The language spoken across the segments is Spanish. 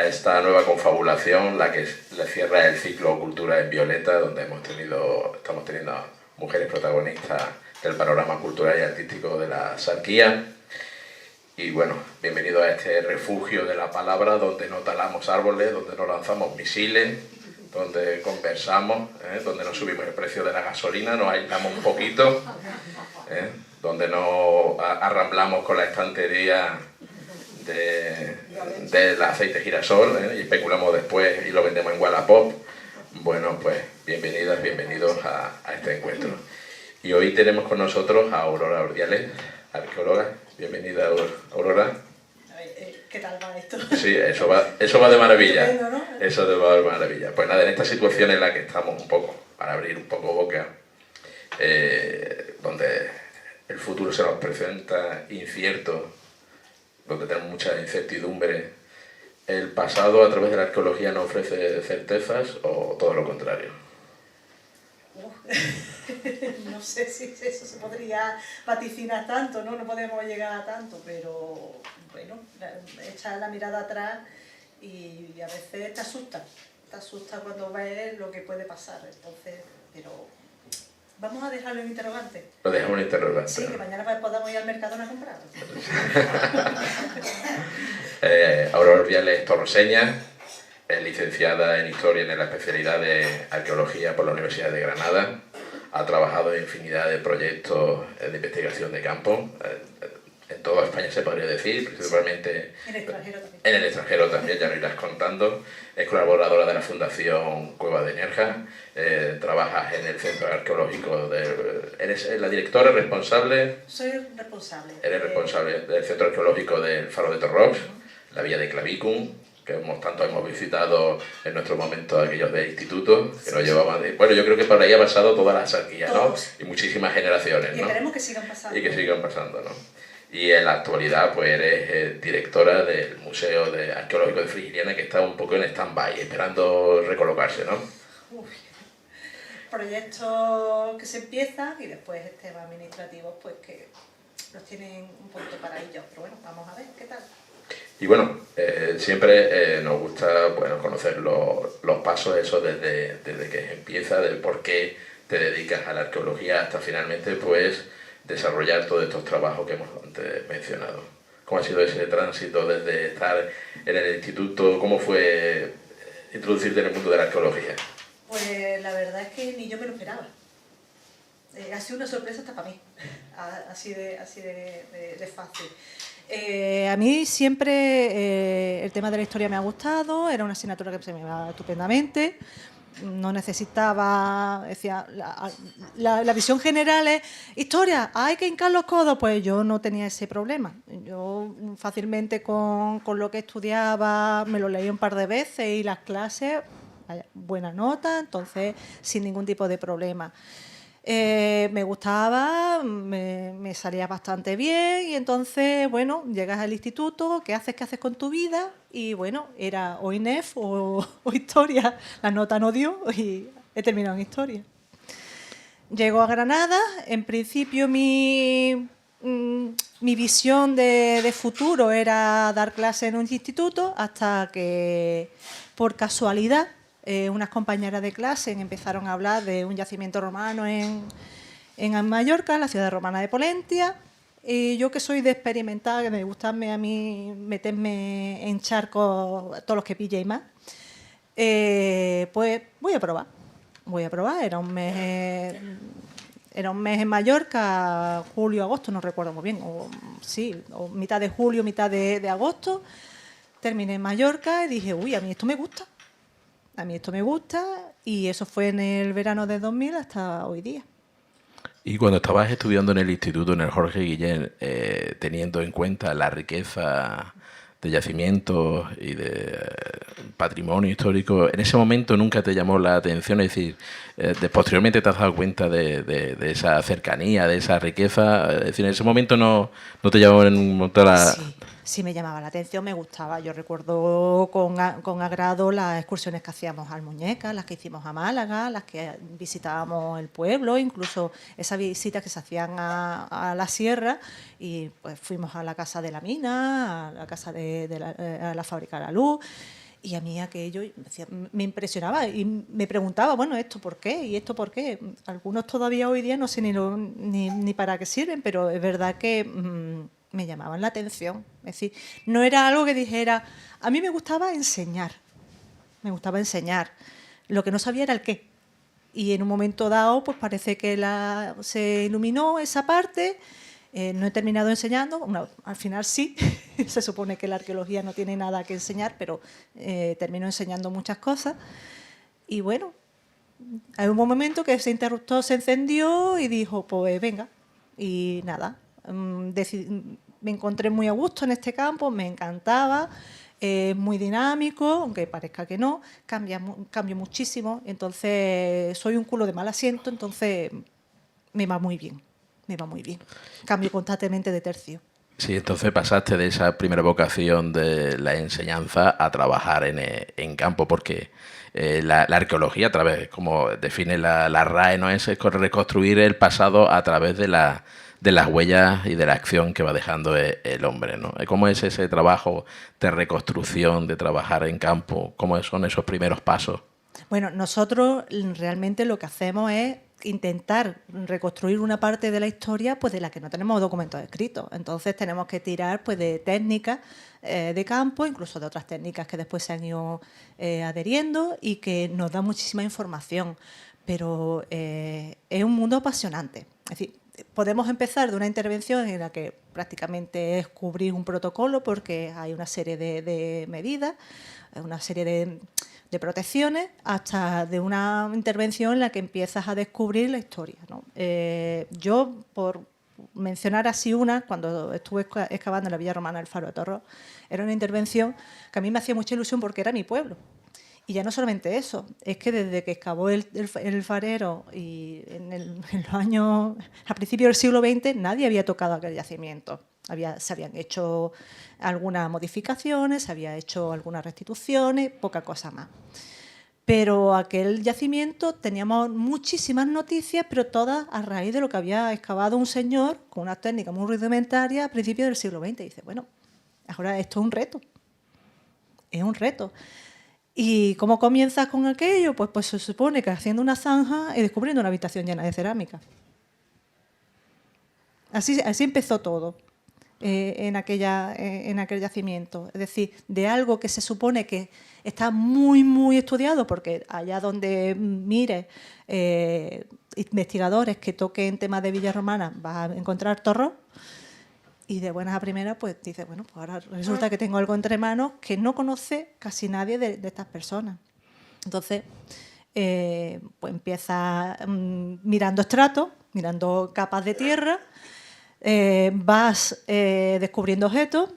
esta nueva confabulación, la que le cierra el ciclo Cultura en Violeta, donde estamos teniendo a mujeres protagonistas del panorama cultural y artístico de la Sarquía. Y bueno, bienvenido a este refugio de la palabra, donde no talamos árboles, donde no lanzamos misiles, donde conversamos, donde no subimos el precio de la gasolina, nos aislamos un poquito, donde no arramblamos con la estantería del aceite girasol y especulamos después y lo vendemos en Wallapop. Bueno, pues bienvenidas, bienvenidos a este encuentro. Y hoy tenemos con nosotros a Aurora Ordiales, arqueóloga. Bienvenida, Aurora. ¿Qué tal va esto? Sí, eso va de maravilla. Estupendo, ¿no? Eso va de maravilla. Pues nada, en esta situación en la que estamos un poco, para abrir un poco boca, donde el futuro se nos presenta incierto, donde tenemos mucha incertidumbre, ¿el pasado a través de la arqueología nos ofrece certezas o todo lo contrario? No sé si eso se podría vaticinar tanto, ¿no? No podemos llegar a tanto, pero bueno, echar la mirada atrás y a veces te asusta cuando ves lo que puede pasar, entonces, pero vamos a dejarlo en interrogante. Lo dejamos en interrogante. Sí, que mañana podamos ir al Mercadona a comprar. Aurora Ordiales es torroseña, es licenciada en Historia en la especialidad de Arqueología por la Universidad de Granada. Ha trabajado en infinidad de proyectos de investigación de campo, en toda España se podría decir, principalmente en el extranjero también. En el extranjero también, ya lo irás contando. Es colaboradora de la Fundación Cueva de Nerja, trabajas en el Centro Arqueológico, eres la directora responsable. Soy responsable. Eres responsable del Centro Arqueológico del Faro de Torrox, la Villa de Clavicum, que tanto hemos visitado en nuestro momento aquellos de instituto, que nos llevaban bueno, yo creo que por ahí ha pasado toda la Sarquía, ¿no? Y muchísimas generaciones, ¿no? Y esperemos que sigan pasando. Y que sigan pasando, ¿no? Y en la actualidad pues eres directora del Museo Arqueológico de Frigiliana, que está un poco en stand-by, esperando recolocarse, ¿no? Proyectos que se empiezan y después temas administrativos pues que los tienen un poquito para ellos, pero bueno, vamos a ver qué tal. Y bueno, siempre nos gusta conocer los pasos, eso desde que empieza, del por qué te dedicas a la arqueología hasta finalmente pues desarrollar todos estos trabajos que hemos antes mencionado. ¿Cómo ha sido ese tránsito desde estar en el instituto? ¿Cómo fue introducirte en el mundo de la arqueología? Pues la verdad es que ni yo me lo esperaba. Ha sido una sorpresa hasta para mí, así de fácil. A mí siempre el tema de la historia me ha gustado, era una asignatura que se me iba estupendamente. No necesitaba, decía, la visión general es historia, hay que hincar los codos, pues yo no tenía ese problema. Yo fácilmente con lo que estudiaba me lo leí un par de veces y las clases, buena nota, entonces sin ningún tipo de problema. Me gustaba, me salía bastante bien y entonces, bueno, llegas al instituto, ¿qué haces con tu vida? Y bueno, era o INEF o historia, la nota no dio y he terminado en historia. Llego a Granada, en principio mi visión de futuro era dar clases en un instituto hasta que, por casualidad, unas compañeras de clase empezaron a hablar de un yacimiento romano en Mallorca, la ciudad romana de Polentia, y yo que soy de experimentar, que me gusta a mí meterme en charcos todos los que pille y más, pues voy a probar, era un mes en Mallorca, julio, agosto, no recuerdo muy bien, o mitad de julio, mitad de agosto, terminé en Mallorca y dije, uy, a mí esto me gusta y eso fue en el verano de 2000 hasta hoy día. Y cuando estabas estudiando en el instituto, en el Jorge Guillén, teniendo en cuenta la riqueza de yacimientos y de patrimonio histórico, ¿en ese momento nunca te llamó la atención? Es decir, posteriormente te has dado cuenta de esa cercanía, de esa riqueza. Es decir, en ese momento no te llamó en un momento la... Sí, me llamaba la atención, me gustaba. Yo recuerdo con agrado las excursiones que hacíamos al Muñeca, las que hicimos a Málaga, las que visitábamos el pueblo, incluso esas visitas que se hacían a la sierra y pues fuimos a la Casa de la Mina, a la casa a la Fábrica de la Luz. Y a mí aquello me impresionaba y me preguntaba, bueno, ¿esto por qué? ¿Y esto por qué? Algunos todavía hoy día no sé ni para qué sirven, pero es verdad que me llamaban la atención. Es decir, no era algo que dijera... A mí me gustaba enseñar. Me gustaba enseñar. Lo que no sabía era el qué. Y en un momento dado, pues parece que se iluminó esa parte. No he terminado enseñando, bueno, al final sí, se supone que la arqueología no tiene nada que enseñar, pero termino enseñando muchas cosas. Y bueno, hay un momento que ese interruptor se encendió y dijo, pues venga, y nada, me encontré muy a gusto en este campo, me encantaba, es muy dinámico, aunque parezca que no, cambia muchísimo, entonces soy un culo de mal asiento, entonces me va muy bien. Me va muy bien. Cambio constantemente de tercio. Sí, entonces pasaste de esa primera vocación de la enseñanza a trabajar en campo, porque la arqueología, a través, como define la RAE, ¿no? Es reconstruir el pasado a través de las huellas y de la acción que va dejando el hombre, ¿no? ¿Cómo es ese trabajo de reconstrucción, de trabajar en campo? ¿Cómo son esos primeros pasos? Bueno, nosotros realmente lo que hacemos es intentar reconstruir una parte de la historia pues de la que no tenemos documentos escritos. Entonces tenemos que tirar pues de técnicas de campo, incluso de otras técnicas que después se han ido adheriendo y que nos dan muchísima información. Pero es un mundo apasionante. Es decir, podemos empezar de una intervención en la que prácticamente es cubrir un protocolo porque hay una serie de medidas, una serie de protecciones, hasta de una intervención en la que empiezas a descubrir la historia, ¿no? Yo, por mencionar así una, cuando estuve excavando en la Villa Romana del Faro de Torró, era una intervención que a mí me hacía mucha ilusión porque era mi pueblo. Y ya no solamente eso, es que desde que excavó el farero y en los años, a principios del siglo XX, nadie había tocado aquel yacimiento. Se habían hecho algunas modificaciones, se habían hecho algunas restituciones, poca cosa más. Pero aquel yacimiento teníamos muchísimas noticias, pero todas a raíz de lo que había excavado un señor con una técnica muy rudimentaria a principios del siglo XX. Y dice, bueno, ahora esto es un reto. Es un reto. ¿Y cómo comienzas con aquello? Pues se supone que haciendo una zanja y descubriendo una habitación llena de cerámica. Así empezó todo en aquel yacimiento. Es decir, de algo que se supone que está muy, muy estudiado, porque allá donde mires investigadores que toquen temas de Villa Romana vas a encontrar torros. Y de buenas a primeras, pues dices, bueno, pues ahora resulta que tengo algo entre manos que no conoce casi nadie de estas personas. Entonces, pues empiezas mirando estratos, mirando capas de tierra, vas descubriendo objetos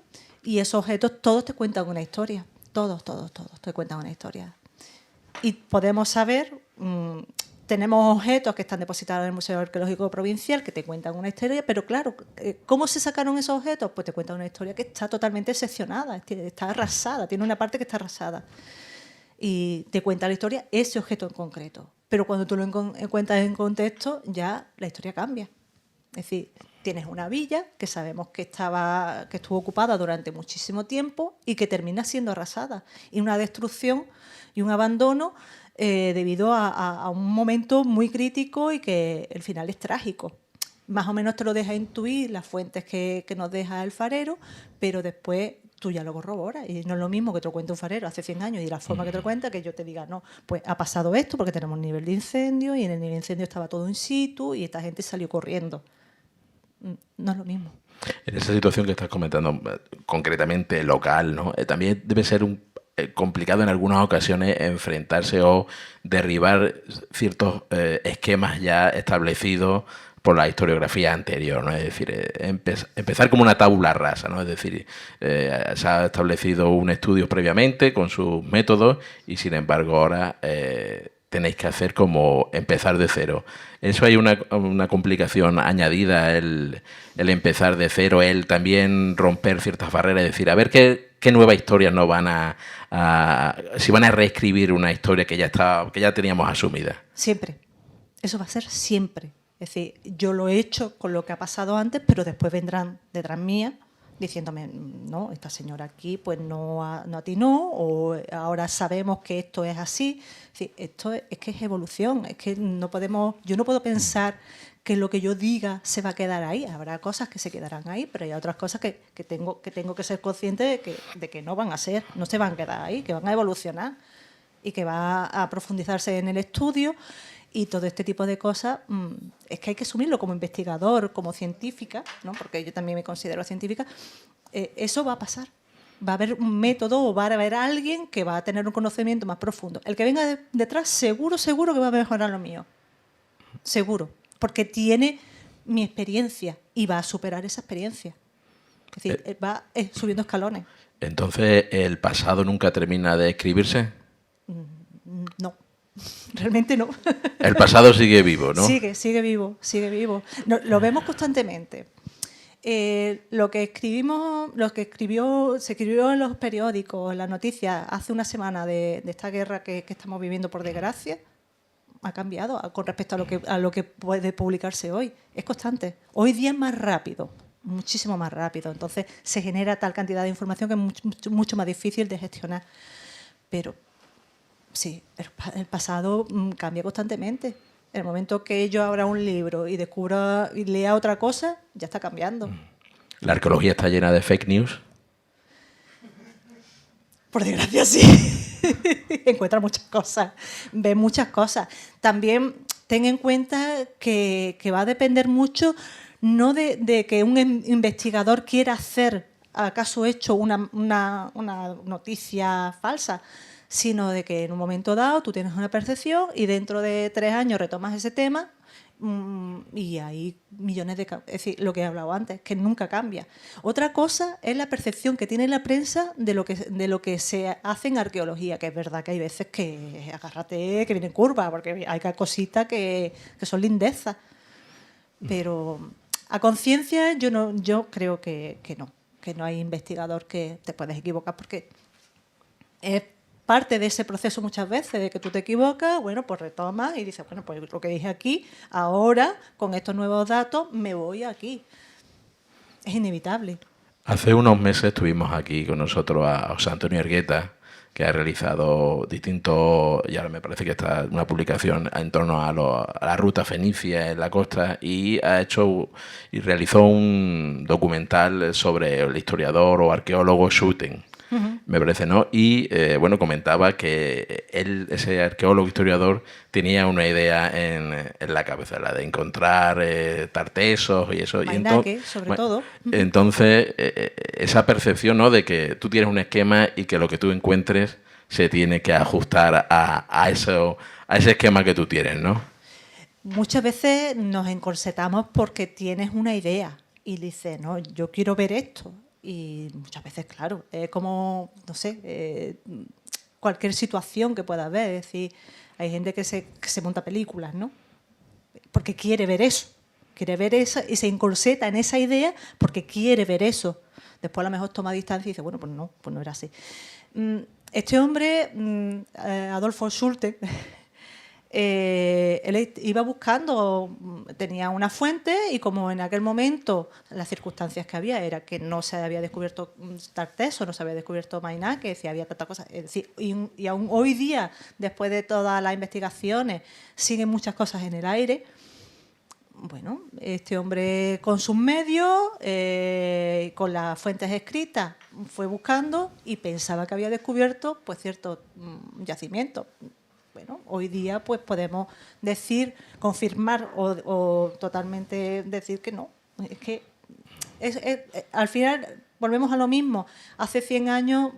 y esos objetos todos te cuentan una historia. Todos te cuentan una historia. Y podemos saber... tenemos objetos que están depositados en el Museo Arqueológico Provincial que te cuentan una historia, pero claro, ¿cómo se sacaron esos objetos? Pues te cuentan una historia que está totalmente seccionada, está arrasada, tiene una parte que está arrasada. Y te cuenta la historia ese objeto en concreto. Pero cuando tú lo encuentras en contexto, ya la historia cambia. Es decir, tienes una villa que sabemos que estuvo ocupada durante muchísimo tiempo y que termina siendo arrasada. Y una destrucción y un abandono debido a un momento muy crítico y que el final es trágico. Más o menos te lo deja intuir las fuentes que nos deja el farero, pero después tú ya lo corroboras. Y no es lo mismo que te lo cuente un farero hace 100 años y de la forma que te lo cuenta, que yo te diga, no, pues ha pasado esto porque tenemos un nivel de incendio y en el nivel de incendio estaba todo in situ y esta gente salió corriendo. No es lo mismo. En esa situación que estás comentando, concretamente local, ¿no? También debe ser complicado en algunas ocasiones enfrentarse o derribar ciertos esquemas ya establecidos por la historiografía anterior, ¿no? Es decir, empezar como una tabula rasa, ¿no? Es decir, se ha establecido un estudio previamente con sus métodos y sin embargo ahora tenéis que hacer como empezar de cero. Eso hay una complicación añadida, el empezar de cero, el también romper ciertas barreras, es decir, a ver qué nuevas historias nos si van a reescribir una historia que ya teníamos asumida. Siempre. Eso va a ser siempre. Es decir, yo lo he hecho con lo que ha pasado antes, pero después vendrán detrás mía diciéndome, no, esta señora aquí pues no atinó, o ahora sabemos que esto es así. Sí, esto es que es evolución, es que yo no puedo pensar que lo que yo diga se va a quedar ahí. Habrá cosas que se quedarán ahí, pero hay otras cosas que tengo que ser consciente de que no van a ser, no se van a quedar ahí, que van a evolucionar y que va a profundizarse en el estudio. Y todo este tipo de cosas es que hay que asumirlo como investigador, como científica, ¿no? Porque yo también me considero científica. Eso va a pasar. Va a haber un método o va a haber alguien que va a tener un conocimiento más profundo. El que venga detrás seguro que va a mejorar lo mío. Seguro. Porque tiene mi experiencia y va a superar esa experiencia. Es decir, va subiendo escalones. Entonces, ¿el pasado nunca termina de escribirse? No. Realmente no. El pasado sigue vivo, ¿no? Sigue vivo. No, lo vemos constantemente. Lo que se escribió en los periódicos, en las noticias, hace una semana de esta guerra que estamos viviendo, por desgracia, ha cambiado con respecto a lo que puede publicarse hoy. Es constante. Hoy día es más rápido, muchísimo más rápido. Entonces se genera tal cantidad de información que es mucho más difícil de gestionar. Pero sí, el pasado cambia constantemente. En el momento que yo abra un libro y descubra y lea otra cosa, ya está cambiando. ¿La arqueología está llena de fake news? Por desgracia, sí. Encuentra muchas cosas, ve muchas cosas. También ten en cuenta que va a depender mucho no de que un investigador quiera hacer, acaso hecho, una noticia falsa, sino de que en un momento dado tú tienes una percepción y dentro de 3 años retomas ese tema y hay millones de... Es decir, lo que he hablado antes, que nunca cambia. Otra cosa es la percepción que tiene la prensa de lo que se hace en arqueología, que es verdad que hay veces que agárrate, que vienen curvas, porque hay cositas que son lindezas. Pero a conciencia yo creo que no hay investigador que te puedes equivocar, porque es parte de ese proceso muchas veces, de que tú te equivocas, bueno, pues retomas y dices, bueno, pues lo que dije aquí, ahora, con estos nuevos datos, me voy aquí. Es inevitable. Hace unos meses tuvimos aquí con nosotros a José Antonio Ergueta, que ha realizado distintos, y ahora me parece que está una publicación en torno a la ruta fenicia en la costa, y realizó un documental sobre el historiador o arqueólogo Schouten. Me parece, ¿no? Y, bueno, comentaba que él, ese arqueólogo historiador, tenía una idea en la cabeza, la de encontrar tartesos y eso. Mainake, sobre todo. Entonces, esa percepción, ¿no?, de que tú tienes un esquema y que lo que tú encuentres se tiene que ajustar a ese esquema que tú tienes, ¿no? Muchas veces nos encorsetamos porque tienes una idea y dices, no, yo quiero ver esto. Y muchas veces, claro, es como, no sé, cualquier situación que pueda haber. Es decir, hay gente que se monta películas, ¿no? Porque quiere ver eso. Quiere ver eso y se encorseta en esa idea porque quiere ver eso. Después a lo mejor toma distancia y dice, bueno, pues no era así. Este hombre, Adolfo Schulte, él iba buscando, tenía una fuente y como en aquel momento las circunstancias que había era que no se había descubierto Tarteso, no se había descubierto Mainake, que había tantas cosas, es decir, y aún hoy día, después de todas las investigaciones, siguen muchas cosas en el aire. Bueno, este hombre con sus medios, con las fuentes escritas, fue buscando y pensaba que había descubierto pues ciertos yacimientos. Bueno, hoy día pues podemos decir, confirmar o totalmente decir que no. Es que al final volvemos a lo mismo. Hace 100 años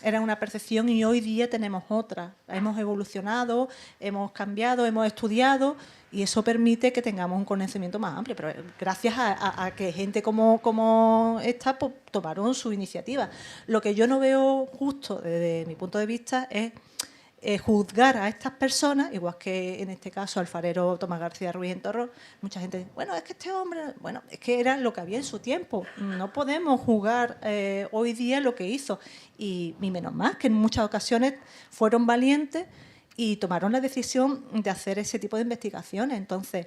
era una percepción y hoy día tenemos otra. Hemos evolucionado, hemos cambiado, hemos estudiado y eso permite que tengamos un conocimiento más amplio. Pero gracias a que gente como esta pues, tomaron su iniciativa. Lo que yo no veo justo desde mi punto de vista es juzgar a estas personas, igual que en este caso Alfarero Tomás García Ruiz en Torró. Mucha gente dice, bueno, es que este hombre, bueno, es que era lo que había en su tiempo. No podemos juzgar hoy día lo que hizo. Y menos más, que en muchas ocasiones fueron valientes y tomaron la decisión de hacer ese tipo de investigaciones. Entonces,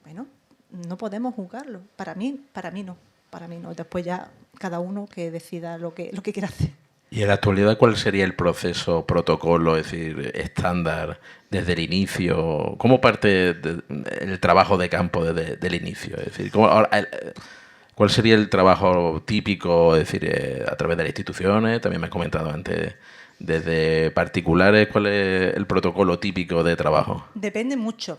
bueno, no podemos juzgarlo. Para mí no. para mí no. Después ya cada uno que decida lo que quiera hacer. ¿Y en la actualidad cuál sería el proceso, protocolo, es decir, estándar desde el inicio? ¿Cómo parte el trabajo de campo desde el inicio? Es decir, ¿cuál sería el trabajo típico, es decir, a través de las instituciones? También me has comentado antes, desde particulares, ¿cuál es el protocolo típico de trabajo? Depende mucho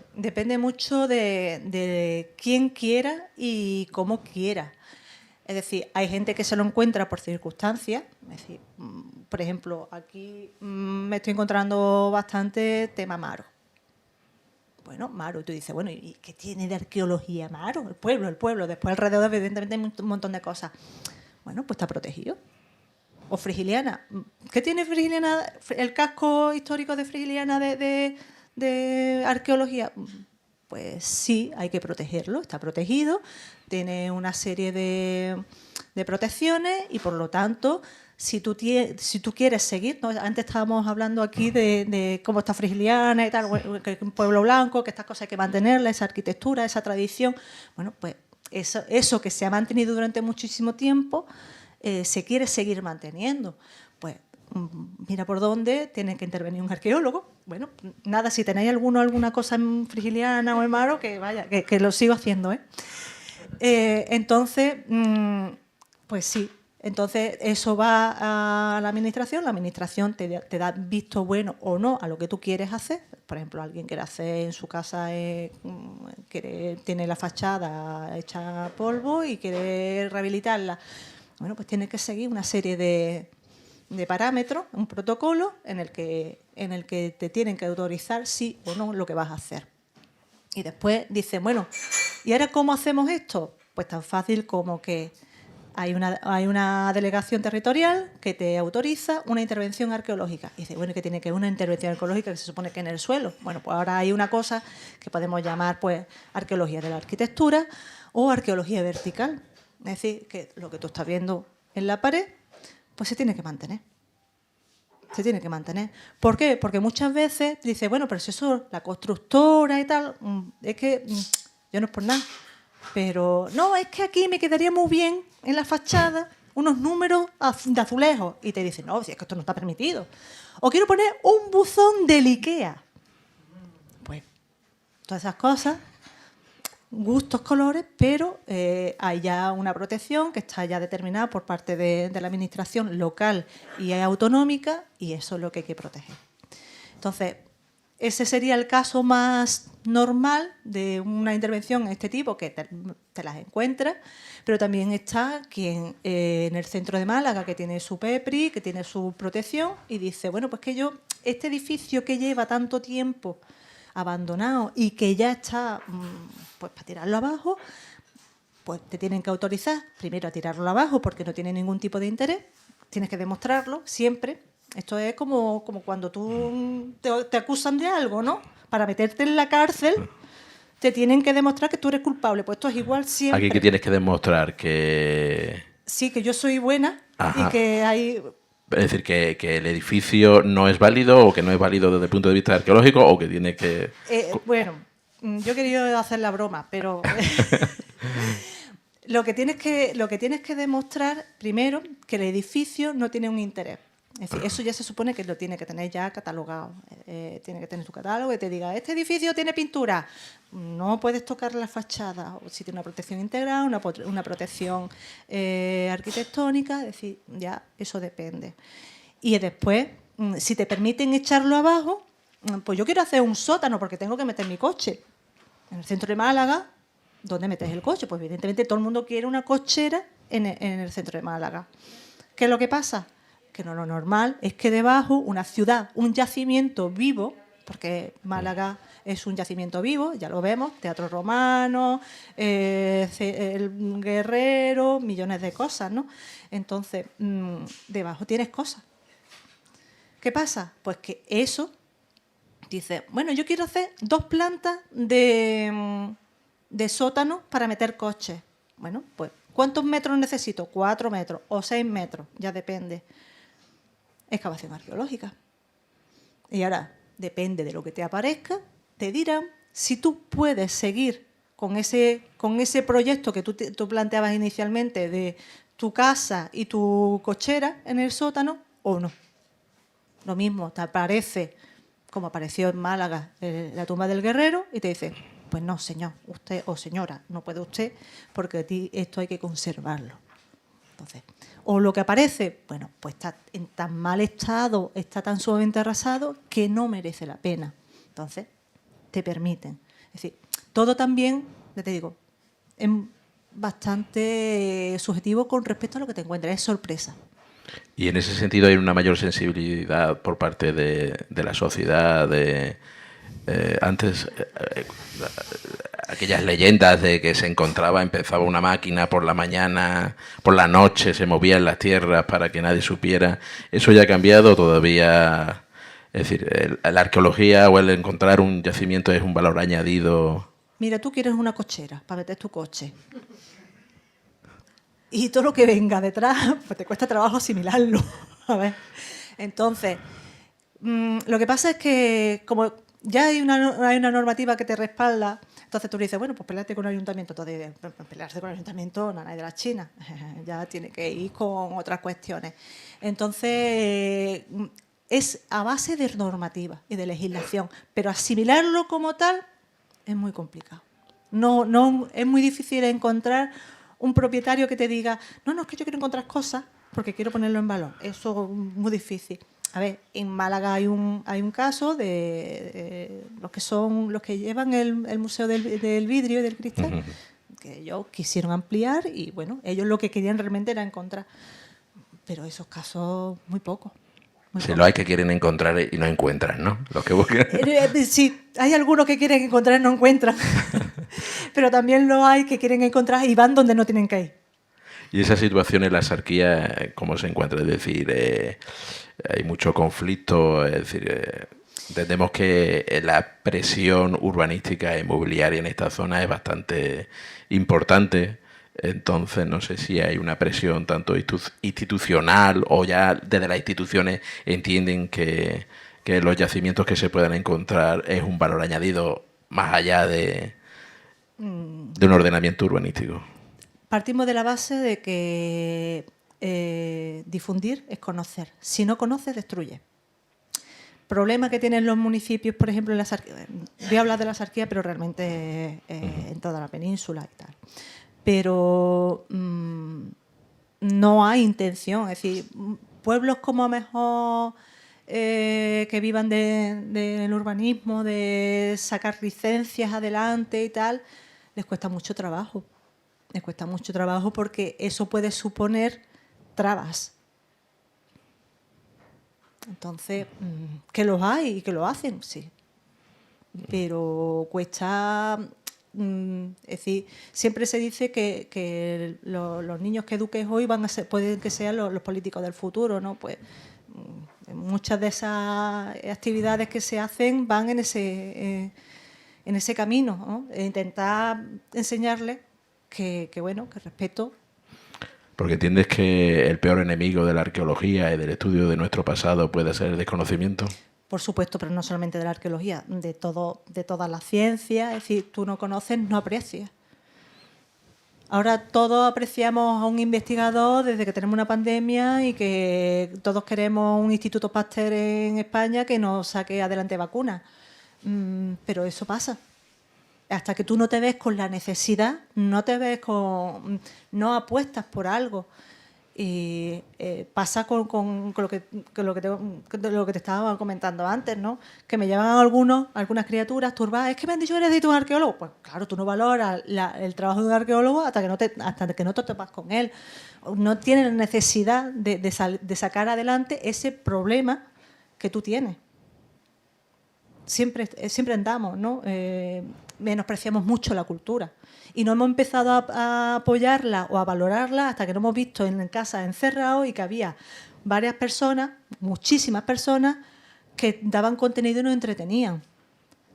de quién quiera y cómo quiera. Es decir, hay gente que se lo encuentra por circunstancias. Es decir, por ejemplo, aquí me estoy encontrando bastante tema Maro. Bueno, Maro, tú dices, bueno, ¿y qué tiene de arqueología Maro? El pueblo. Después alrededor, evidentemente, hay un montón de cosas. Bueno, pues está protegido. O Frigiliana. ¿Qué tiene Frigiliana? ¿El casco histórico de Frigiliana de arqueología? Pues sí, hay que protegerlo, está protegido, tiene una serie de protecciones y, por lo tanto, si tú quieres seguir, ¿no? Antes estábamos hablando aquí de cómo está Frigiliana y tal, que es un pueblo blanco, que estas cosas hay que mantenerla, esa arquitectura, esa tradición. Bueno, pues eso que se ha mantenido durante muchísimo tiempo, se quiere seguir manteniendo. Pues mira por dónde tiene que intervenir un arqueólogo. Bueno, nada, si tenéis alguna cosa en Frigiliana o en Maro, que vaya, que lo sigo haciendo, ¿eh? Entonces, pues sí. Entonces, eso va a la administración te da visto bueno o no a lo que tú quieres hacer. Por ejemplo, alguien quiere hacer en su casa, tiene la fachada hecha polvo y quiere rehabilitarla. Bueno, pues tiene que seguir una serie de parámetros, un protocolo en el que te tienen que autorizar sí o no lo que vas a hacer. Y después dicen, bueno, ¿y ahora cómo hacemos esto? Pues tan fácil como que hay una delegación territorial que te autoriza una intervención arqueológica. Y dice, bueno, ¿qué tiene que ver una intervención arqueológica que se supone que en el suelo? Bueno, pues ahora hay una cosa que podemos llamar pues arqueología de la arquitectura o arqueología vertical. Es decir, que lo que tú estás viendo en la pared, pues se tiene que mantener. Se tiene que mantener. ¿Por qué? Porque muchas veces dice, bueno, pero si eso, la constructora y tal, es que yo no es por nada. Pero no, es que aquí me quedaría muy bien en la fachada unos números de azulejos. Y te dicen, no, si es que esto no está permitido. O quiero poner un buzón del IKEA. Pues todas esas cosas, gustos, colores, pero hay ya una protección que está ya determinada por parte de la administración local y autonómica, y eso es lo que hay que proteger. Entonces, ese sería el caso más normal de una intervención de este tipo, que te las encuentras, pero también está quien en el centro de Málaga, que tiene su PEPRI, que tiene su protección, y dice, bueno, pues que este edificio que lleva tanto tiempo abandonado y que ya está pues para tirarlo abajo, pues te tienen que autorizar primero a tirarlo abajo porque no tiene ningún tipo de interés, tienes que demostrarlo siempre. Esto es como cuando tú te acusan de algo, ¿no? Para meterte en la cárcel te tienen que demostrar que tú eres culpable. Pues esto es igual siempre. Aquí que tienes que demostrar que... Sí, que yo soy buena. Ajá. Y que hay... Es decir, que el edificio no es válido o que no es válido desde el punto de vista arqueológico o que tiene que... Bueno, yo he querido hacer la broma, pero lo que tienes que demostrar primero que el edificio no tiene un interés. Es decir, eso ya se supone que lo tiene que tener ya catalogado. Tiene que tener tu catálogo y te diga, este edificio tiene pintura, no puedes tocar la fachada, o si tiene una protección integral, una protección arquitectónica, es decir, ya eso depende. Y después, si te permiten echarlo abajo, pues yo quiero hacer un sótano porque tengo que meter mi coche. En el centro de Málaga, ¿dónde metes el coche? Pues evidentemente todo el mundo quiere una cochera en el centro de Málaga. ¿Qué es lo que pasa? Que no, lo normal es que debajo una ciudad, un yacimiento vivo, porque Málaga es un yacimiento vivo, ya lo vemos, teatro romano, el Guerrero, millones de cosas, ¿no? Entonces, debajo tienes cosas. ¿Qué pasa? Pues que eso, dice, bueno, yo quiero hacer 2 plantas de sótano para meter coches. Bueno, pues, ¿cuántos metros necesito? 4 metros o 6 metros, ya depende. Excavación arqueológica. Y ahora, depende de lo que te aparezca, te dirán si tú puedes seguir con ese proyecto que tú planteabas inicialmente de tu casa y tu cochera en el sótano o no. Lo mismo, te aparece, como apareció en Málaga, la tumba del guerrero, y te dice, pues no, señor, usted o señora, no puede usted, porque a ti esto hay que conservarlo. Entonces, o lo que aparece, bueno, pues está en tan mal estado, está tan sumamente arrasado que no merece la pena. Entonces, te permiten. Es decir, todo también, ya te digo, es bastante subjetivo con respecto a lo que te encuentras, es sorpresa. Y en ese sentido hay una mayor sensibilidad por parte de la sociedad, antes aquellas leyendas de que se encontraba, empezaba una máquina por la mañana, por la noche, se movía en las tierras para que nadie supiera. ¿Eso ya ha cambiado todavía? Es decir, la arqueología o el encontrar un yacimiento es un valor añadido. Mira, tú quieres una cochera para meter tu coche. Y todo lo que venga detrás, pues te cuesta trabajo asimilarlo. A ver. Entonces, lo que pasa es que como ya hay una normativa que te respalda, entonces tú le dices, bueno, pues peleate con el ayuntamiento. Entonces, pelearse con el ayuntamiento, nada de la China. Ya tiene que ir con otras cuestiones. Entonces, es a base de normativa y de legislación, pero asimilarlo como tal es muy complicado. No, es muy difícil encontrar un propietario que te diga, no, es que yo quiero encontrar cosas porque quiero ponerlo en valor. Eso es muy difícil. A ver, en Málaga hay un caso de los que llevan el Museo del Vidrio y del Cristal, que ellos quisieron ampliar y, bueno, ellos lo que querían realmente era encontrar. Pero esos casos, muy pocos. Sí, lo hay que quieren encontrar y no encuentran, ¿no? Los que buscan. Sí, hay algunos que quieren encontrar y no encuentran. Pero también lo hay que quieren encontrar y van donde no tienen que ir. ¿Y esa situación en la Sarquía cómo se encuentra? Es decir, hay mucho conflicto, es decir, entendemos que la presión urbanística e inmobiliaria en esta zona es bastante importante. Entonces, no sé si hay una presión tanto institucional o ya desde las instituciones entienden que los yacimientos que se puedan encontrar es un valor añadido más allá de un ordenamiento urbanístico. Partimos de la base de que difundir es conocer. Si no conoces, destruye. Problema que tienen los municipios, por ejemplo, en la Sarquía. Voy a hablar de la Sarquía, pero realmente en toda la península y tal. Pero no hay intención. Es decir, pueblos como a lo mejor que vivan del urbanismo, de sacar licencias adelante y tal, les cuesta mucho trabajo. Les cuesta mucho trabajo porque eso puede suponer trabas. Entonces, que los hay y que lo hacen, sí. Pero cuesta... es decir, siempre se dice que los niños que eduques hoy van a ser, pueden que sean los políticos del futuro, ¿no? Pues muchas de esas actividades que se hacen van en ese camino, ¿no? E intentar enseñarles que respeto. Porque entiendes que el peor enemigo de la arqueología y del estudio de nuestro pasado puede ser el desconocimiento. Por supuesto, pero no solamente de la arqueología, de todas las ciencias. Es decir, tú no conoces, no aprecias. Ahora todos apreciamos a un investigador desde que tenemos una pandemia y que todos queremos un Instituto Pasteur en España que nos saque adelante vacunas. Pero eso pasa. Hasta que tú no te ves con la necesidad, no apuestas por algo. Y pasa con lo que te estaba comentando antes, ¿no? Que me llevan algunas criaturas turbadas. Es que me han dicho que eres un arqueólogo. Pues claro, tú no valoras el trabajo de un arqueólogo hasta que no te topas con él. No tienes necesidad de sacar adelante ese problema que tú tienes. Siempre andamos, ¿no? Menospreciamos mucho la cultura y no hemos empezado a apoyarla o a valorarla hasta que no hemos visto en casa encerrados y que había varias personas, muchísimas personas, que daban contenido y nos entretenían.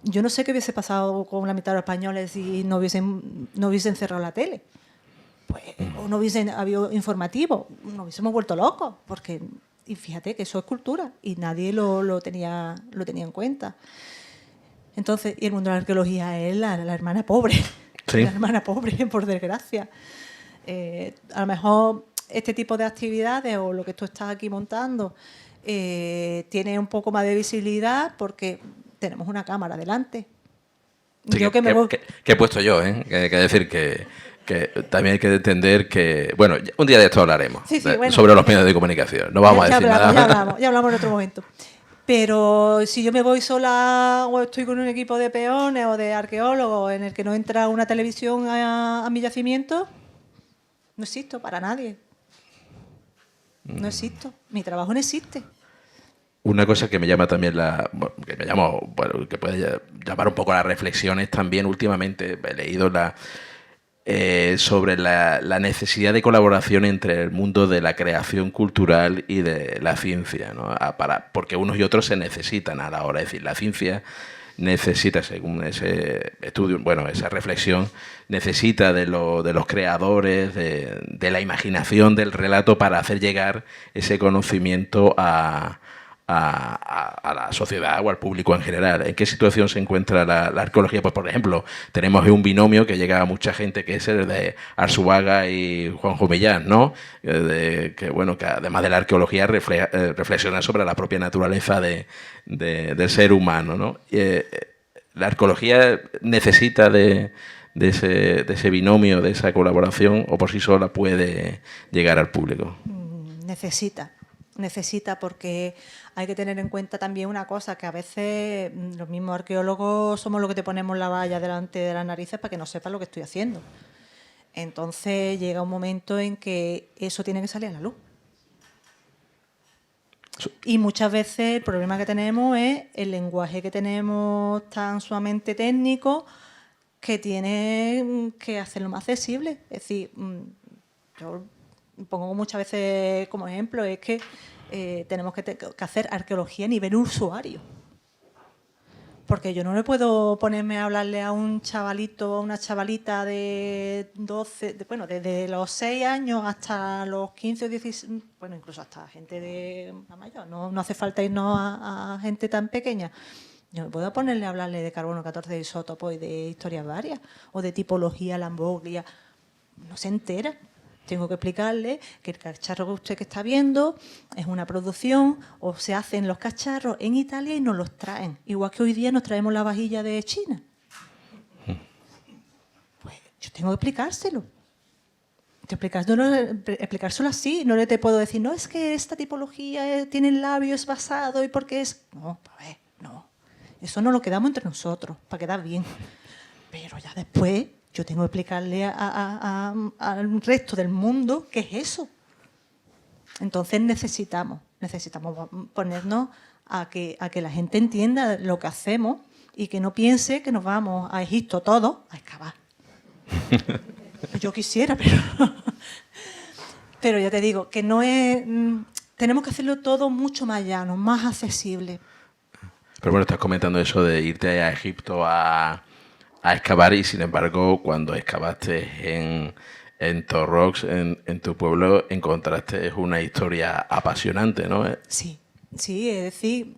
Yo no sé qué hubiese pasado con la mitad de los españoles si no hubiesen cerrado la tele. Pues, o no hubiesen habido informativo, nos hubiésemos vuelto locos, porque... Y fíjate que eso es cultura y nadie lo tenía en cuenta. Entonces, y el mundo de la arqueología es la hermana pobre. Sí. Una hermana pobre, por desgracia. A lo mejor este tipo de actividades o lo que tú estás aquí montando tiene un poco más de visibilidad porque tenemos una cámara delante. Sí, Yo que me voy... que he puesto yo, ¿eh? Que decir que también hay que entender que... Bueno, un día de esto hablaremos, Sí, sí, bueno. sobre los medios de comunicación. No vamos a decir nada. Ya hablamos en otro momento. Pero si yo me voy sola o estoy con un equipo de peones o de arqueólogos en el que no entra una televisión a mi yacimiento, no existo para nadie. No existo. Mi trabajo no existe. Una cosa que me llama también que puede llamar un poco a las reflexiones también últimamente, he leído sobre la necesidad de colaboración entre el mundo de la creación cultural y de la ciencia, ¿no? Porque unos y otros se necesitan a la hora. Es decir, la ciencia necesita, según ese estudio, bueno, esa reflexión, necesita de los creadores, de la imaginación, del relato para hacer llegar ese conocimiento a la sociedad o al público en general. ¿En qué situación se encuentra la arqueología? Pues, por ejemplo, tenemos un binomio que llega a mucha gente, que es el de Arzuaga y Juanjo Millán, ¿no? Que además de la arqueología reflexiona sobre la propia naturaleza del ser humano, ¿no? La arqueología necesita de ese binomio, de esa colaboración, o por sí sola puede llegar al público. Necesita porque hay que tener en cuenta también una cosa, que a veces los mismos arqueólogos somos los que te ponemos la valla delante de las narices para que no sepas lo que estoy haciendo. Entonces llega un momento en que eso tiene que salir a la luz. Y muchas veces el problema que tenemos es el lenguaje que tenemos tan sumamente técnico que tiene que hacerlo más accesible. Es decir, yo pongo muchas veces como ejemplo, es que tenemos que hacer arqueología a nivel usuario. Porque yo no le puedo ponerme a hablarle a un chavalito o a una chavalita de 12, desde los 6 años hasta los 15 o 16, bueno, incluso hasta gente de más mayor. No hace falta irnos a gente tan pequeña. Yo no puedo ponerle a hablarle de carbono 14, de isótopos y de historias varias, o de tipología, lamboglia. No se entera. Tengo que explicarle que el cacharro que está viendo es una producción o se hacen los cacharros en Italia y nos los traen. Igual que hoy día nos traemos la vajilla de China. Pues yo tengo que explicárselo. Explicárselo así. No le te puedo decir, no, es que esta tipología tiene el labio, es basado y porque es... No, a ver, no. Eso no lo quedamos entre nosotros, para quedar bien. Pero ya después... yo tengo que explicarle al resto del mundo qué es eso. Entonces necesitamos ponernos a que la gente entienda lo que hacemos y que no piense que nos vamos a Egipto todos a excavar. Yo quisiera, pero ya te digo, que no es... tenemos que hacerlo todo mucho más llano, más accesible. Pero bueno, estás comentando eso de irte a Egipto a excavar y, sin embargo, cuando excavaste en Torrox, en tu pueblo, encontraste una historia apasionante, ¿no? Sí, es decir,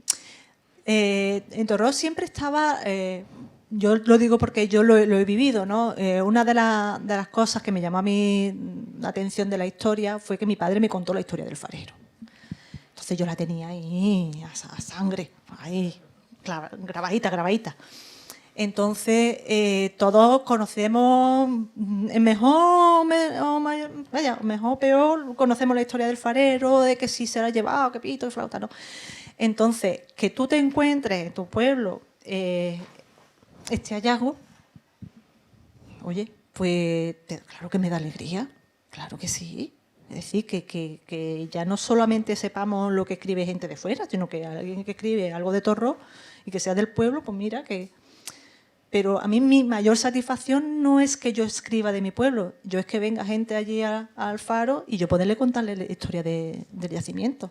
en Torrox siempre estaba, yo lo digo porque yo lo he vivido, ¿no? Una de las cosas que me llamó a mí la atención de la historia fue que mi padre me contó la historia del farero. Entonces yo la tenía ahí a sangre, ahí, grabadita. Entonces, todos conocemos, mejor o peor, conocemos la historia del farero, de que si se la ha llevado, que pito y flauta, ¿no? Entonces, que tú te encuentres en tu pueblo este hallazgo, oye, pues claro que me da alegría, claro que sí. Es decir, que ya no solamente sepamos lo que escribe gente de fuera, sino que alguien que escribe algo de Torrox y que sea del pueblo, pues mira que... Pero a mí mi mayor satisfacción no es que yo escriba de mi pueblo, yo es que venga gente allí al faro y yo poderle contarle la historia del yacimiento.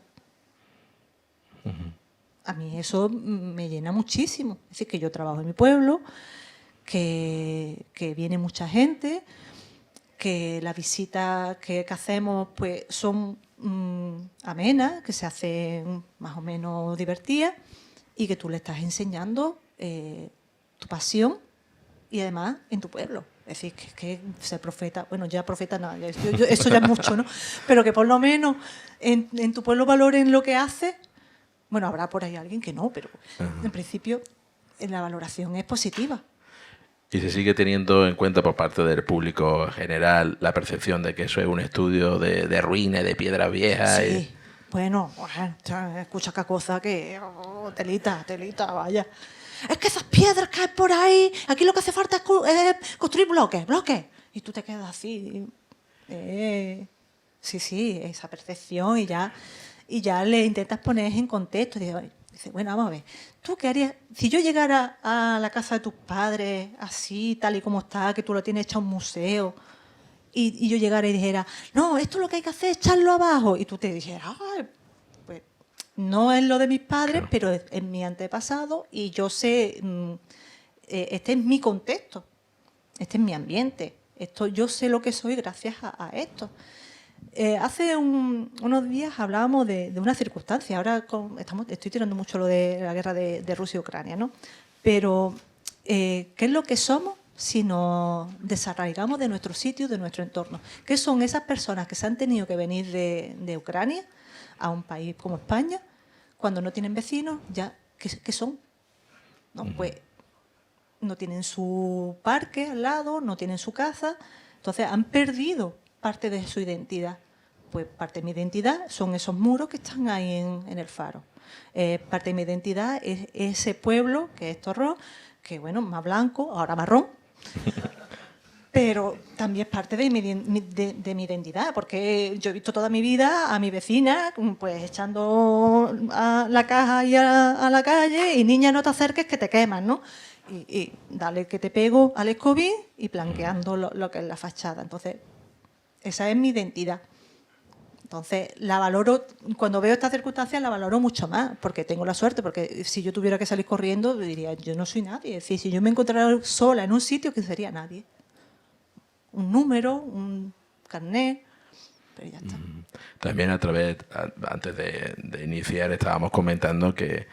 A mí eso me llena muchísimo. Es decir, que yo trabajo en mi pueblo, que viene mucha gente, que las visitas que hacemos pues son amenas, que se hacen más o menos divertidas y que tú le estás enseñando tu pasión y además en tu pueblo. Es decir, que ser profeta, bueno, ya profeta nada, eso ya es mucho, ¿no? Pero que por lo menos en tu pueblo valoren lo que haces. Bueno, habrá por ahí alguien que no, pero en principio la valoración es positiva. ¿Y se sigue teniendo en cuenta por parte del público general la percepción de que eso es un estudio de ruines, de piedras viejas? Sí, bueno, escucha qué cosa que... telita, vaya. Es que esas piedras que hay por ahí, aquí lo que hace falta es construir bloques. Y tú te quedas así. Sí, esa percepción y ya le intentas poner en contexto. Dice, bueno, vamos a ver, ¿tú qué harías? Si yo llegara a la casa de tus padres, así, tal y como está, que tú lo tienes hecho un museo, y yo llegara y dijera, no, esto lo que hay que hacer es echarlo abajo, y tú te dijeras, pues no es lo de mis padres, claro, pero es mi antepasado, y yo sé, este es mi contexto, este es mi ambiente, yo sé lo que soy gracias a esto. Hace unos días hablábamos de una circunstancia. Ahora estoy tirando mucho lo de la guerra de Rusia y Ucrania, ¿no? Pero, ¿qué es lo que somos si nos desarraigamos de nuestro sitio, de nuestro entorno? ¿Qué son esas personas que se han tenido que venir de Ucrania a un país como España, cuando no tienen vecinos? Ya, ¿qué son? ¿No? Pues no tienen su parque al lado, no tienen su casa, entonces han perdido parte de su identidad. Pues parte de mi identidad son esos muros que están ahí en el faro. Parte de mi identidad es ese pueblo que es Torró, que bueno, más blanco, ahora marrón, pero también es parte de mi identidad, porque yo he visto toda mi vida a mi vecina pues echando a la caja y a la calle, y niña, no te acerques que te quemas, ¿no? Y dale que te pego al escobín y blanqueando lo que es la fachada. Entonces, esa es mi identidad. Entonces, la valoro, cuando veo estas circunstancias, la valoro mucho más, porque tengo la suerte, porque si yo tuviera que salir corriendo, diría, yo no soy nadie. Es decir, si yo me encontrara sola en un sitio, ¿quién sería? Nadie. Un número, un carnet, pero ya está. También antes de iniciar, estábamos comentando que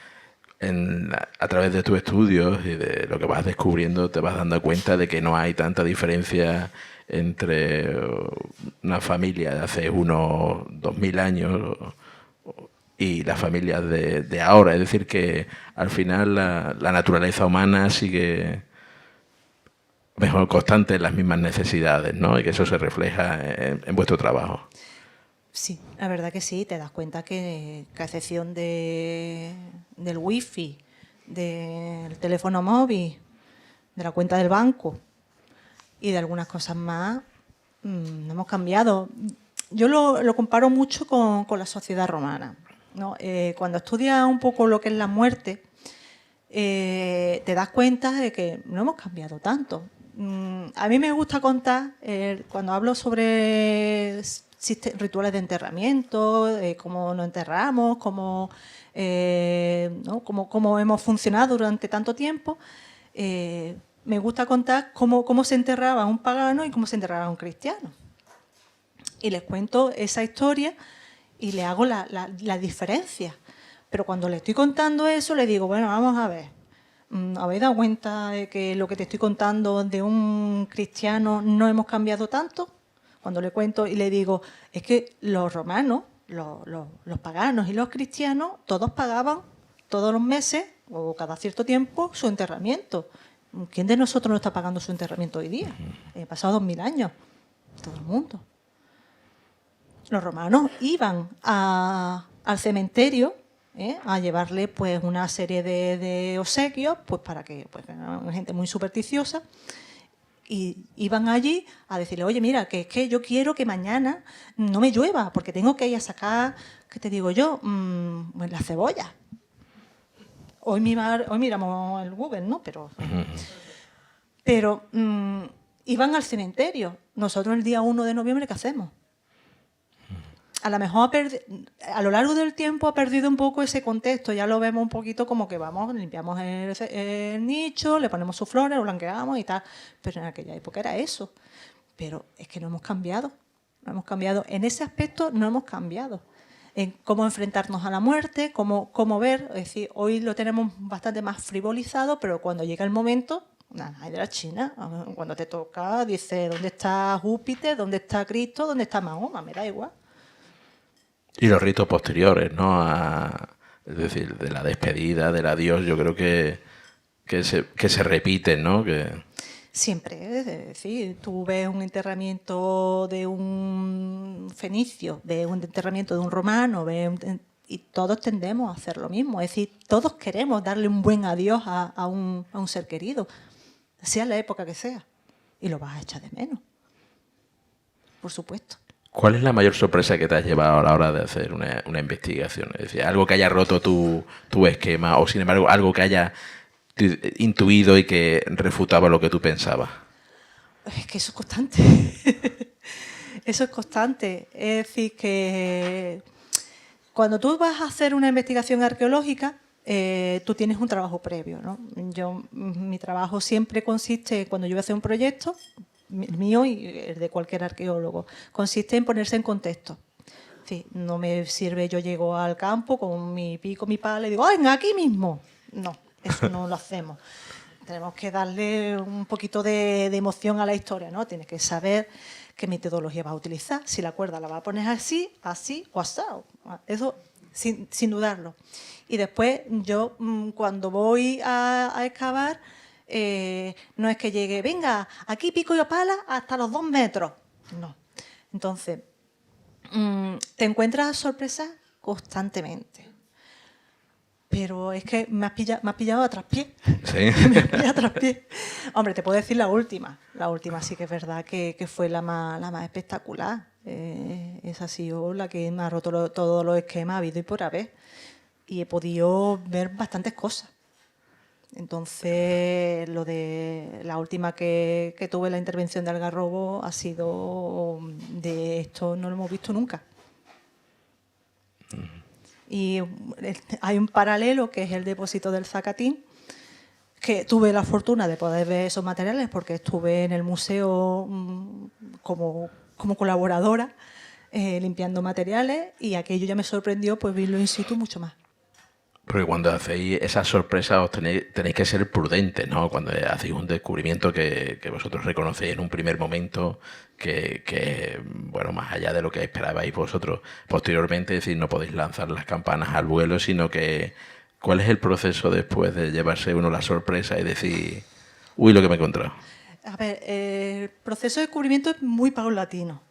a través de tus estudios y de lo que vas descubriendo, te vas dando cuenta de que no hay tanta diferencia entre una familia de hace unos 2000 años y las familias de ahora. Es decir, que al final la naturaleza humana sigue mejor constante en las mismas necesidades, ¿no? Y que eso se refleja en vuestro trabajo. Sí, la verdad que sí, te das cuenta que a excepción del wifi, del teléfono móvil, de la cuenta del banco y de algunas cosas más, no hemos cambiado. Yo lo comparo mucho con la sociedad romana, ¿no? Cuando estudias un poco lo que es la muerte, te das cuenta de que no hemos cambiado tanto. A mí me gusta contar, cuando hablo sobre rituales de enterramiento, cómo nos enterramos, cómo hemos funcionado durante tanto tiempo, me gusta contar cómo se enterraba un pagano y cómo se enterraba un cristiano. Y les cuento esa historia y le hago la diferencia. Pero cuando le estoy contando eso, le digo, bueno, vamos a ver, ¿habéis dado cuenta de que lo que te estoy contando de un cristiano no hemos cambiado tanto? Cuando le cuento y le digo, es que los romanos, los paganos y los cristianos, todos pagaban todos los meses o cada cierto tiempo su enterramiento. ¿Quién de nosotros no está pagando su enterramiento hoy día? Pasado 2000 años. Todo el mundo. Los romanos iban al cementerio a llevarle pues una serie de obsequios, pues para que eran gente muy supersticiosa, y iban allí a decirle, oye, mira, que es que yo quiero que mañana no me llueva, porque tengo que ir a sacar, ¿qué te digo yo? Pues la cebolla. Hoy miramos el Google, ¿no? Pero iban al cementerio. Nosotros el día 1 de noviembre, ¿qué hacemos? A lo mejor a lo largo del tiempo ha perdido un poco ese contexto. Ya lo vemos un poquito como que vamos, limpiamos el nicho, le ponemos sus flores, lo blanqueamos y tal. Pero en aquella época era eso. Pero es que no hemos cambiado. No hemos cambiado. En ese aspecto no hemos cambiado. En cómo enfrentarnos a la muerte, cómo ver. Es decir, hoy lo tenemos bastante más frivolizado, pero cuando llega el momento, Nada, de la China. Cuando te toca, dice, ¿dónde está Júpiter? ¿Dónde está Cristo? ¿Dónde está Mahoma? Me da igual. Y los ritos posteriores, ¿no? Es decir, de la despedida, del adiós, yo creo que se repiten, ¿no? Siempre, es decir, tú ves un enterramiento de un fenicio, ves un enterramiento de un romano, y todos tendemos a hacer lo mismo. Es decir, todos queremos darle un buen adiós a un ser querido, sea la época que sea, y lo vas a echar de menos, por supuesto. ¿Cuál es la mayor sorpresa que te has llevado a la hora de hacer una investigación? Es decir, algo que haya roto tu esquema o, sin embargo, algo que haya intuido y que refutaba lo que tú pensabas. Es que eso es constante. Eso es constante. Es decir, que cuando tú vas a hacer una investigación arqueológica, tú tienes un trabajo previo, ¿no? Mi trabajo siempre consiste, cuando yo voy a hacer un proyecto, el mío y el de cualquier arqueólogo, consiste en ponerse en contexto. Sí, no me sirve, yo llego al campo con mi pico, mi pala y digo, ¡ay, aquí mismo! No, eso no lo hacemos. Tenemos que darle un poquito de emoción a la historia, ¿no? Tienes que saber qué metodología vas a utilizar, si la cuerda la vas a poner así o asado. Eso sin dudarlo. Y después yo, cuando voy a excavar, no es que llegue, venga, aquí pico yo pala hasta los 2 metros. No. Entonces, te encuentras sorpresas constantemente. Pero es que me has pillado a traspié. Sí. Me has pillado a traspié. Hombre, te puedo decir la última. La última sí que es verdad que fue la más espectacular. Esa ha sido la que me ha roto todos los esquemas habido y por haber. Y he podido ver bastantes cosas. Entonces, lo de la última que tuve, la intervención de Algarrobo, ha sido de esto no lo hemos visto nunca. Y hay un paralelo que es el depósito del Zacatín, que tuve la fortuna de poder ver esos materiales porque estuve en el museo como colaboradora limpiando materiales, y aquello ya me sorprendió pues verlo in situ mucho más. Porque cuando hacéis esas sorpresas os tenéis que ser prudentes, ¿no? Cuando hacéis un descubrimiento que vosotros reconocéis en un primer momento que bueno, más allá de lo que esperabais vosotros posteriormente, es decir, no podéis lanzar las campanas al vuelo, sino que ¿cuál es el proceso después de llevarse uno la sorpresa y decir, uy, lo que me he encontrado? A ver, el proceso de descubrimiento es muy paulatino,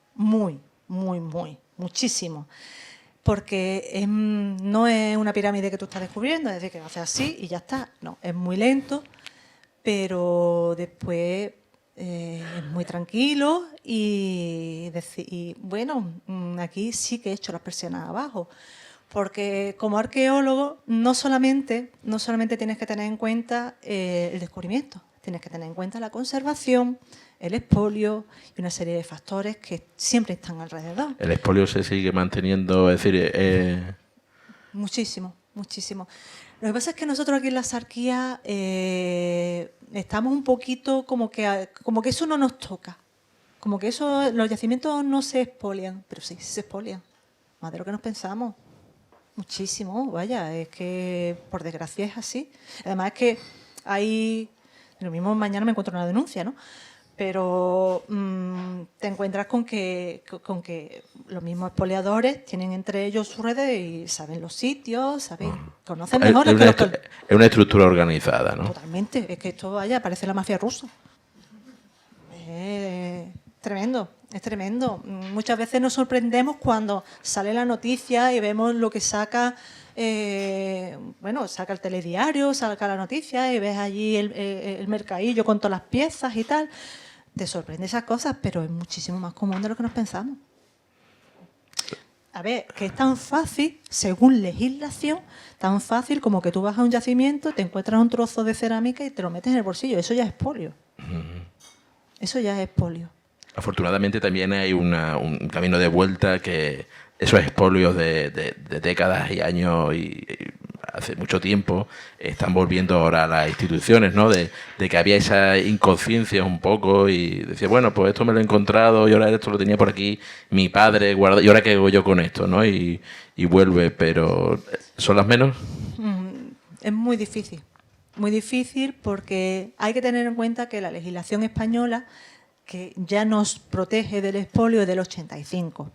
muchísimo. Porque no es una pirámide que tú estás descubriendo, es decir, que hace así y ya está. No, es muy lento, pero después es muy tranquilo y bueno, aquí sí que he hecho las persianas abajo. Porque como arqueólogo no solamente tienes que tener en cuenta el descubrimiento, tienes que tener en cuenta la conservación, el expolio y una serie de factores que siempre están alrededor. ¿El expolio se sigue manteniendo? Es decir, Muchísimo. Lo que pasa es que nosotros aquí en la Sarquía estamos un poquito como que eso no nos toca. Como que los yacimientos no se expolian, pero sí se expolian. Más de lo que nos pensamos. Muchísimo, vaya, es que por desgracia es así. Además es que hay, lo mismo mañana me encuentro una denuncia, ¿no? Pero te encuentras con que los mismos expoliadores tienen entre ellos sus redes y saben los sitios, conocen mejor. Es una estructura organizada, ¿no? Totalmente, es que esto, vaya, parece la mafia rusa. Es tremendo. Muchas veces nos sorprendemos cuando sale la noticia y vemos lo que saca el telediario, saca la noticia y ves allí el mercadillo con todas las piezas y tal. Te sorprende esas cosas, pero es muchísimo más común de lo que nos pensamos. A ver, que es tan fácil, según legislación, tan fácil como que tú vas a un yacimiento, te encuentras un trozo de cerámica y te lo metes en el bolsillo. Eso ya es expolio. Eso ya es expolio. Afortunadamente también hay un camino de vuelta, que esos expolios de décadas y años y hace mucho tiempo están volviendo ahora a las instituciones, ¿no? De que había esa inconsciencia un poco y decía, bueno, pues esto me lo he encontrado y ahora esto lo tenía por aquí mi padre guardado y ahora qué hago yo con esto, ¿no? Y vuelve, pero ¿son las menos? Es muy difícil. muy difícil porque hay que tener en cuenta que la legislación española que ya nos protege del expolio es del 85.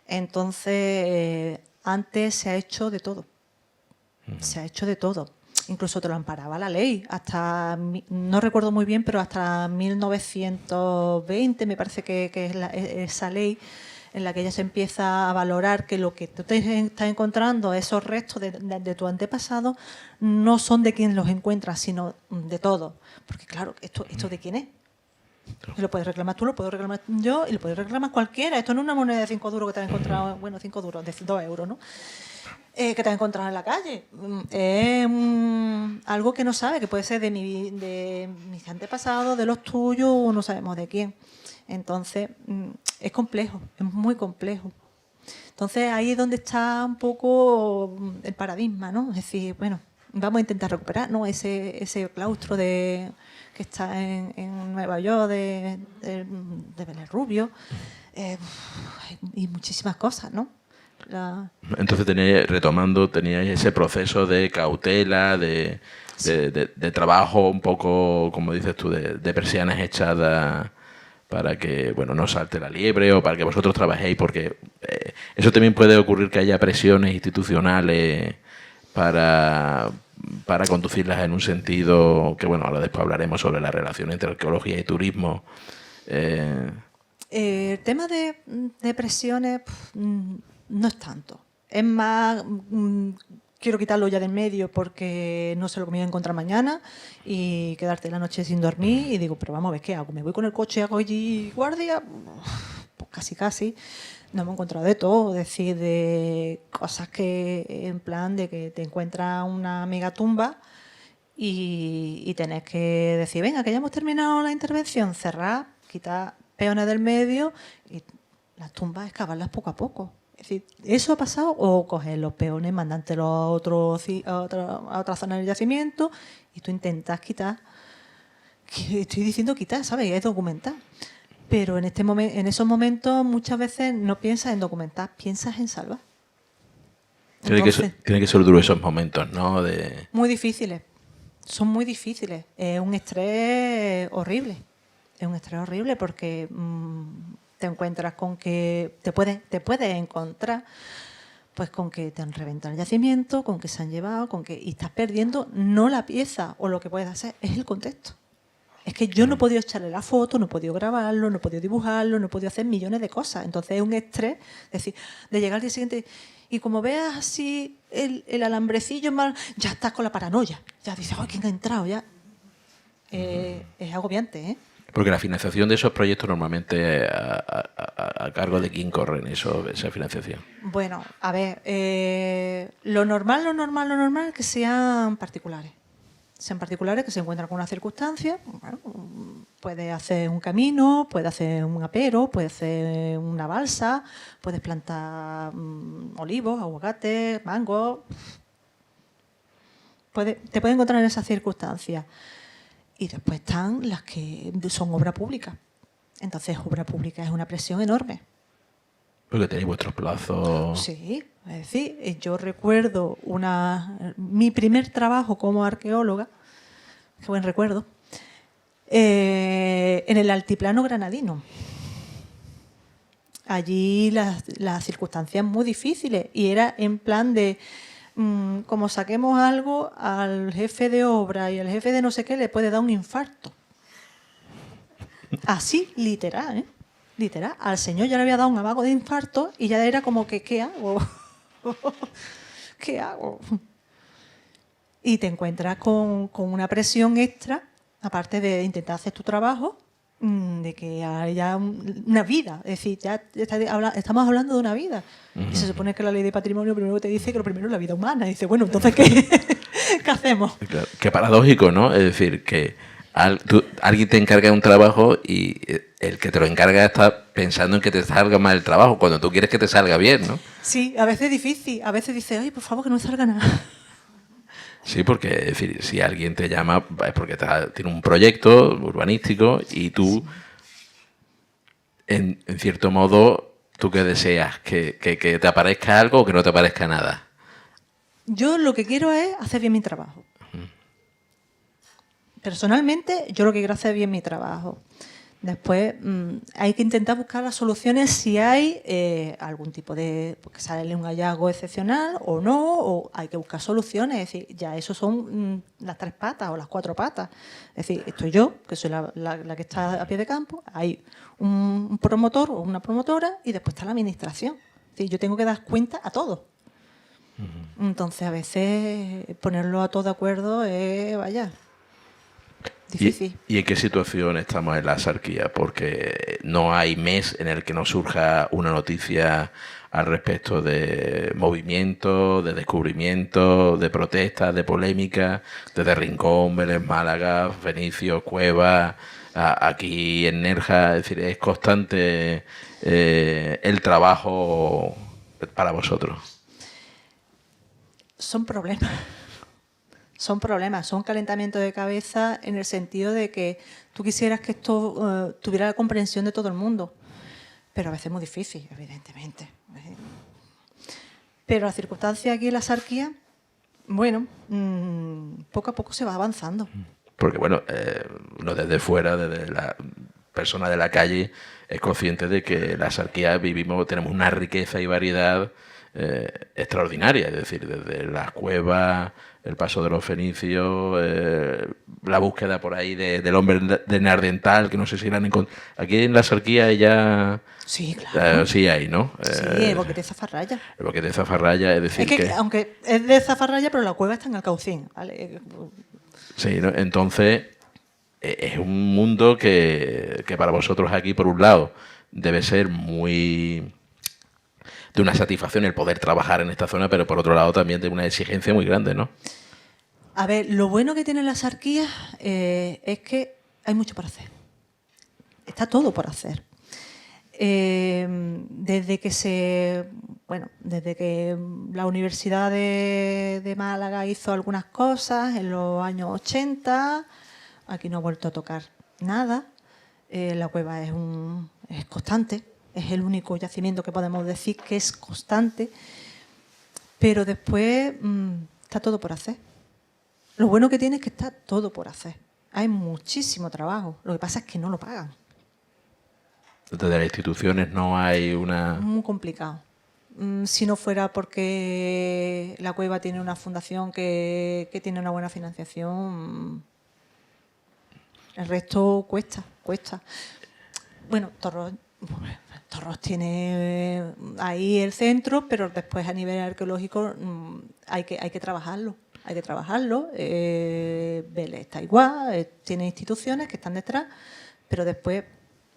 Entonces, antes se ha hecho de todo. Se ha hecho de todo. Incluso te lo amparaba la ley. Hasta, no recuerdo muy bien, pero hasta 1920 me parece que es esa ley en la que ya se empieza a valorar que lo que tú te estás encontrando, esos restos de tu antepasado, no son de quien los encuentra, sino de todo. Porque claro, ¿esto de quién es? Y lo puedes reclamar tú, lo puedo reclamar yo y lo puedes reclamar cualquiera. Esto no es una moneda de 5 duros que te has encontrado, bueno, 5 duros, de 2 euros, ¿no? Que te has encontrado en la calle. Es algo que no sabe, que puede ser de mis antepasados, de los tuyos, o no sabemos de quién. Entonces, es complejo, es muy complejo. Entonces, ahí es donde está un poco el paradigma, ¿no? Es decir, bueno, vamos a intentar recuperar, ¿no? Ese claustro que está en Nueva York de Vélez Rubio y muchísimas cosas, ¿no? Entonces teníais ese proceso de cautela, de trabajo un poco, como dices tú, de persianas echadas para que, bueno, no salte la liebre o para que vosotros trabajéis, porque eso también puede ocurrir, que haya presiones institucionales para conducirlas en un sentido que, bueno, ahora después hablaremos sobre la relación entre arqueología y turismo. El tema de presiones no es tanto. Es más, quiero quitarlo ya de en medio porque no sé lo que me voy a encontrar mañana y quedarte la noche sin dormir y digo, pero vamos a ver qué hago. ¿Me voy con el coche y hago allí guardia? Pues casi. No me he encontrado de todo, es decir, de cosas que en plan de que te encuentras una megatumba y tenés que decir, venga, que ya hemos terminado la intervención, cerrar, quitar peones del medio y las tumbas excavarlas poco a poco. Es decir, ¿eso ha pasado? O coger los peones, mandártelos a otra zona del yacimiento y tú intentas quitar. Estoy diciendo quitar, ¿sabes? Es documentar. Pero en esos momentos muchas veces no piensas en documentar, piensas en salvar. Tiene que ser duro esos momentos, ¿no? Muy difíciles. Son muy difíciles. Es un estrés horrible. Es un estrés horrible porque te encuentras con que te puedes encontrar pues con que te han reventado el yacimiento, con que se han llevado, y estás perdiendo no la pieza o lo que puedes hacer, es el contexto. Es que yo no he podido echarle la foto, no he podido grabarlo, no he podido dibujarlo, no he podido hacer millones de cosas. Entonces es un estrés, es decir, de llegar al día siguiente y como veas así el alambrecillo mal, ya estás con la paranoia. Ya dices, ¡ay, quién ha entrado! Ya es agobiante, ¿eh? Porque la financiación de esos proyectos normalmente a cargo de quién corren esa financiación. Bueno, a ver, lo normal es que sean particulares. Sean particulares que se encuentran con una circunstancia, bueno, puedes hacer un camino, puedes hacer un apero, puedes hacer una balsa, puedes plantar olivos, aguacates, mangos. Te puedes encontrar en esas circunstancias. Y después están las que son obra pública. Entonces, obra pública es una presión enorme. Porque tenéis vuestros plazos. Sí, es decir, yo recuerdo mi primer trabajo como arqueóloga, qué buen recuerdo, en el altiplano granadino. Allí las circunstancias muy difíciles y era en plan de, como saquemos algo, al jefe de obra y al jefe de no sé qué le puede dar un infarto. Así, literal, ¿eh? Literal, al señor ya le había dado un amago de infarto y ya era como que, ¿qué hago? ¿Qué hago? Y te encuentras con una presión extra, aparte de intentar hacer tu trabajo, de que haya una vida. Es decir, ya estamos hablando de una vida. Y se supone que la ley de patrimonio primero te dice que lo primero es la vida humana. Y dice, bueno, entonces, ¿qué hacemos? Claro, qué paradójico, ¿no? Es decir, que alguien te encarga un trabajo y el que te lo encarga está pensando en que te salga mal el trabajo, cuando tú quieres que te salga bien, ¿no? Sí, a veces es difícil. A veces dices, ay, por favor, que no me salga nada. Sí, porque es decir, si alguien te llama es porque tiene un proyecto urbanístico y tú, en cierto modo, ¿tú qué deseas? ¿Que te aparezca algo o que no te aparezca nada? Yo lo que quiero es hacer bien mi trabajo. Personalmente, yo lo que quiero hacer bien mi trabajo. Después hay que intentar buscar las soluciones si hay algún tipo de... porque sale un hallazgo excepcional o no, o hay que buscar soluciones. Es decir, ya eso son las 3 patas o las 4 patas. Es decir, estoy yo, que soy la que está a pie de campo, hay un promotor o una promotora y después está la administración. Es decir, yo tengo que dar cuenta a todos. Entonces, a veces ponerlo a todos de acuerdo es, vaya... difícil. ¿Y en qué situación estamos en la Sarquía? Porque no hay mes en el que no surja una noticia al respecto de movimientos, de descubrimientos, de protestas, de polémicas, desde Rincón, Vélez, Málaga, Fenicio, Cueva, aquí en Nerja. Es decir, es constante el trabajo para vosotros. Son problemas. Son problemas, son calentamientos de cabeza en el sentido de que tú quisieras que esto tuviera la comprensión de todo el mundo, pero a veces es muy difícil, evidentemente. Pero la circunstancia aquí en la Sarquía, bueno, poco a poco se va avanzando. Porque, bueno, uno desde fuera, desde la persona de la calle, es consciente de que en la Sarquía tenemos una riqueza y variedad extraordinaria, es decir, desde las cuevas, el paso de los fenicios, la búsqueda por ahí del hombre de Neandertal, que no sé si la han encontrado. Aquí en la Sarquía ya... Sí, claro. Sí hay, ¿no? Sí, el boquete de Zafarraya. El boquete de Zafarraya, es decir es que... aunque es de Zafarraya, pero la cueva está en Alcaucín, ¿vale? Sí, ¿no? Entonces, es un mundo que para vosotros aquí, por un lado, debe ser muy... de una satisfacción el poder trabajar en esta zona, pero por otro lado también de una exigencia muy grande, ¿no? A ver, lo bueno que tiene la Sarquía es que hay mucho por hacer. Está todo por hacer. Desde que la Universidad de Málaga hizo algunas cosas en los años 80, aquí no ha vuelto a tocar nada. La cueva es constante. Es el único yacimiento que podemos decir que es constante, pero después está todo por hacer. Lo bueno que tiene es que está todo por hacer. Hay muchísimo trabajo, lo que pasa es que no lo pagan. Desde las instituciones no hay una... Muy complicado. Si no fuera porque la cueva tiene una fundación que tiene una buena financiación, el resto cuesta. Bueno, Torros tiene ahí el centro, pero después a nivel arqueológico hay que trabajarlo. Vélez está igual, tiene instituciones que están detrás, pero después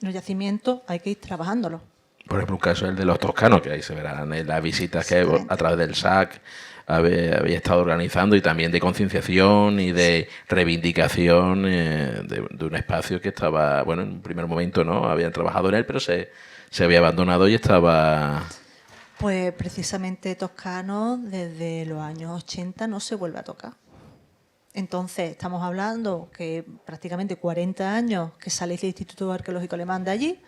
los yacimientos hay que ir trabajándolos. Por ejemplo, un caso es el de los toscanos, que ahí se verán en las visitas que a través del SAC había estado organizando, y también de concienciación y de reivindicación de un espacio que estaba, bueno, en un primer momento no habían trabajado en él, pero se había abandonado y estaba... Pues precisamente Toscano desde los años 80 no se vuelve a tocar. Entonces estamos hablando que prácticamente 40 años que sale el Instituto Arqueológico Alemán de allí,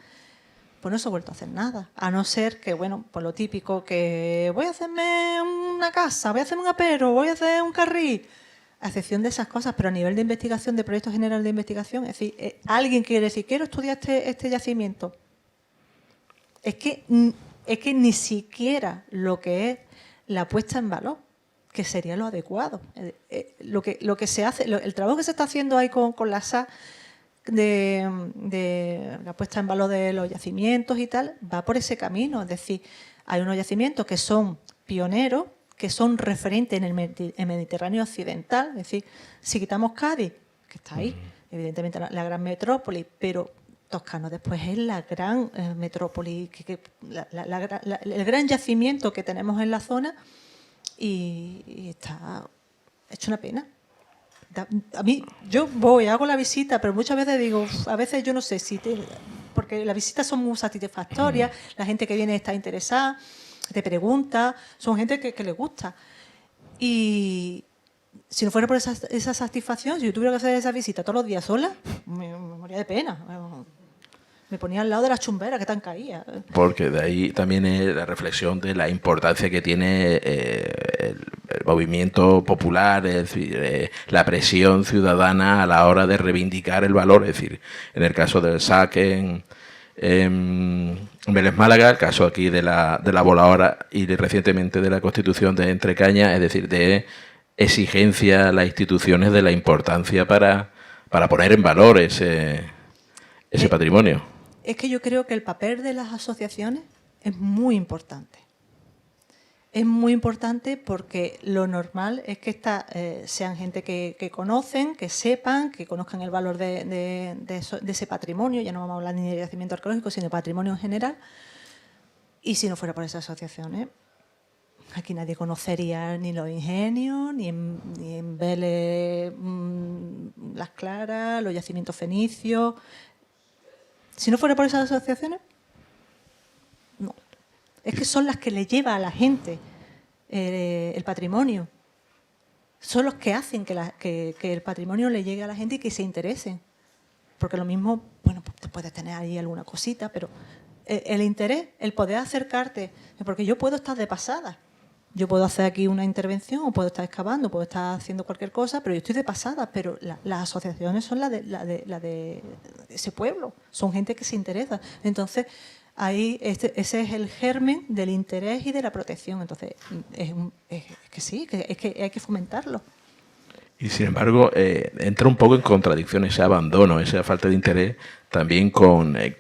pues no se ha vuelto a hacer nada. A no ser que, bueno, pues lo típico, que voy a hacerme una casa, voy a hacerme un apero, voy a hacer un carril, a excepción de esas cosas, pero a nivel de investigación, de proyecto general de investigación, es decir, alguien quiere decir, quiero estudiar este yacimiento. Es que ni siquiera lo que es la puesta en valor, que sería lo adecuado. Lo que se hace, el trabajo que se está haciendo ahí con la SA de la puesta en valor de los yacimientos y tal, va por ese camino. Es decir, hay unos yacimientos que son pioneros, que son referentes en el Mediterráneo occidental. Es decir, si quitamos Cádiz, que está ahí, evidentemente la gran metrópoli, pero Toscano después es la gran metrópoli, el gran yacimiento que tenemos en la zona, y está hecho una pena. A mí, yo hago la visita, pero muchas veces digo, a veces yo no sé porque las visitas son muy satisfactorias, la gente que viene está interesada, te pregunta, son gente que le gusta. Y si no fuera por esa satisfacción, si yo tuviera que hacer esa visita todos los días sola, me moría de pena. Me ponía al lado de las chumberas que tan caía. Porque de ahí también es la reflexión de la importancia que tiene movimiento popular, es decir, la presión ciudadana a la hora de reivindicar el valor. Es decir, en el caso del SAC en Vélez Málaga, el caso aquí de la voladora y recientemente de la Constitución de Entrecaña, es decir, de exigencia a las instituciones de la importancia para poner en valor ese patrimonio. Es que yo creo que el papel de las asociaciones es muy importante. Es muy importante porque lo normal es que sean gente que conocen, que sepan, que conozcan el valor de ese patrimonio. Ya no vamos a hablar ni de yacimiento arqueológico, sino de patrimonio en general. Y si no fuera por esas asociaciones, aquí nadie conocería ni los ingenios, ni en Vélez Las Claras, los yacimientos fenicios. Si no fuera por esas asociaciones, no. Es que son las que le lleva a la gente el patrimonio. Son los que hacen que el patrimonio le llegue a la gente y que se interesen. Porque lo mismo, bueno, pues te puedes tener ahí alguna cosita, pero el interés, el poder acercarte, porque yo puedo estar de pasada. Yo puedo hacer aquí una intervención, o puedo estar excavando, puedo estar haciendo cualquier cosa, pero yo estoy de pasada. Pero las asociaciones son la de ese pueblo, son gente que se interesa. Entonces, ahí ese es el germen del interés y de la protección. Entonces, es que sí, es que hay que fomentarlo. Y sin embargo, entra un poco en contradicción ese abandono, esa falta de interés, también con el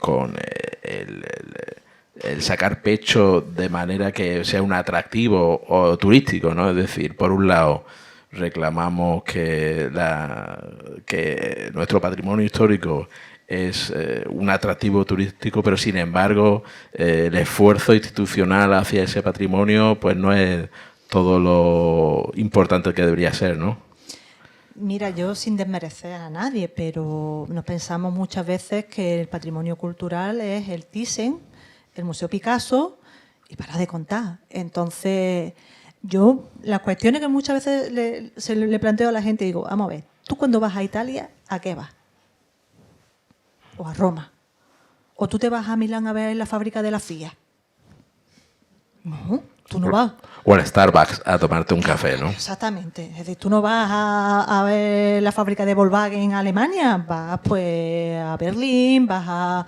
sacar pecho de manera que sea un atractivo o turístico, ¿no? Es decir, por un lado, reclamamos que nuestro patrimonio histórico es un atractivo turístico, pero sin embargo el esfuerzo institucional hacia ese patrimonio pues no es todo lo importante que debería ser, ¿no? Mira, yo sin desmerecer a nadie, pero nos pensamos muchas veces que el patrimonio cultural es el Thyssen, el Museo Picasso y para de contar. Entonces, yo las cuestiones que muchas veces le planteo a la gente, digo, vamos a ver, tú cuando vas a Italia, ¿a qué vas? O a Roma. O tú te vas a Milán a ver la fábrica de la Fiat. No, tú no vas. O al Starbucks a tomarte un café, ¿no? Exactamente. Es decir, tú no vas a ver la fábrica de Volkswagen en Alemania, vas pues a Berlín, vas a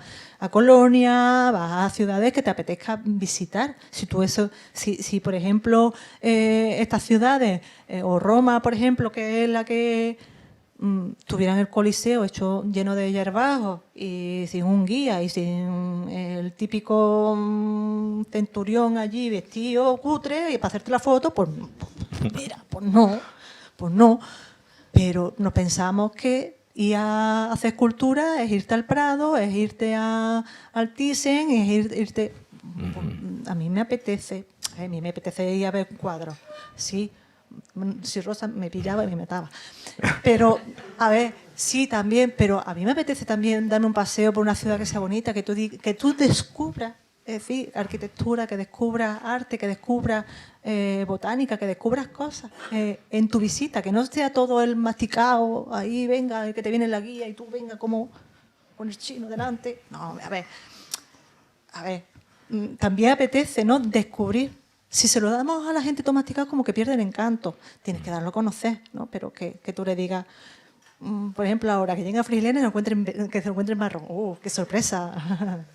Colonia, vas a ciudades que te apetezca visitar. Si por ejemplo, estas ciudades, o Roma, por ejemplo, que es la que tuvieran el Coliseo hecho lleno de hierbajos y sin un guía y sin el típico centurión allí vestido cutre y para hacerte la foto, pues mira, pues no. Pero nos pensamos que ir a hacer escultura es irte al Prado, es irte al Thyssen, es irte... A mí me apetece ir a ver cuadros, sí. Si Rosa me pillaba y me mataba. Pero, a ver, sí, también, pero a mí me apetece también darme un paseo por una ciudad que sea bonita, que tú descubras, es decir, arquitectura, que descubras arte, que descubras botánica, que descubras cosas en tu visita, que no sea todo el masticado, ahí venga, que te viene la guía y tú venga como con el chino delante. No, a ver, también apetece, ¿no?, descubrir. Si se lo damos a la gente todo masticado, como que pierde el encanto. Tienes que darlo a conocer, ¿no? Pero que tú le digas, por ejemplo, ahora que llega a Frilene, que se lo encuentren marrón. ¡Oh, qué sorpresa!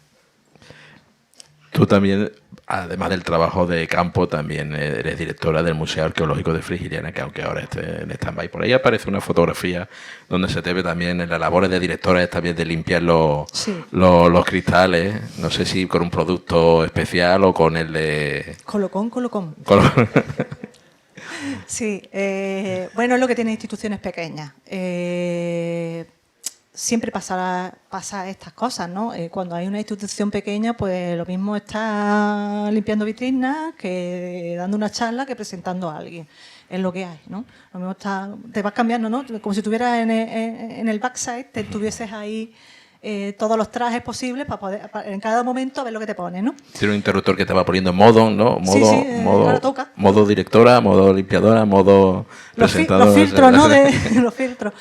Tú también, además del trabajo de campo, también eres directora del Museo Arqueológico de Frigiliana, que aunque ahora esté en stand-by. Por ahí aparece una fotografía donde se te ve también en las labores de directora, también de limpiar los cristales. No sé si con un producto especial o con el de... Colocón. Sí, bueno, es lo que tienen instituciones pequeñas. Siempre pasa estas cosas, ¿no? Cuando hay una institución pequeña, pues lo mismo está limpiando vitrinas que dando una charla que presentando a alguien. Es lo que hay, ¿no? Lo mismo te vas cambiando, ¿no? Como si estuvieras en el backside, te tuvieses ahí todos los trajes posibles para poder en cada momento ver lo que te pones, ¿no? Tiene un interruptor que te va poniendo modo, ¿no? Ahora toca. Modo directora, modo limpiadora, modo presentadora. Los filtros, ¿no? Los filtros.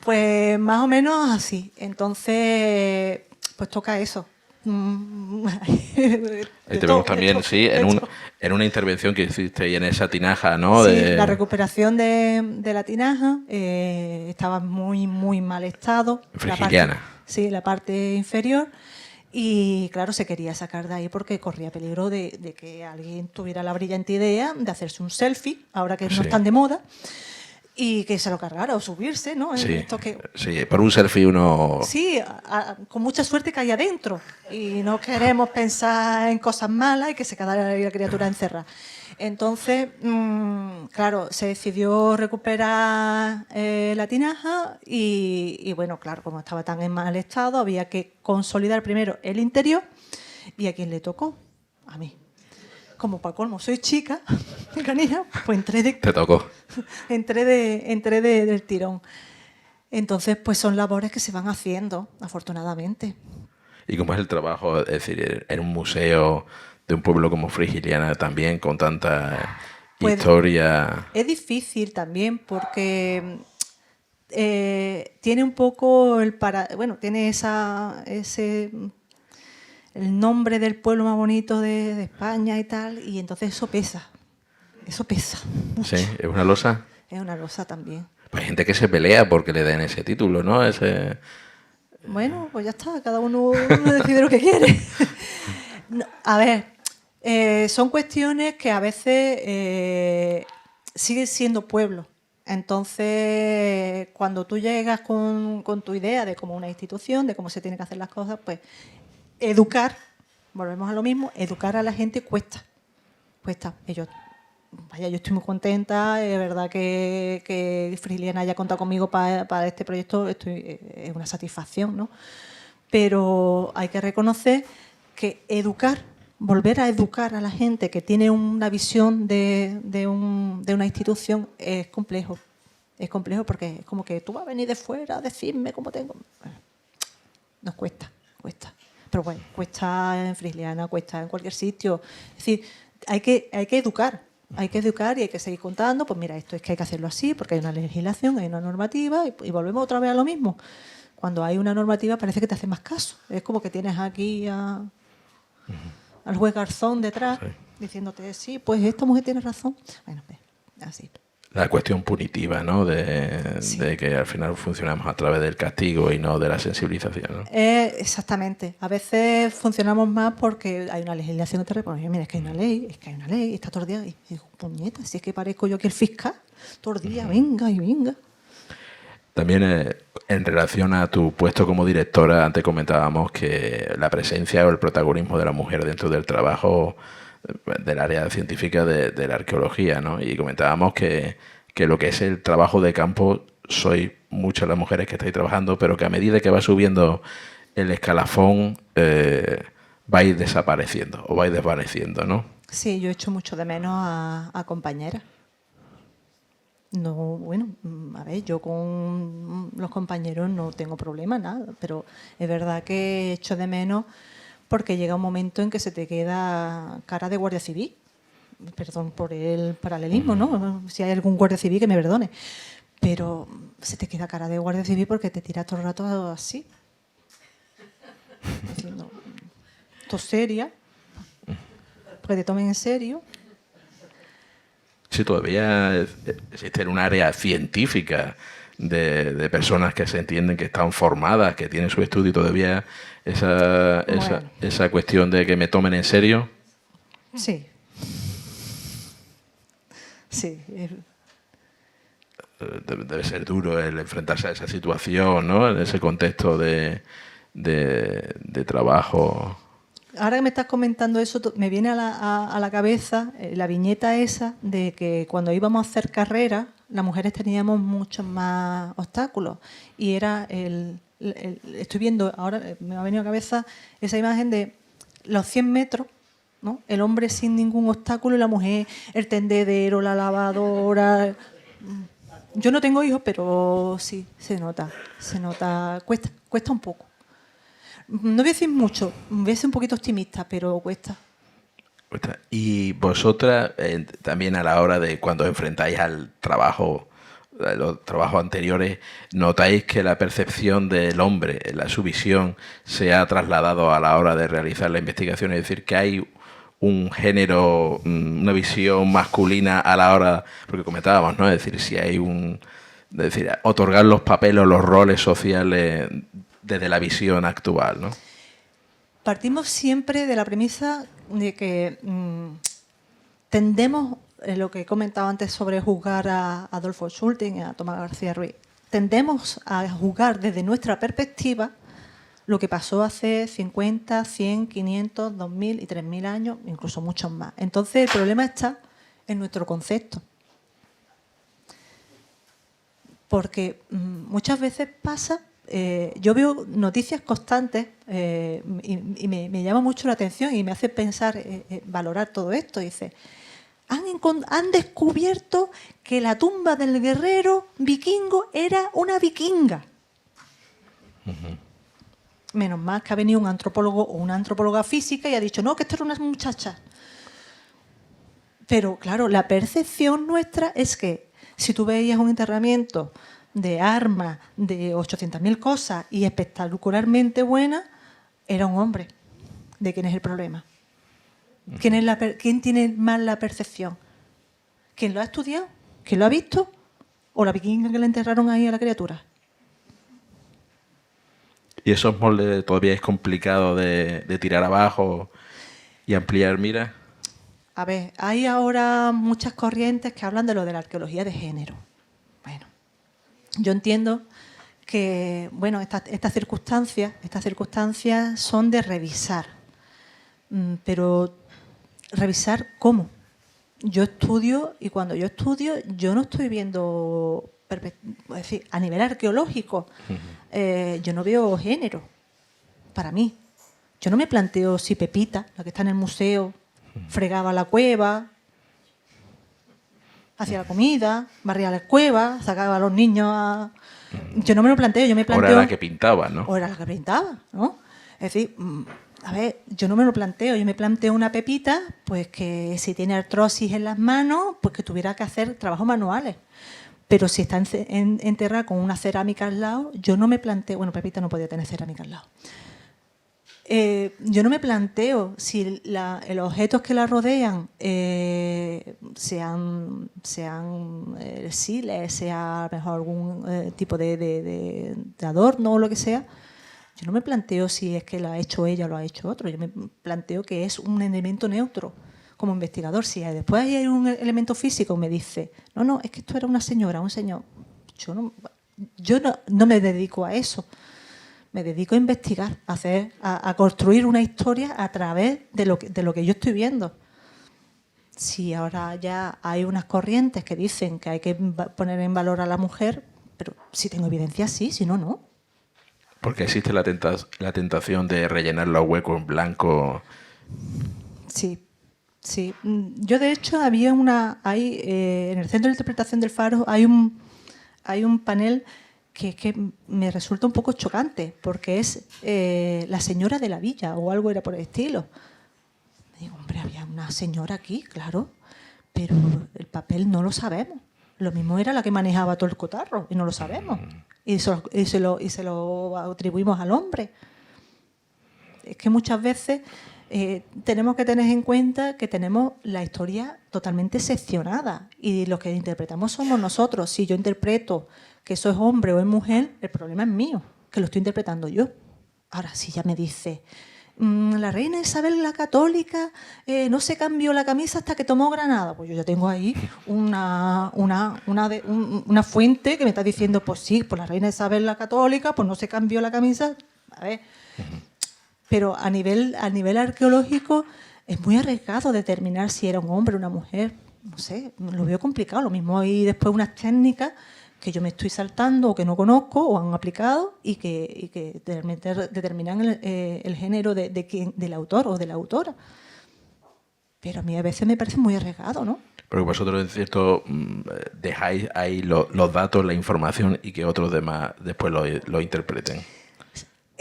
Pues más o menos así. Entonces, pues toca eso. Ahí te vemos también, sí, en una intervención que hiciste y en esa tinaja, ¿no? Sí, la recuperación de la tinaja estaba muy mal estado. Frigiliana. Sí, la parte inferior. Y claro, se quería sacar de ahí porque corría peligro de que alguien tuviera la brillante idea de hacerse un selfie, ahora que no están de moda, y que se lo cargara o subirse, ¿no? Sí, sí, por un selfie uno... Sí, con mucha suerte caía adentro y no queremos pensar en cosas malas y que se quedara la criatura encerrada. Entonces, claro, se decidió recuperar la tinaja y bueno, claro, como estaba tan en mal estado, había que consolidar primero el interior. ¿Y a quién le tocó? A mí. Como para colmo, soy chica, canija, pues Te tocó. entré del tirón. Entonces, pues son labores que se van haciendo, afortunadamente. ¿Y cómo es el trabajo, es decir, en un museo de un pueblo como Frigiliana también, con tanta historia? Es difícil también porque tiene un poco tiene ese el nombre del pueblo más bonito de España y tal, y entonces eso pesa mucho. Sí, es una losa. Es una losa también. Hay gente que se pelea porque le den ese título, ¿no? Bueno, pues ya está, cada uno decide lo que quiere. No, a ver, son cuestiones que a veces siguen siendo pueblo. Entonces, cuando tú llegas con tu idea de cómo una institución, de cómo se tienen que hacer las cosas, pues educar, volvemos a lo mismo, educar a la gente cuesta. Yo estoy muy contenta, es verdad que Frigiliana haya contado conmigo para este proyecto, es una satisfacción, ¿no? Pero hay que reconocer que volver a educar a la gente que tiene una visión de una institución es complejo. Es complejo porque es como que tú vas a venir de fuera a decirme cómo tengo. Nos cuesta. Pero bueno, cuesta en Frigiliana, cuesta en cualquier sitio. Es decir, hay que educar. Hay que educar y hay que seguir contando, pues mira, esto es que hay que hacerlo así, porque hay una legislación, hay una normativa, y volvemos otra vez a lo mismo. Cuando hay una normativa parece que te hace más caso. Es como que tienes aquí al juez Garzón detrás, diciéndote, sí, pues esta mujer tiene razón. Bueno, así. La cuestión punitiva, ¿no? De que al final funcionamos a través del castigo y no de la sensibilización, ¿no? Exactamente. A veces funcionamos más porque hay una legislación que te repone. Mira, es que hay una ley, está todo el día. Y digo, puñeta, si es que parezco yo aquí el fiscal, todo el día, venga y venga. También en relación a tu puesto como directora, antes comentábamos que la presencia o el protagonismo de la mujer dentro del trabajo del área científica de la arqueología, ¿no? Y comentábamos que lo que es el trabajo de campo sois muchas las mujeres que estáis trabajando, pero que a medida que va subiendo el escalafón vais desapareciendo o vais desvaneciendo, ¿no? Sí, yo echo mucho de menos a compañeras. No, bueno, a ver, yo con los compañeros no tengo problema, nada, pero es verdad que echo de menos porque llega un momento en que se te queda cara de guardia civil. Perdón por el paralelismo, ¿no? Si hay algún guardia civil que me perdone. Pero se te queda cara de guardia civil porque te tira todo el rato así. Diciendo, esto es seria, porque te tomen en serio. Sí, todavía existe un área científica de personas que se entienden que están formadas, que tienen su estudio y todavía esa cuestión de que me tomen en serio. Sí. Sí. Debe ser duro el enfrentarse a esa situación, ¿no? En ese contexto de trabajo. Ahora que me estás comentando eso, me viene a la cabeza la viñeta esa de que cuando íbamos a hacer carreras, las mujeres teníamos muchos más obstáculos. Y era estoy viendo, ahora me ha venido a la cabeza esa imagen de los 100 metros, ¿no? El hombre sin ningún obstáculo y la mujer, el tendedero, la lavadora. Yo no tengo hijos, pero sí, se nota, cuesta un poco. No voy a decir mucho, voy a ser un poquito optimista, pero cuesta. Y vosotras, también a la hora de cuando os enfrentáis al trabajo los trabajos anteriores, ¿notáis que la percepción del hombre, su visión, se ha trasladado a la hora de realizar la investigación? Es decir, que hay un género, una visión masculina a la hora, porque comentábamos, ¿no? Es decir, si hay es decir, otorgar los papeles, los roles sociales desde la visión actual, ¿no? Partimos siempre de la premisa de que tendemos, lo que he comentado antes sobre juzgar a Adolfo Schulting y a Tomás García Ruiz, tendemos a juzgar desde nuestra perspectiva lo que pasó hace 50, 100, 500, 2000 y 3000 años, incluso muchos más. Entonces, el problema está en nuestro concepto. Porque muchas veces pasa, yo veo noticias constantes y me llama mucho la atención y me hace pensar, valorar todo esto. Dice, han descubierto que la tumba del guerrero vikingo era una vikinga. Menos mal que ha venido un antropólogo o una antropóloga física y ha dicho, no, que esto era una muchacha. Pero claro, la percepción nuestra es que si tú veías un enterramiento de armas, de 800.000 cosas y espectacularmente buena, era un hombre. ¿De quién es el problema? ¿Quién tiene más la percepción? ¿Quién lo ha estudiado? ¿Quién lo ha visto? ¿O la vikinga que le enterraron ahí a la criatura? ¿Y esos moldes todavía es complicado de tirar abajo y ampliar mira? A ver, hay ahora muchas corrientes que hablan de lo de la arqueología de género. Bueno, yo entiendo que, bueno, estas circunstancias son de revisar. Pero, ¿revisar cómo? Yo estudio y cuando yo estudio yo no estoy viendo, es decir, a nivel arqueológico, yo no veo género para mí. Yo no me planteo si Pepita, la que está en el museo, fregaba la cueva, hacía la comida, barría la cueva, sacaba a los niños a... Yo no me lo planteo, yo me planteo... O era la que pintaba, ¿no? O era la que pintaba, ¿no? Es decir, a ver, yo no me lo planteo, yo me planteo una Pepita, pues que si tiene artrosis en las manos, pues que tuviera que hacer trabajos manuales. Pero si está enterrada con una cerámica al lado, yo no me planteo... Bueno, Pepita no podía tener cerámica al lado. Yo no me planteo si los objetos que la rodean sean siles, sea mejor algún tipo de adorno o lo que sea. Yo no me planteo si es que lo ha hecho ella o lo ha hecho otro. Yo me planteo que es un elemento neutro como investigador. Si después hay un elemento físico me dice, no, es que esto era una señora, un señor. Yo no me dedico a eso. Me dedico a investigar, a construir una historia a través de lo que yo estoy viendo. Si ahora ya hay unas corrientes que dicen que hay que poner en valor a la mujer, pero si tengo evidencia sí, si no, no. Porque existe la tentación de rellenar los huecos en blanco. Sí. Yo de hecho en el Centro de Interpretación del Faro hay un panel que me resulta un poco chocante, porque es la señora de la villa o algo era por el estilo. Me digo, hombre, había una señora aquí, claro, pero el papel no lo sabemos. Lo mismo era la que manejaba todo el cotarro y no lo sabemos. Y se lo atribuimos al hombre. Es que muchas veces tenemos que tener en cuenta que tenemos la historia totalmente seccionada y lo que interpretamos somos nosotros. Si yo interpreto que eso es hombre o es mujer, el problema es mío, que lo estoy interpretando yo. Ahora, si ya me dice, la reina Isabel la Católica no se cambió la camisa hasta que tomó Granada, pues yo ya tengo ahí una fuente que me está diciendo, pues sí, pues la reina Isabel la Católica, pues no se cambió la camisa. A ver, pero a nivel arqueológico es muy arriesgado determinar si era un hombre o una mujer. No sé, lo veo complicado. Lo mismo hay después unas técnicas que yo me estoy saltando o que no conozco o han aplicado y que determinan el género del autor o de la autora. Pero a mí a veces me parece muy arriesgado, ¿no? Porque vosotros, en cierto, dejáis ahí los datos, la información y que otros demás después lo interpreten.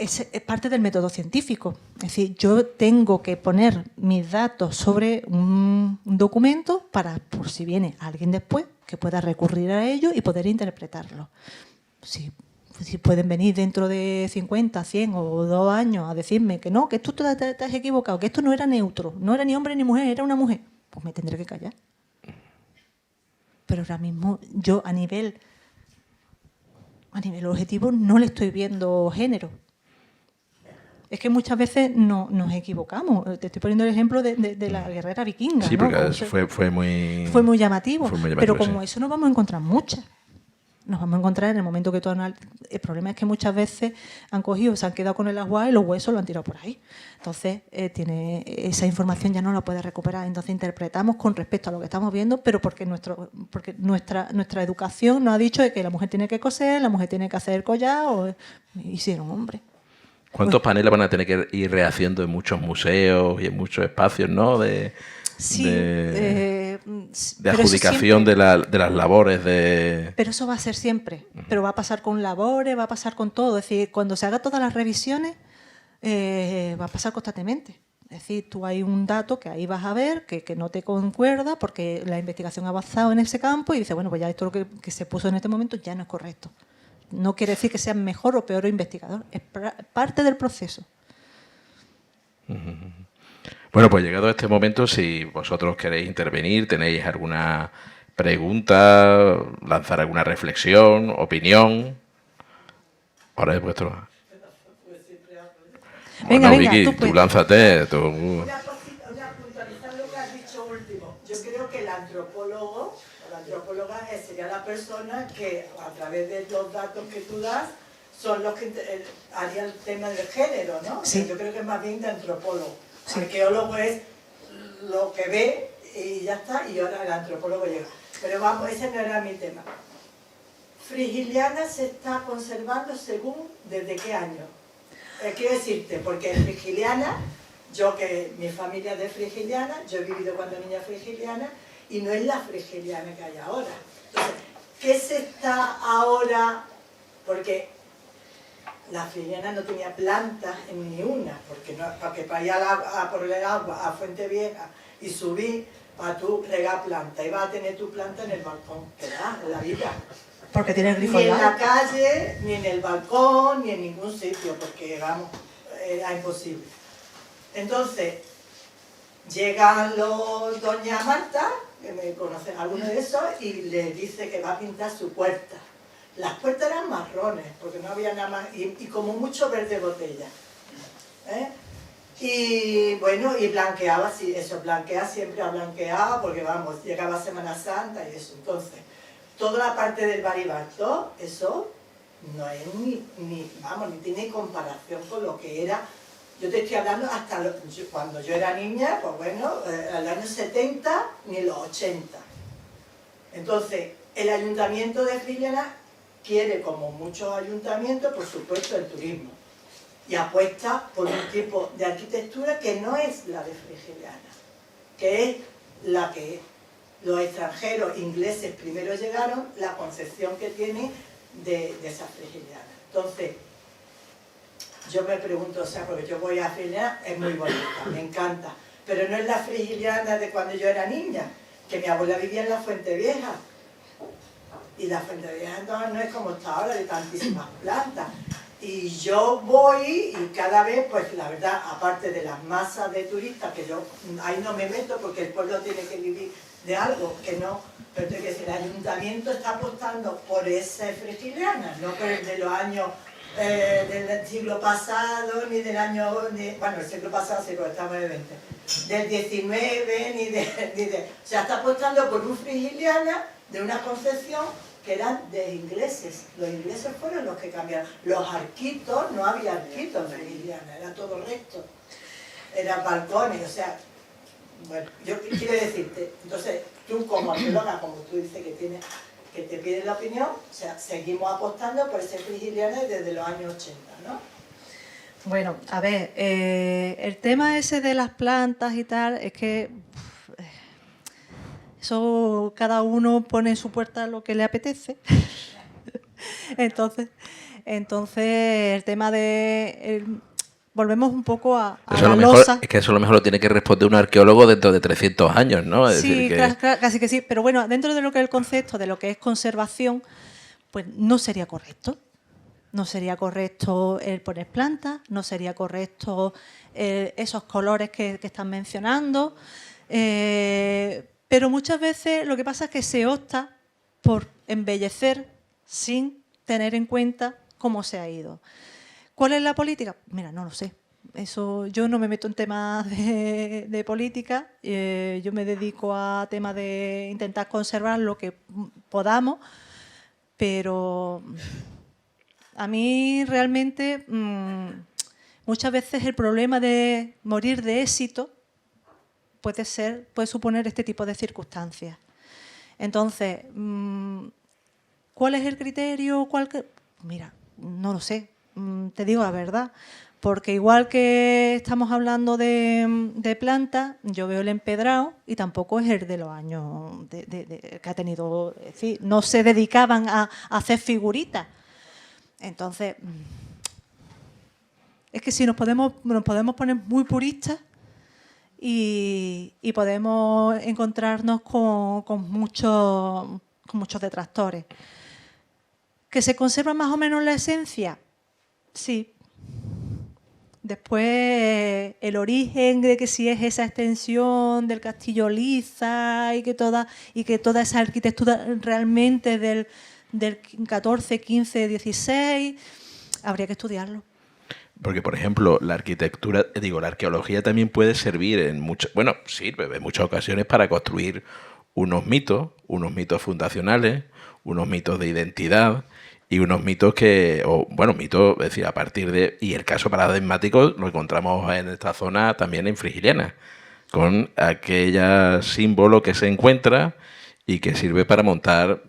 es parte del método científico. Es decir, yo tengo que poner mis datos sobre un documento para, por si viene alguien después, que pueda recurrir a ello y poder interpretarlo. Si pueden venir dentro de 50, 100 o 2 años a decirme que no, que tú te has equivocado, que esto no era neutro, no era ni hombre ni mujer, era una mujer, pues me tendré que callar. Pero ahora mismo yo a nivel objetivo no le estoy viendo género. Es que muchas veces nos equivocamos. Te estoy poniendo el ejemplo de la guerrera vikinga. Sí, ¿no? porque fue muy llamativo. Pero como sí. eso nos vamos a encontrar muchas. Nos vamos a encontrar en el momento que tú analizas. El problema es que muchas veces se han quedado con el agua y los huesos lo han tirado por ahí. Entonces, esa información ya no la puede recuperar. Entonces, interpretamos con respecto a lo que estamos viendo, pero porque nuestra educación nos ha dicho de que la mujer tiene que coser, la mujer tiene que hacer collar, y si era un hombre. ¿Cuántos paneles van a tener que ir rehaciendo en muchos museos y en muchos espacios, ¿no? De adjudicación de las labores de... Pero eso va a ser siempre. Pero va a pasar con labores, va a pasar con todo. Es decir, cuando se haga todas las revisiones, va a pasar constantemente. Es decir, tú hay un dato que ahí vas a ver que no te concuerda porque la investigación ha avanzado en ese campo y dices, bueno, pues ya esto lo que se puso en este momento ya no es correcto. No quiere decir que sea mejor o peor investigador. Es parte del proceso. Bueno, pues llegado a este momento, si vosotros queréis intervenir, tenéis alguna pregunta, lanzar alguna reflexión, opinión, ahora es vuestro. Venga, Bueno, venga, Vicky, tú lánzate. Una puntualizar lo que has dicho último. Yo creo que el antropólogo o la antropóloga sería la persona que a través de los datos que tú das son los que harían el tema del género, ¿no? Sí. Yo creo que es más bien de antropólogo. Sí. Arqueólogo es lo que ve y ya está, y ahora el antropólogo llega. Pero vamos, ese no era mi tema. Frigiliana se está conservando según desde qué año. Quiero decirte, porque en Frigiliana, yo que mi familia es de Frigiliana, yo he vivido cuando niña frigiliana, y no es la Frigiliana que hay ahora. Entonces, ¿qué se está ahora? Porque la frigiliana no tenía plantas en ni una, porque para ir a por el agua a Fuente Vieja y subir, para tú regar planta, ibas a tener tu planta en el balcón, ¿verdad? En la vida. Porque tiene el grifo Ni en al lado. la calle, ni en el balcón, ni en ningún sitio, porque vamos, era imposible. Entonces, llegan los doña Marta, que me conocen algunos de esos, y les dice que va a pintar su puerta. Las puertas eran marrones, porque no había nada más, y como mucho verde botella. Y bueno, y blanqueaba, sí, eso, blanquea, siempre ha blanqueado, porque vamos, llegaba Semana Santa y eso. Entonces, toda la parte del Baribartó, eso no es ni tiene comparación con lo que era. Yo te estoy hablando hasta cuando yo era niña, pues bueno, al año 70 ni los 80. Entonces, el Ayuntamiento de Frigiliana quiere, como muchos ayuntamientos, por supuesto, el turismo. Y apuesta por un tipo de arquitectura que no es la de Frigiliana, que es la que los extranjeros ingleses primero llegaron, la concepción que tienen de esa Frigiliana. Entonces, yo me pregunto, o sea, porque yo voy a Frigiliana, es muy bonita, me encanta, pero no es la Frigiliana de cuando yo era niña, que mi abuela vivía en la Fuente Vieja. Y la Fuente Vieja entonces no es como está ahora, de tantísimas plantas. Y yo voy y cada vez, pues la verdad, aparte de las masas de turistas, que yo ahí no me meto porque el pueblo tiene que vivir de algo, que no, pero que si el ayuntamiento está apostando por esa frigiliana, no por el de los años del siglo pasado, ni del año, bueno, el siglo pasado sí, porque estamos en el 20, del 19, ni de o sea, está apostando por un frigiliana de una concepción que eran de ingleses. Los ingleses fueron los que cambiaron. Los arquitos, no había arquitos en Frigiliana, era todo recto. Eran balcones, o sea, bueno, yo quiero decirte, entonces, tú como arqueóloga, como tú dices que te piden la opinión, o sea, seguimos apostando por ese Frigiliana desde los años 80, ¿no? Bueno, a ver, el tema ese de las plantas y tal, es que eso cada uno pone en su puerta lo que le apetece. Entonces, Entonces, el tema de... volvemos un poco a Eso la mejor, losa. es que eso a lo mejor lo tiene que responder un arqueólogo dentro de 300 años, ¿no? Es Sí, decir, que... casi que sí. Pero bueno, dentro de lo que es el concepto, de lo que es conservación, pues no sería correcto. No sería correcto el poner plantas, no sería correcto esos colores que están mencionando. Pero muchas veces lo que pasa es que se opta por embellecer sin tener en cuenta cómo se ha ido. ¿Cuál es la política? Mira, no lo sé. Eso, yo no me meto en temas de política. Yo me dedico a temas de intentar conservar lo que podamos, pero a mí realmente muchas veces el problema de morir de éxito puede suponer este tipo de circunstancias. Entonces, ¿cuál es el criterio? Mira, no lo sé, te digo la verdad, porque igual que estamos hablando de plantas, yo veo el empedrado y tampoco es el de los años que ha tenido, es decir, no se dedicaban a hacer figuritas. Entonces, es que si nos podemos poner muy puristas y podemos encontrarnos con muchos detractores. ¿Que se conserva más o menos la esencia? Sí. Después, el origen de que si es esa extensión del castillo Liza y que toda esa arquitectura realmente del 14, 15, 16, habría que estudiarlo. Porque, por ejemplo, la arqueología también puede servir sirve en muchas ocasiones para construir unos mitos fundacionales, unos mitos de identidad y unos mitos mitos, es decir, a partir de... Y el caso paradigmático lo encontramos en esta zona también en Frigiliana, con aquella símbolo que se encuentra y que sirve para montar,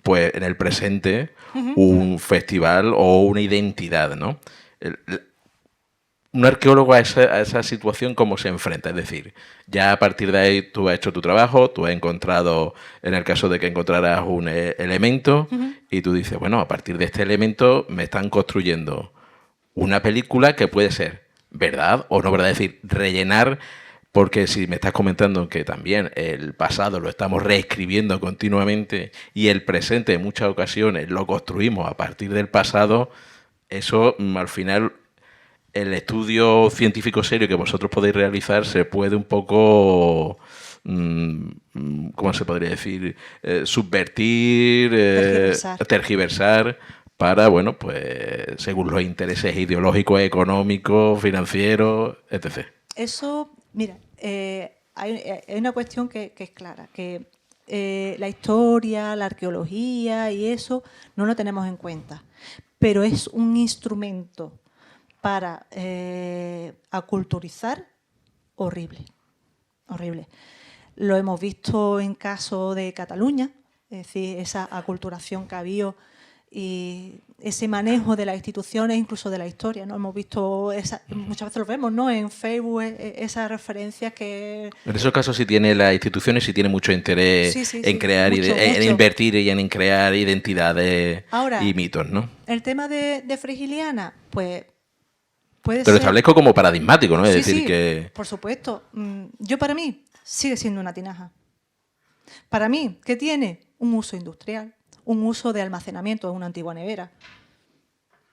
pues, en el presente un festival o una identidad, ¿no? Un arqueólogo a esa situación, ¿cómo se enfrenta? Es decir, ya a partir de ahí tú has hecho tu trabajo, tú has encontrado, en el caso de que encontraras un elemento, y tú dices, bueno, a partir de este elemento me están construyendo una película que puede ser verdad o no verdad. Es decir, rellenar, porque si me estás comentando que también el pasado lo estamos reescribiendo continuamente y el presente en muchas ocasiones lo construimos a partir del pasado, eso al final... El estudio científico serio que vosotros podéis realizar se puede un poco, ¿cómo se podría decir? Subvertir, tergiversar para, bueno, pues según los intereses ideológicos, económicos, financieros, etc. Eso, mira, hay una cuestión que es clara, que la historia, la arqueología y eso no lo tenemos en cuenta, pero es un instrumento para aculturizar horrible. Lo hemos visto en caso de Cataluña, es decir, esa aculturación que ha habido y ese manejo de las instituciones, incluso de la historia, ¿no? Hemos visto, muchas veces lo vemos, ¿no? En Facebook, esas referencias que... En esos casos sí tiene las instituciones, sí tiene mucho interés en crear, en invertir y en crear identidades. Ahora, y mitos, ¿no? El tema de Frigiliana, pues... Te lo establezco como paradigmático, ¿no? Es decir, que... por supuesto. Para mí, sigue siendo una tinaja. Para mí, ¿qué tiene? Un uso industrial, un uso de almacenamiento, es una antigua nevera.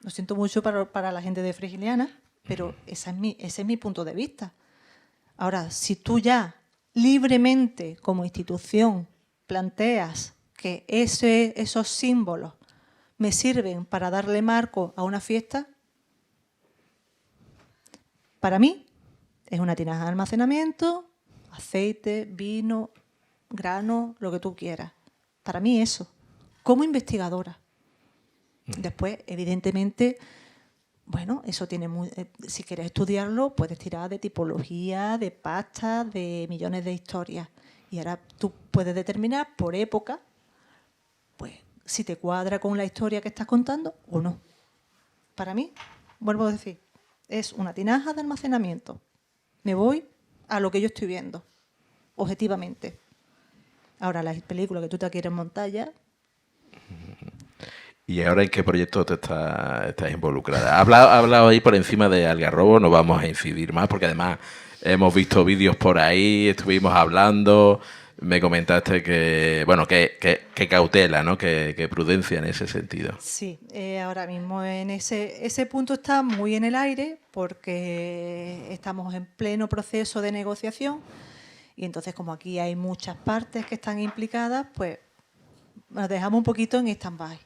Lo siento mucho para la gente de Frigiliana, pero ese es mi punto de vista. Ahora, si tú ya libremente, como institución, planteas que esos símbolos me sirven para darle marco a una fiesta, para mí es una tinaja de almacenamiento, aceite, vino, grano, lo que tú quieras. Para mí eso, como investigadora. Después, evidentemente, bueno, eso tiene si quieres estudiarlo, puedes tirar de tipología, de pasta, de millones de historias. Y ahora tú puedes determinar por época, pues, si te cuadra con la historia que estás contando o no. Para mí, vuelvo a decir, es una tinaja de almacenamiento. Me voy a lo que yo estoy viendo, objetivamente. Ahora, la película que tú te quieres montar ya... ¿Y ahora en qué proyecto estás involucrada? Ha hablado ahí por encima de Algarrobo, no vamos a incidir más, porque además hemos visto vídeos por ahí, estuvimos hablando, me comentaste que, bueno, que cautela, ¿no? Que prudencia en ese sentido. Sí, ahora mismo en ese punto está muy en el aire porque estamos en pleno proceso de negociación y entonces como aquí hay muchas partes que están implicadas, pues nos dejamos un poquito en stand-by.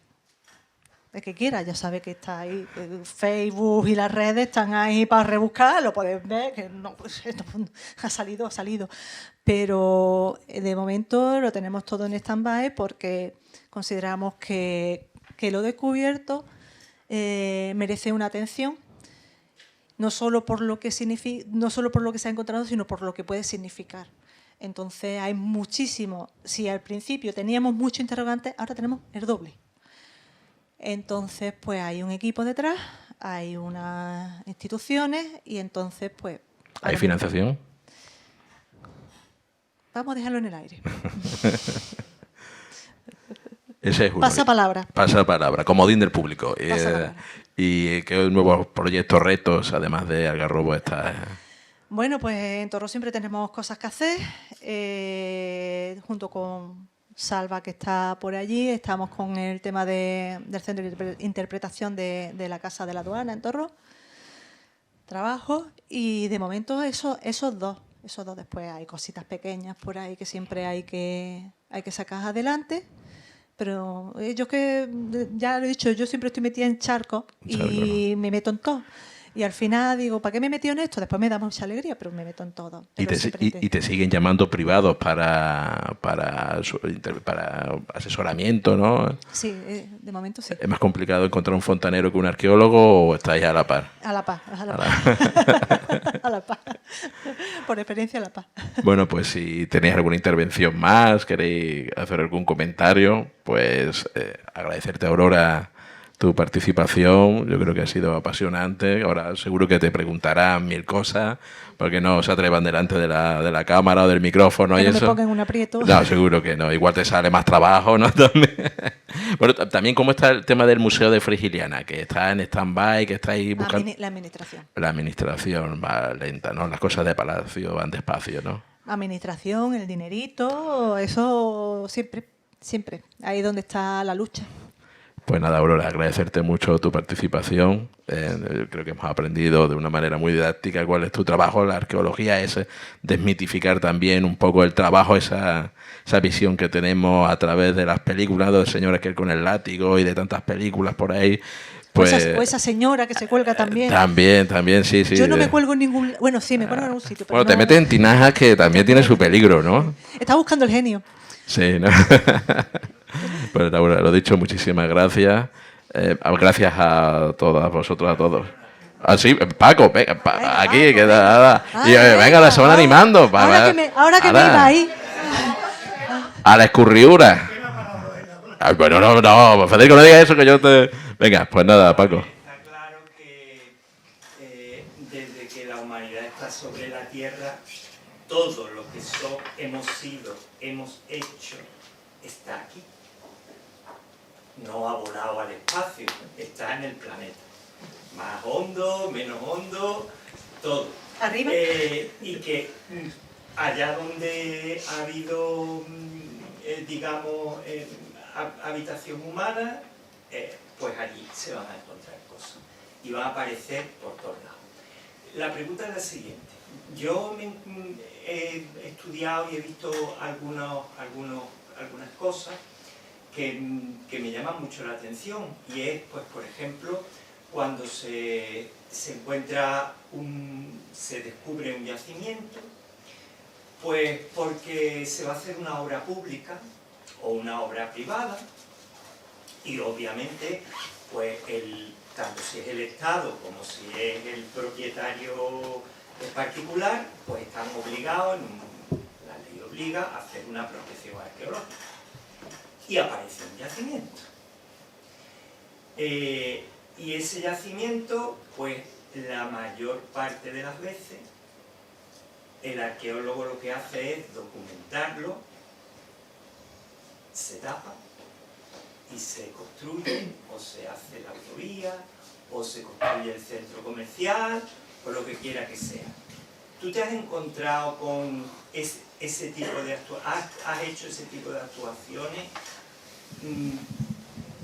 El que quiera, ya sabe que está ahí, Facebook y las redes están ahí para rebuscar, lo pueden ver, que no, pues, ha salido. Pero de momento lo tenemos todo en stand-by porque consideramos que lo descubierto merece una atención, no solo por lo que significa, no solo por lo que se ha encontrado, sino por lo que puede significar. Entonces hay muchísimo. Si al principio teníamos muchos interrogantes, ahora tenemos el doble. Entonces, pues hay un equipo detrás, hay unas instituciones y entonces, pues... ¿Hay financiación? Vamos a dejarlo en el aire. Ese es uno. Pasa palabra. Pasa palabra, comodín del público. Pasa palabra. ¿Y qué nuevos proyectos, retos, además de Algarrobo, está? Bueno, pues en Torró siempre tenemos cosas que hacer, junto con Salva, que está por allí. Estamos con el tema del centro de interpretación de la Casa de la Aduana en Torró. Trabajo y de momento esos dos. Después hay cositas pequeñas por ahí que siempre hay que sacar adelante. Pero yo que, ya lo he dicho, yo siempre estoy metida en charcos y me meto en todo. Y al final digo, ¿para qué me he metido en esto? Después me da mucha alegría, pero me meto en todo. ¿Y te siguen llamando privados para asesoramiento, no? Sí, de momento sí. ¿Es más complicado encontrar un fontanero que un arqueólogo o estáis a la par? A la par. A la par. Por experiencia, a la par. Bueno, pues si tenéis alguna intervención más, queréis hacer algún comentario, pues agradecerte, Aurora, tu participación. Yo creo que ha sido apasionante. Ahora seguro que te preguntarán mil cosas, porque no se atrevan delante de la cámara o del micrófono que y no eso. Me pongan un aprieto. No, seguro que no. Igual te sale más trabajo, ¿no? También. Bueno, también cómo está el tema del Museo de Frigiliana, que está en stand-by, que está ahí buscando... La administración. La administración va lenta, ¿no? Las cosas de palacio van despacio, ¿no? Administración, el dinerito, eso siempre. Ahí donde está la lucha. Pues nada, Aurora, agradecerte mucho tu participación. Creo que hemos aprendido de una manera muy didáctica cuál es tu trabajo. La arqueología es desmitificar también un poco el trabajo, esa visión que tenemos a través de las películas del señor aquel con el látigo y de tantas películas por ahí. Pues, o esa señora que se cuelga también. También, sí. Yo no me cuelgo en ningún... Bueno, sí, me cuelgo en algún sitio. Pero bueno, te metes en tinajas que también tiene su peligro, ¿no? Está buscando el genio. Sí, ¿no? Pues Laura, lo dicho, muchísimas gracias. Gracias a todas vosotros, a todos. Ah, sí, Paco, venga, aquí, que nada. Y venga, se van animando. Ahora que me iba ahí. A la escurriura. Bueno, no, Federico, no digas eso que yo te... Venga, pues nada, Paco. Está claro que desde que la humanidad está sobre la Tierra, todo lo que hemos sido, hemos hecho, está aquí. No ha volado al espacio, está en el planeta. Más hondo, menos hondo, todo. Arriba. Y que allá donde ha habido, digamos, habitación humana, pues allí se van a encontrar cosas. Y van a aparecer por todos lados. La pregunta es la siguiente. Yo he estudiado y he visto algunas cosas que me llaman mucho la atención, y es, pues, por ejemplo, cuando se descubre un yacimiento, pues porque se va a hacer una obra pública o una obra privada, y obviamente, pues, tanto si es el Estado como si es el propietario particular, pues están obligados, la ley obliga a hacer una prospección arqueológica. Y aparece un yacimiento. Y ese yacimiento, pues la mayor parte de las veces, el arqueólogo lo que hace es documentarlo, se tapa y y se construye, o se hace la autovía, o se construye el centro comercial, o lo que quiera que sea. ¿Tú te has encontrado con ese tipo de actuaciones? ¿Has hecho ese tipo de actuaciones?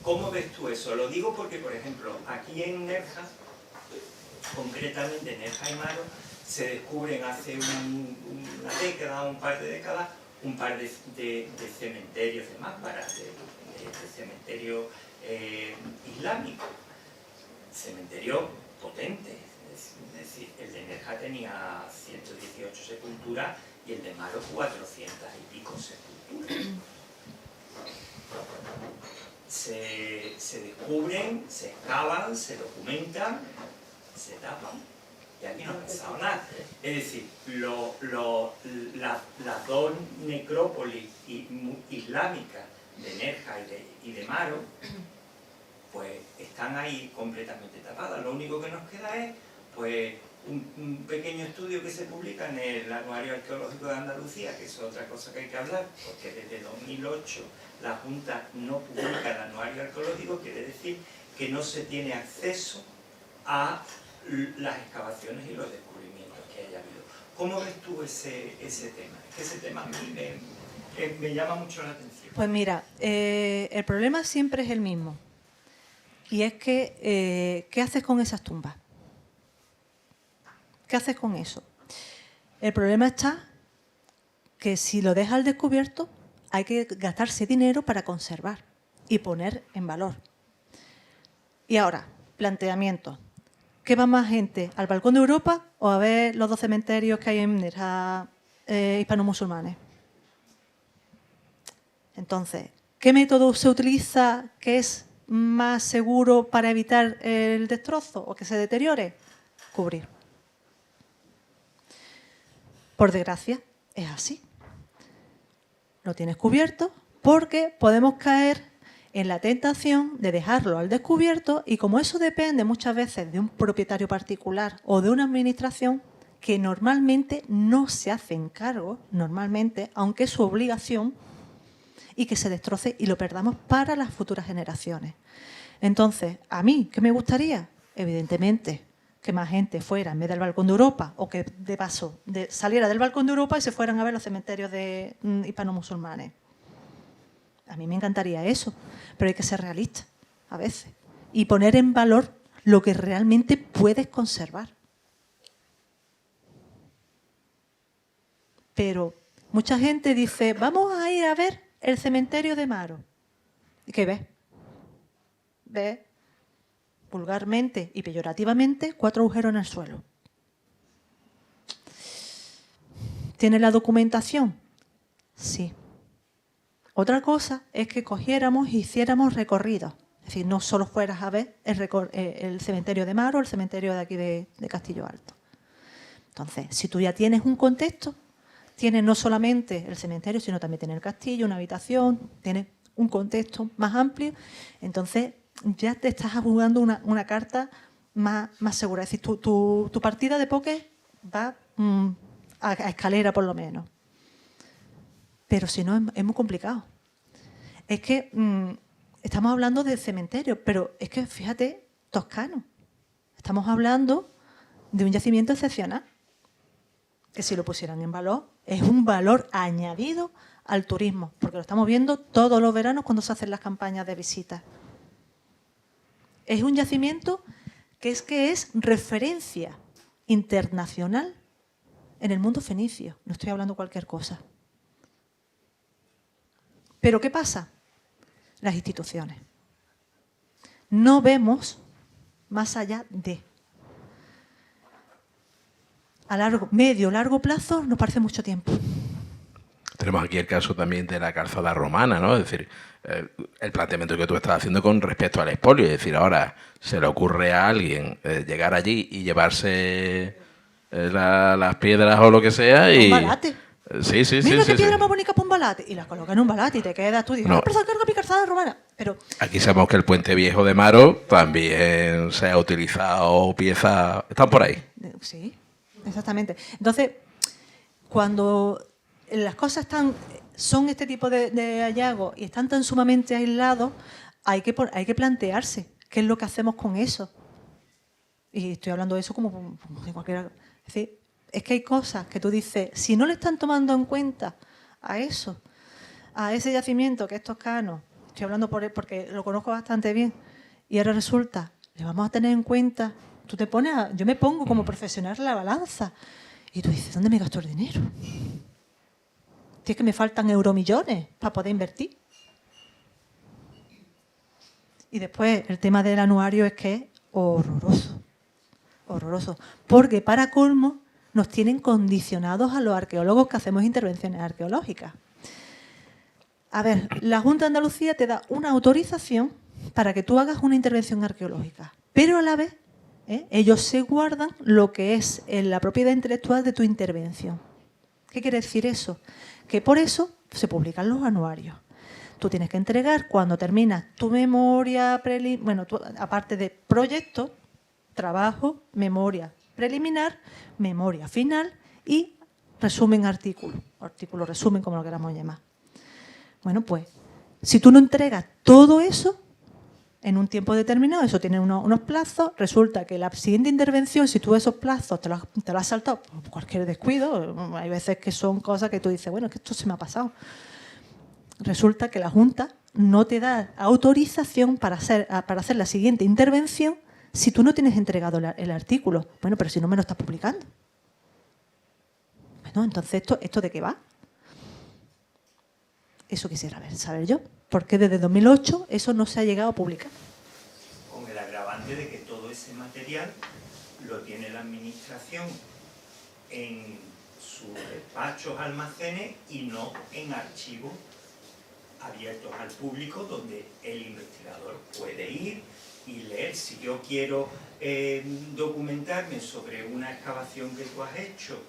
¿Cómo ves tú eso? Lo digo porque, por ejemplo, aquí en Nerja, concretamente en Nerja y Maro, se descubren hace una década, un par de décadas, un par de cementerios de mámparas, de cementerios islámicos. Cementerio potente, es decir, el de Nerja tenía 118 sepulturas y el de Maro 400 y pico sepulturas. Se descubren, se excavan, se documentan, se tapan y aquí no ha pasado nada. Es decir, las dos necrópolis islámicas de Nerja y de Maro, pues están ahí completamente tapadas. Lo único que nos queda es pues un pequeño estudio que se publica en el Anuario Arqueológico de Andalucía, que es otra cosa que hay que hablar, porque desde 2008 la Junta no publica el Anuario Arqueológico, quiere decir que no se tiene acceso a las excavaciones y los descubrimientos que haya habido. ¿Cómo ves tú ese tema? Es que ese tema a mí me llama mucho la atención. Pues mira, el problema siempre es el mismo. Y es que, ¿qué haces con esas tumbas? ¿Qué haces con eso? El problema está que si lo dejas al descubierto, hay que gastarse dinero para conservar y poner en valor. Y ahora, planteamiento. ¿Qué va más gente? ¿Al Balcón de Europa o a ver los 2 cementerios que hay en Nerja hispano-musulmanes? Entonces, ¿qué método se utiliza que es más seguro para evitar el destrozo o que se deteriore? Cubrir. Por desgracia, es así. Lo tienes cubierto porque podemos caer en la tentación de dejarlo al descubierto y como eso depende muchas veces de un propietario particular o de una administración que normalmente no se hacen cargo, normalmente, aunque es su obligación, y que se destroce y lo perdamos para las futuras generaciones. Entonces, ¿a mí qué me gustaría? Evidentemente, que más gente fuera en vez del Balcón de Europa o que de paso saliera del Balcón de Europa y se fueran a ver los cementerios de hispano-musulmanes. A mí me encantaría eso, pero hay que ser realista a veces y poner en valor lo que realmente puedes conservar. Pero mucha gente dice, vamos a ir a ver el cementerio de Maro. ¿Y qué ves? Ves, vulgarmente y peyorativamente, 4 agujeros en el suelo. ¿Tiene la documentación? Sí. Otra cosa es que cogiéramos e hiciéramos recorridos. Es decir, no solo fueras a ver el cementerio de Maro o el cementerio de aquí de Castillo Alto. Entonces, si tú ya tienes un contexto, tienes no solamente el cementerio, sino también tienes el castillo, una habitación, tienes un contexto más amplio, entonces ya te estás jugando una carta más segura. Es decir, tu partida de póker va a escalera por lo menos. Pero si no, es muy complicado. Es que estamos hablando de cementerio, pero es que, fíjate, Toscano. Estamos hablando de un yacimiento excepcional, que si lo pusieran en valor, es un valor añadido al turismo, porque lo estamos viendo todos los veranos cuando se hacen las campañas de visitas. Es un yacimiento que es referencia internacional en el mundo fenicio. No estoy hablando cualquier cosa. ¿Pero qué pasa? Las instituciones. No vemos más allá de. A medio, largo plazo nos parece mucho tiempo. Tenemos aquí el caso también de la calzada romana, ¿no? Es decir, el planteamiento que tú estás haciendo con respecto al expolio. Es decir, ahora se le ocurre a alguien llegar allí y llevarse las piedras o lo que sea y... Un balate. Sí. Mira qué piedra más bonita para un balate. Y las colocan en un balate y te quedas tú y dices, pero se carga mi calzada romana. Pero aquí sabemos que el puente viejo de Maro también se ha utilizado piezas... Están por ahí. Sí, exactamente. Entonces, cuando las cosas son este tipo de hallazgos y están tan sumamente aislados, hay que plantearse qué es lo que hacemos con eso. Y estoy hablando de eso como de cualquiera. Es decir, es que hay cosas que tú dices, si no le están tomando en cuenta a eso, a ese yacimiento que es toscano, estoy hablando por él porque lo conozco bastante bien, y ahora resulta, le vamos a tener en cuenta, yo me pongo como profesional en la balanza, y tú dices, ¿dónde me gasto el dinero? Si es que me faltan euromillones para poder invertir. Y después el tema del anuario es que es horroroso. Horroroso. Porque para colmo nos tienen condicionados a los arqueólogos que hacemos intervenciones arqueológicas. A ver, la Junta de Andalucía te da una autorización para que tú hagas una intervención arqueológica, pero a la vez ellos se guardan lo que es la propiedad intelectual de tu intervención. ¿Qué quiere decir eso? Que por eso se publican los anuarios. Tú tienes que entregar cuando terminas tu memoria preliminar, aparte de proyecto, trabajo, memoria preliminar, memoria final y resumen artículo resumen, como lo queramos llamar. Bueno, pues, si tú no entregas todo eso en un tiempo determinado, eso tiene unos plazos, resulta que la siguiente intervención, si tú esos plazos te lo has saltado por cualquier descuido, hay veces que son cosas que tú dices, bueno, es que esto se me ha pasado. Resulta que la Junta no te da autorización para hacer la siguiente intervención si tú no tienes entregado el artículo. Bueno, pero si no me lo estás publicando. Bueno, entonces, ¿esto de qué va? Eso quisiera saber yo. ¿Por qué desde 2008 eso no se ha llegado a publicar? Con el agravante de que todo ese material lo tiene la administración en sus despachos, almacenes y no en archivos abiertos al público donde el investigador puede ir y leer. Si yo quiero documentarme sobre una excavación que tú has hecho,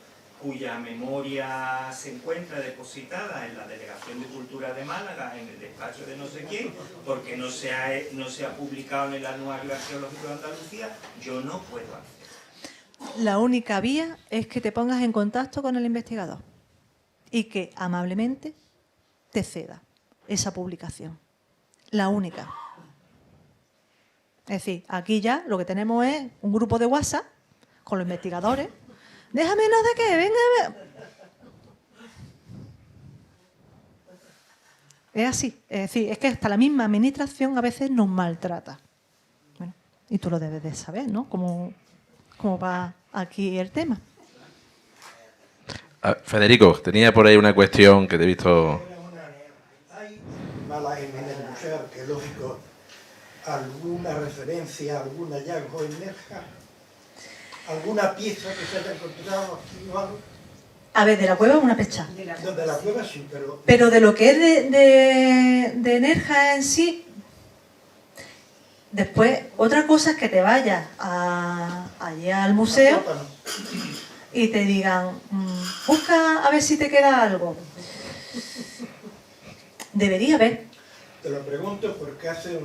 cuya memoria se encuentra depositada en la Delegación de Cultura de Málaga, en el despacho de no sé quién, porque no se ha publicado en el Anuario Arqueológico de Andalucía, yo no puedo hacer. La única vía es que te pongas en contacto con el investigador y que amablemente te ceda esa publicación. La única. Es decir, aquí ya lo que tenemos es un grupo de WhatsApp con los investigadores. Déjame no sé qué, venga. Es así. Es decir, es que hasta la misma administración a veces nos maltrata. Bueno, y tú lo debes de saber, ¿no? Cómo va aquí el tema. Federico, tenía por ahí una cuestión que te he visto. ¿Hay en Málaga, en el Museo Arqueológico, alguna referencia, algún hallazgo en Nerja? ¿Alguna pieza que se haya encontrado aquí o algo? A ver, de la cueva una pecha. De la cueva sí, pero... Pero de lo que es de Nerja en sí, después, otra cosa es que te vayas allí al museo y te digan, busca a ver si te queda algo. Debería haber. Te lo pregunto porque hace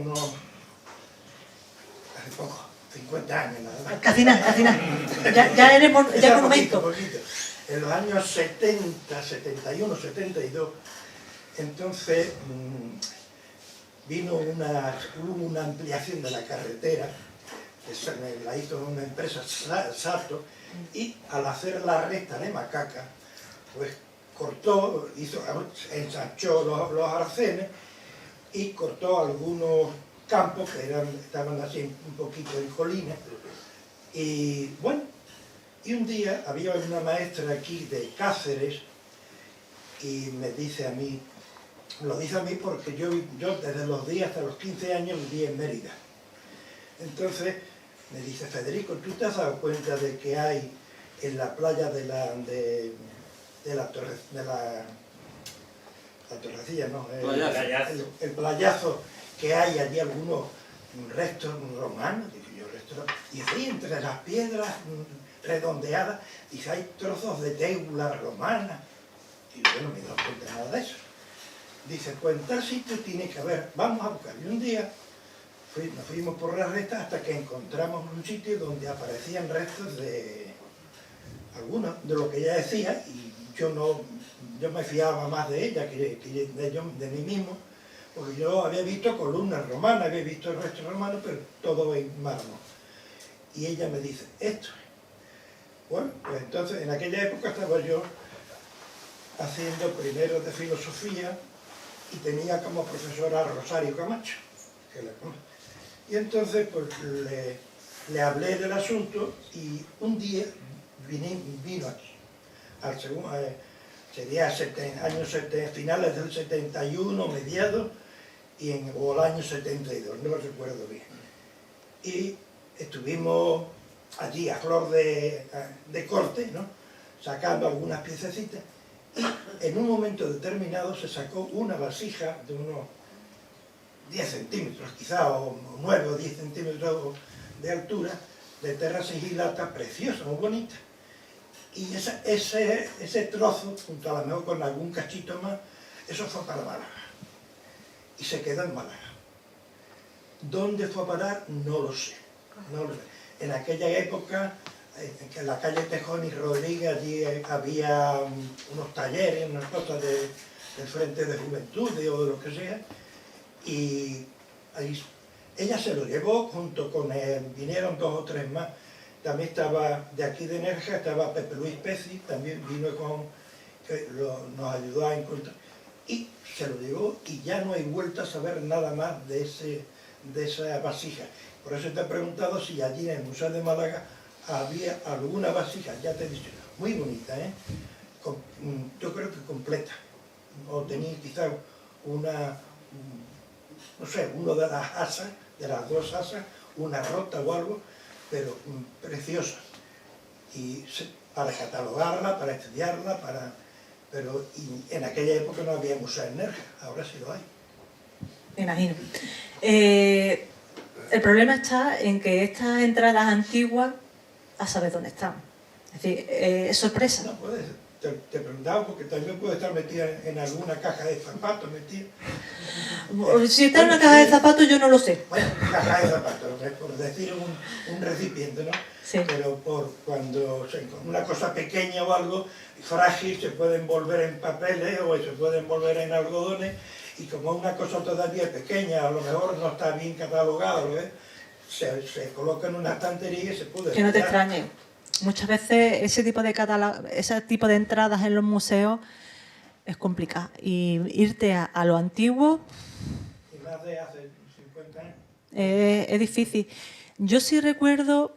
poco, 50 años nada más. Casi nada. Ya eres monumento. Poquito. En los años 70, 71, 72, entonces hubo una ampliación de la carretera, que la hizo una empresa, Sato, y al hacer la recta de Macaca, pues ensanchó los arcenes y cortó algunos campos que estaban así un poquito en colinas. Y bueno, y un día había una maestra aquí de Cáceres y me dice a mí, lo dice a mí porque yo desde los 10 hasta los 15 años viví en Mérida. Entonces me dice, Federico, ¿tú te has dado cuenta de que hay en la playa de la Torrecilla, ¿no? El playazo, que hay allí algunos restos romanos? Y ahí entre las piedras redondeadas, dice, hay trozos de teula romana. Y yo no me he dado cuenta de nada de eso. Dice, pues en tal sitio tiene que haber, vamos a buscar. Y un día nos fuimos por las restas hasta que encontramos un sitio donde aparecían restos de algunos, de lo que ella decía, y yo me fiaba más de ella que de mí mismo, porque yo había visto columnas romanas, había visto el resto romano, pero todo en mármol. Y ella me dice, esto. Bueno, pues entonces en aquella época estaba yo haciendo primero de filosofía y tenía como profesora a Rosario Camacho, que la conozco. Y entonces pues le hablé del asunto y un día vino aquí, sería finales del 71, mediados, o el año 72, no lo recuerdo bien. Y estuvimos allí a flor de corte, ¿no?, sacando algunas piececitas, y en un momento determinado se sacó una vasija de unos 10 centímetros, quizá, o 9 o 10 centímetros de altura, de terra sigillata preciosa, muy bonita. Y ese trozo, junto a lo mejor con algún cachito más, eso fue para Málaga. Y se quedó en Málaga. ¿Dónde fue a parar? No lo sé. No lo sé. En aquella época, en la calle Tejón y Rodríguez, allí había unos talleres, unas cosas del Frente de Juventud o de lo que sea, y ahí, ella se lo llevó junto con él, vinieron 2 o 3 más. También estaba de aquí de Nerja, estaba Pepe Luis Peci, también vino nos ayudó a encontrar, y se lo llevó, y ya no hay vuelta a saber nada más de esa vasija. Por eso te he preguntado si allí en el Museo de Málaga había alguna vasija, ya te he dicho, muy bonita, ¿eh? Yo creo que completa, o tenía quizá no sé, uno de las asas, de las 2 asas, una rota o algo, pero preciosa. Y para catalogarla, para estudiarla, pero en aquella época no había museo en Nerja, ahora sí lo hay. Me imagino. El problema está en que estas entradas antiguas, a saber dónde están. Es decir, es sorpresa. No, puede ser. Te preguntaba porque también puede estar metida en alguna caja de zapatos, metida. Si está en una caja de zapatos, yo no lo sé. Bueno, caja de zapatos, por decir un recipiente, ¿no? Sí. Pero cuando una cosa pequeña o algo frágil se puede envolver en papeles o se puede envolver en algodones, y como una cosa todavía pequeña, a lo mejor no está bien catalogada, ¿lo ves? Se coloca en una estantería y se puede... Que no te extrañe. Muchas veces ese tipo de entradas en los museos es complicado. Y irte a lo antiguo Y más de hace 50 años. es difícil. Yo sí recuerdo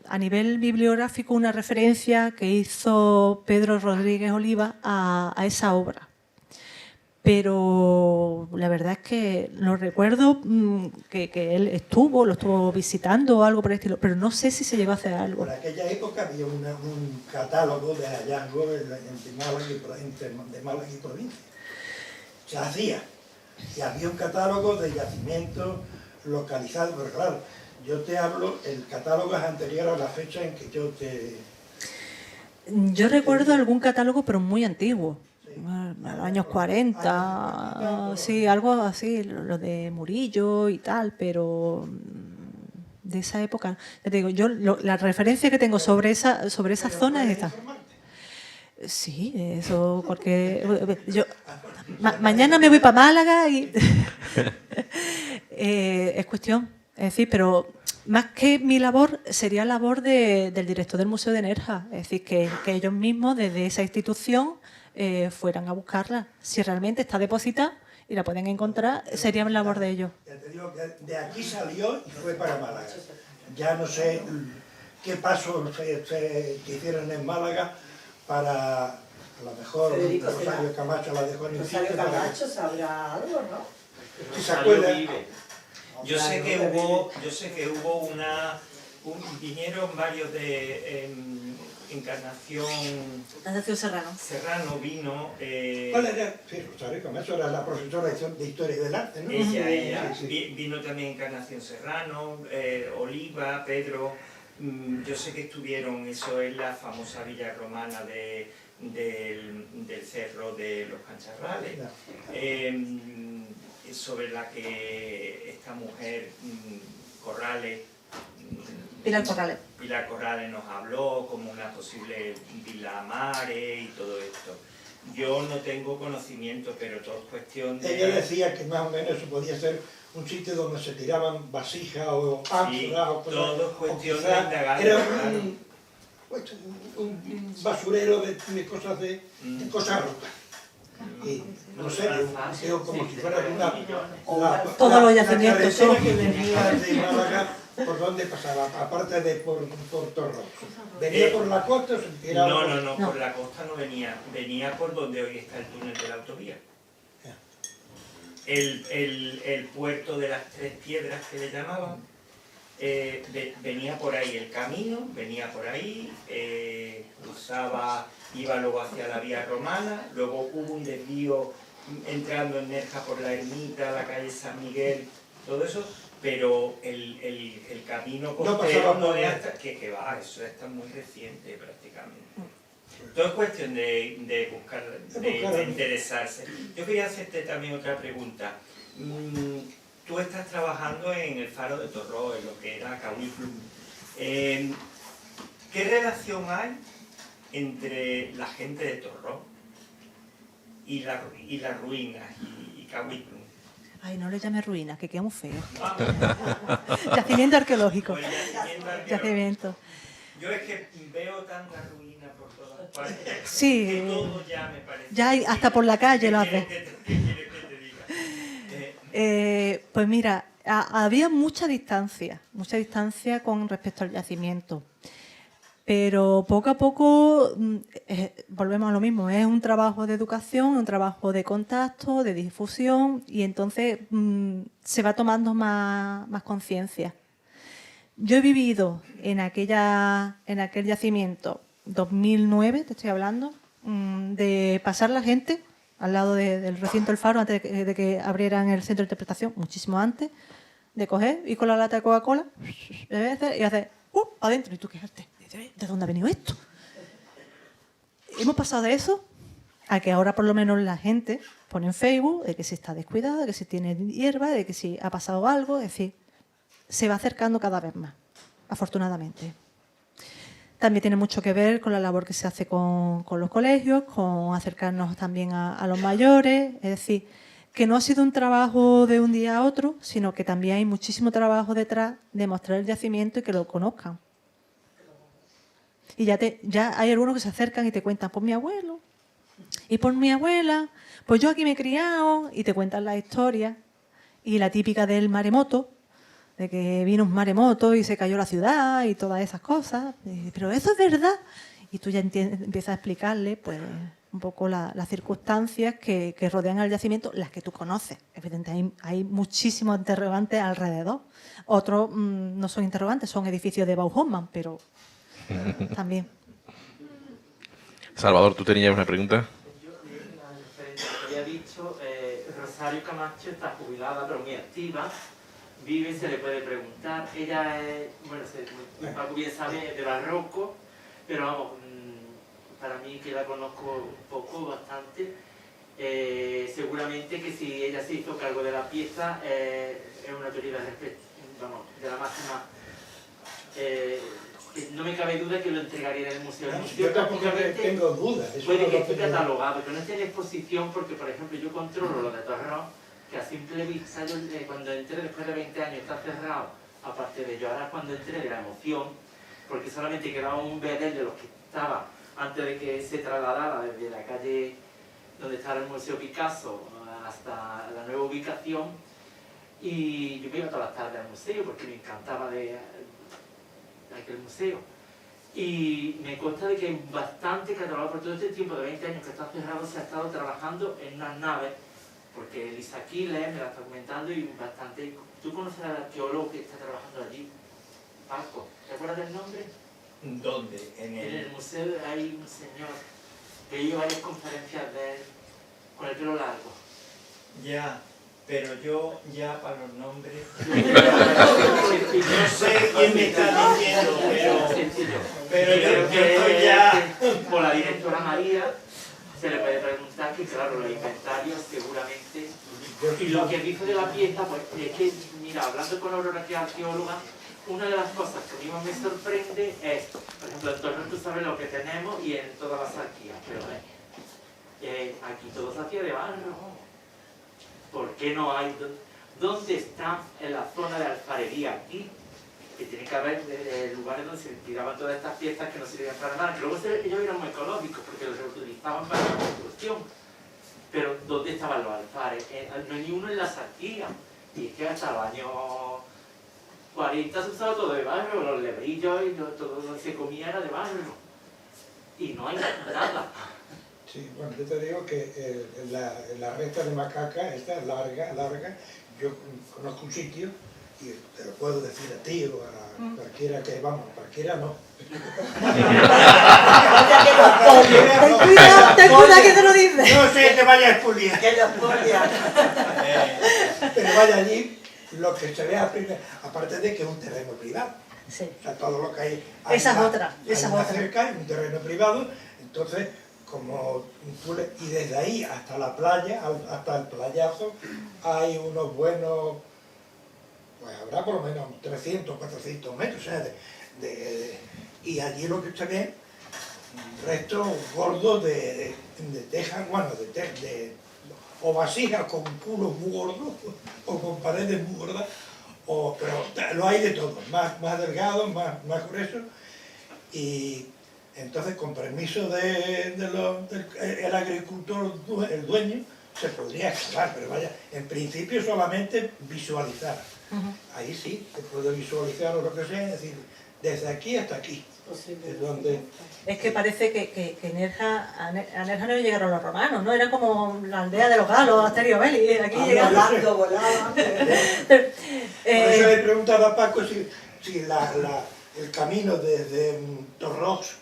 a nivel bibliográfico una referencia que hizo Pedro Rodríguez Oliva a esa obra. Pero la verdad es que no recuerdo que él lo estuvo visitando o algo por el estilo, pero no sé si se llegó a hacer algo. Por aquella época había un catálogo de hallazgos entre Málaga y provincia. Se hacía. Y había un catálogo de yacimientos localizados, pero claro, yo te hablo, el catálogo es anterior a la fecha en que yo te... Yo recuerdo algún catálogo, pero muy antiguo. A los años 40, sí, algo así, lo de Murillo y tal, pero de esa época. Ya te digo, yo la referencia que tengo sobre esa zona es esta. Sí, eso, porque yo mañana me voy para Málaga y es cuestión, es decir, pero más que mi labor, sería labor del director del Museo de Nerja, es decir, que ellos mismos desde esa institución fueran a buscarla. Si realmente está depositada y la pueden encontrar, sería labor de ellos. Ya te digo que de aquí salió y fue para Málaga. Ya no sé qué pasos se hicieron en Málaga para, a lo mejor, Rosario Camacho la dejó en el sitio. Rosario Camacho sabrá algo, ¿no? Si se acuerda. Yo sé que hubo vinieron varios de Encarnación Serrano vino. ¿Cuál era? Sí, Rosario Camacho era la profesora de Historia del Arte, ¿no? Ella. Sí. Vino también Encarnación Serrano, Oliva, Pedro. Yo sé que estuvieron, eso es la famosa villa romana del Cerro de los Cancharrales, sobre la que esta mujer, Pilar Corrales nos habló como una posible Villa Mare y todo esto. Yo no tengo conocimiento, pero todo es cuestión de... Ella decía que más o menos eso podía ser un sitio donde se tiraban vasijas o ánforas o cosas. Todo es cuestión de quizás indagar. era Claro. un basurero de cosas de cosas rotas. Y no sé, yo como si fuera Todos los yacimientos la son. carretera que venía de Málaga, ¿por dónde pasaba? Aparte de por Torrón. ¿Venía por la costa o se tiraba? No, por la costa no venía. Venía por donde hoy está el túnel de la autovía. Ya. El puerto de las Tres Piedras, que le llamaban, venía por ahí el camino, venía por ahí, cruzaba, iba luego hacia la vía romana, luego hubo un desvío entrando en Nerja por la ermita, la calle San Miguel, todo eso, pero el camino costero no es hasta que va, eso está muy reciente prácticamente. Todo es cuestión de buscar, de interesarse. Yo quería hacerte también otra pregunta. Tú estás trabajando en el Faro de Torró, en lo que era Cahuitlum. ¿Qué relación hay entre la gente de Torró y las ruinas y Cahuitlum? Ay, no le llame ruina, que queda muy feo. Yacimiento arqueológico. Pues Yacimiento. Yo es que veo tanta ruina por todas partes. Sí. Que todo ya me parece. Ya hay, hasta por la calle lo hace. ¿Qué quieres que te diga? Pues mira, había mucha distancia con respecto al yacimiento. Pero poco a poco volvemos a lo mismo, es un trabajo de educación, un trabajo de contacto, de difusión, y entonces se va tomando más conciencia. Yo he vivido en aquel yacimiento, 2009, te estoy hablando, de pasar la gente al lado del recinto del Faro antes de que abrieran el centro de interpretación, muchísimo antes, de coger, ir con la lata de Coca-Cola y hacer adentro, y tú quedarte. ¿De dónde ha venido esto? Hemos pasado de eso a que ahora por lo menos la gente pone en Facebook de que si está descuidada, de que si tiene hierba, de que si ha pasado algo, es decir, se va acercando cada vez más, afortunadamente. También tiene mucho que ver con la labor que se hace con los colegios, con acercarnos también a los mayores, es decir, que no ha sido un trabajo de un día a otro, sino que también hay muchísimo trabajo detrás de mostrar el yacimiento y que lo conozcan. Y ya hay algunos que se acercan y te cuentan, por mi abuelo, y por mi abuela, pues yo aquí me he criado, y te cuentan la historia, y la típica del maremoto, de que vino un maremoto y se cayó la ciudad y todas esas cosas, pero eso es verdad. Y tú ya empiezas a explicarle pues un poco las circunstancias que rodean al yacimiento, las que tú conoces. Evidentemente hay muchísimos interrogantes alrededor. Otros no son interrogantes, son edificios de Bauhaus, pero también. Salvador, ¿tú tenías una pregunta? Yo, había dicho, Rosario Camacho está jubilada, pero muy activa, vive, se le puede preguntar. Ella es, bueno, Paco bien sabe, de barroco, pero vamos, para mí que la conozco un poco, bastante, seguramente que si ella se hizo cargo de la pieza, es una autoridad de la máxima. No me cabe duda que lo entregaría en el museo. Yo tampoco tengo dudas. Puede que esté catalogado, pero no esté en exposición porque, por ejemplo, yo controlo lo de Torrón, que a simple vista, yo, cuando entré después de 20 años está cerrado, aparte de yo ahora cuando entré de la emoción, porque solamente quedaba un bedel de los que estaba antes de que se trasladara desde la calle donde estaba el Museo Picasso hasta la nueva ubicación, y yo me iba todas las tardes al museo porque me encantaba de aquel museo. Y me consta de que bastante catalogado por todo este tiempo de 20 años que está cerrado, se ha estado trabajando en unas naves, porque Elisa Aquiles me la está comentando y bastante. ¿Tú conoces al arqueólogo que está trabajando allí? Paco, ¿te acuerdas del nombre? ¿Dónde? En el museo hay un señor que ha ido a varias conferencias de él con el pelo largo. Ya, pero yo ya para los nombres... No sé quién me está diciendo, pero yo estoy ya... Por la directora María se le puede preguntar que, claro, los inventarios seguramente... Y lo que dice de la pieza, pues es que, mira, hablando con Aurora, que es arqueóloga, una de las cosas que a mí más me sorprende es, por ejemplo, en Torrón tú sabes lo que tenemos y en todas las arquías, pero aquí todo se hacía de barro. ¿Por qué no hay? ¿Dónde está en la zona de alfarería aquí? Que tiene que haber lugares donde se tiraban todas estas piezas que no servían para nada, que luego ellos eran muy ecológicos porque los reutilizaban para la construcción. Pero ¿dónde estaban los alfares? No hay ni uno en la Sarquía. Y es que hasta los años 40 se usaba todo de barro, los lebrillos y todo lo que se comía era de barro. Y no hay nada. Sí, bueno, yo te digo que la recta de Macaca, esta es larga, yo conozco un sitio y te lo puedo decir a ti o a cualquiera que, vamos, cualquiera no. Ten cuidado que te lo dices. No sé, te vaya a expoliar. Que los polia. Pero vaya allí, lo que se ve aparte de que es un terreno privado. Sí. O sea, todo lo que hay. Esa es otra. Cerca, es un terreno privado, entonces, como y desde ahí hasta la playa, hasta el playazo, hay unos buenos, pues habrá por lo menos 300, 400 metros, o sea, y allí lo que se ve, restos gordos de tejas, bueno, o vasijas con culos muy gordos, o con paredes muy gordas, pero lo hay de todo, más delgados, más gruesos, y entonces con permiso del agricultor, el dueño, se podría excavar, pero vaya, en principio solamente visualizar. Ahí sí, se puede visualizar o lo que sea, es decir, desde aquí hasta aquí. Es donde... Es que parece que a Nerja no llegaron los romanos, ¿no? Era como la aldea de los galos, Asterio Belli, aquí llegaron. Volaban. Por eso le he preguntado a Paco si el camino desde Torrox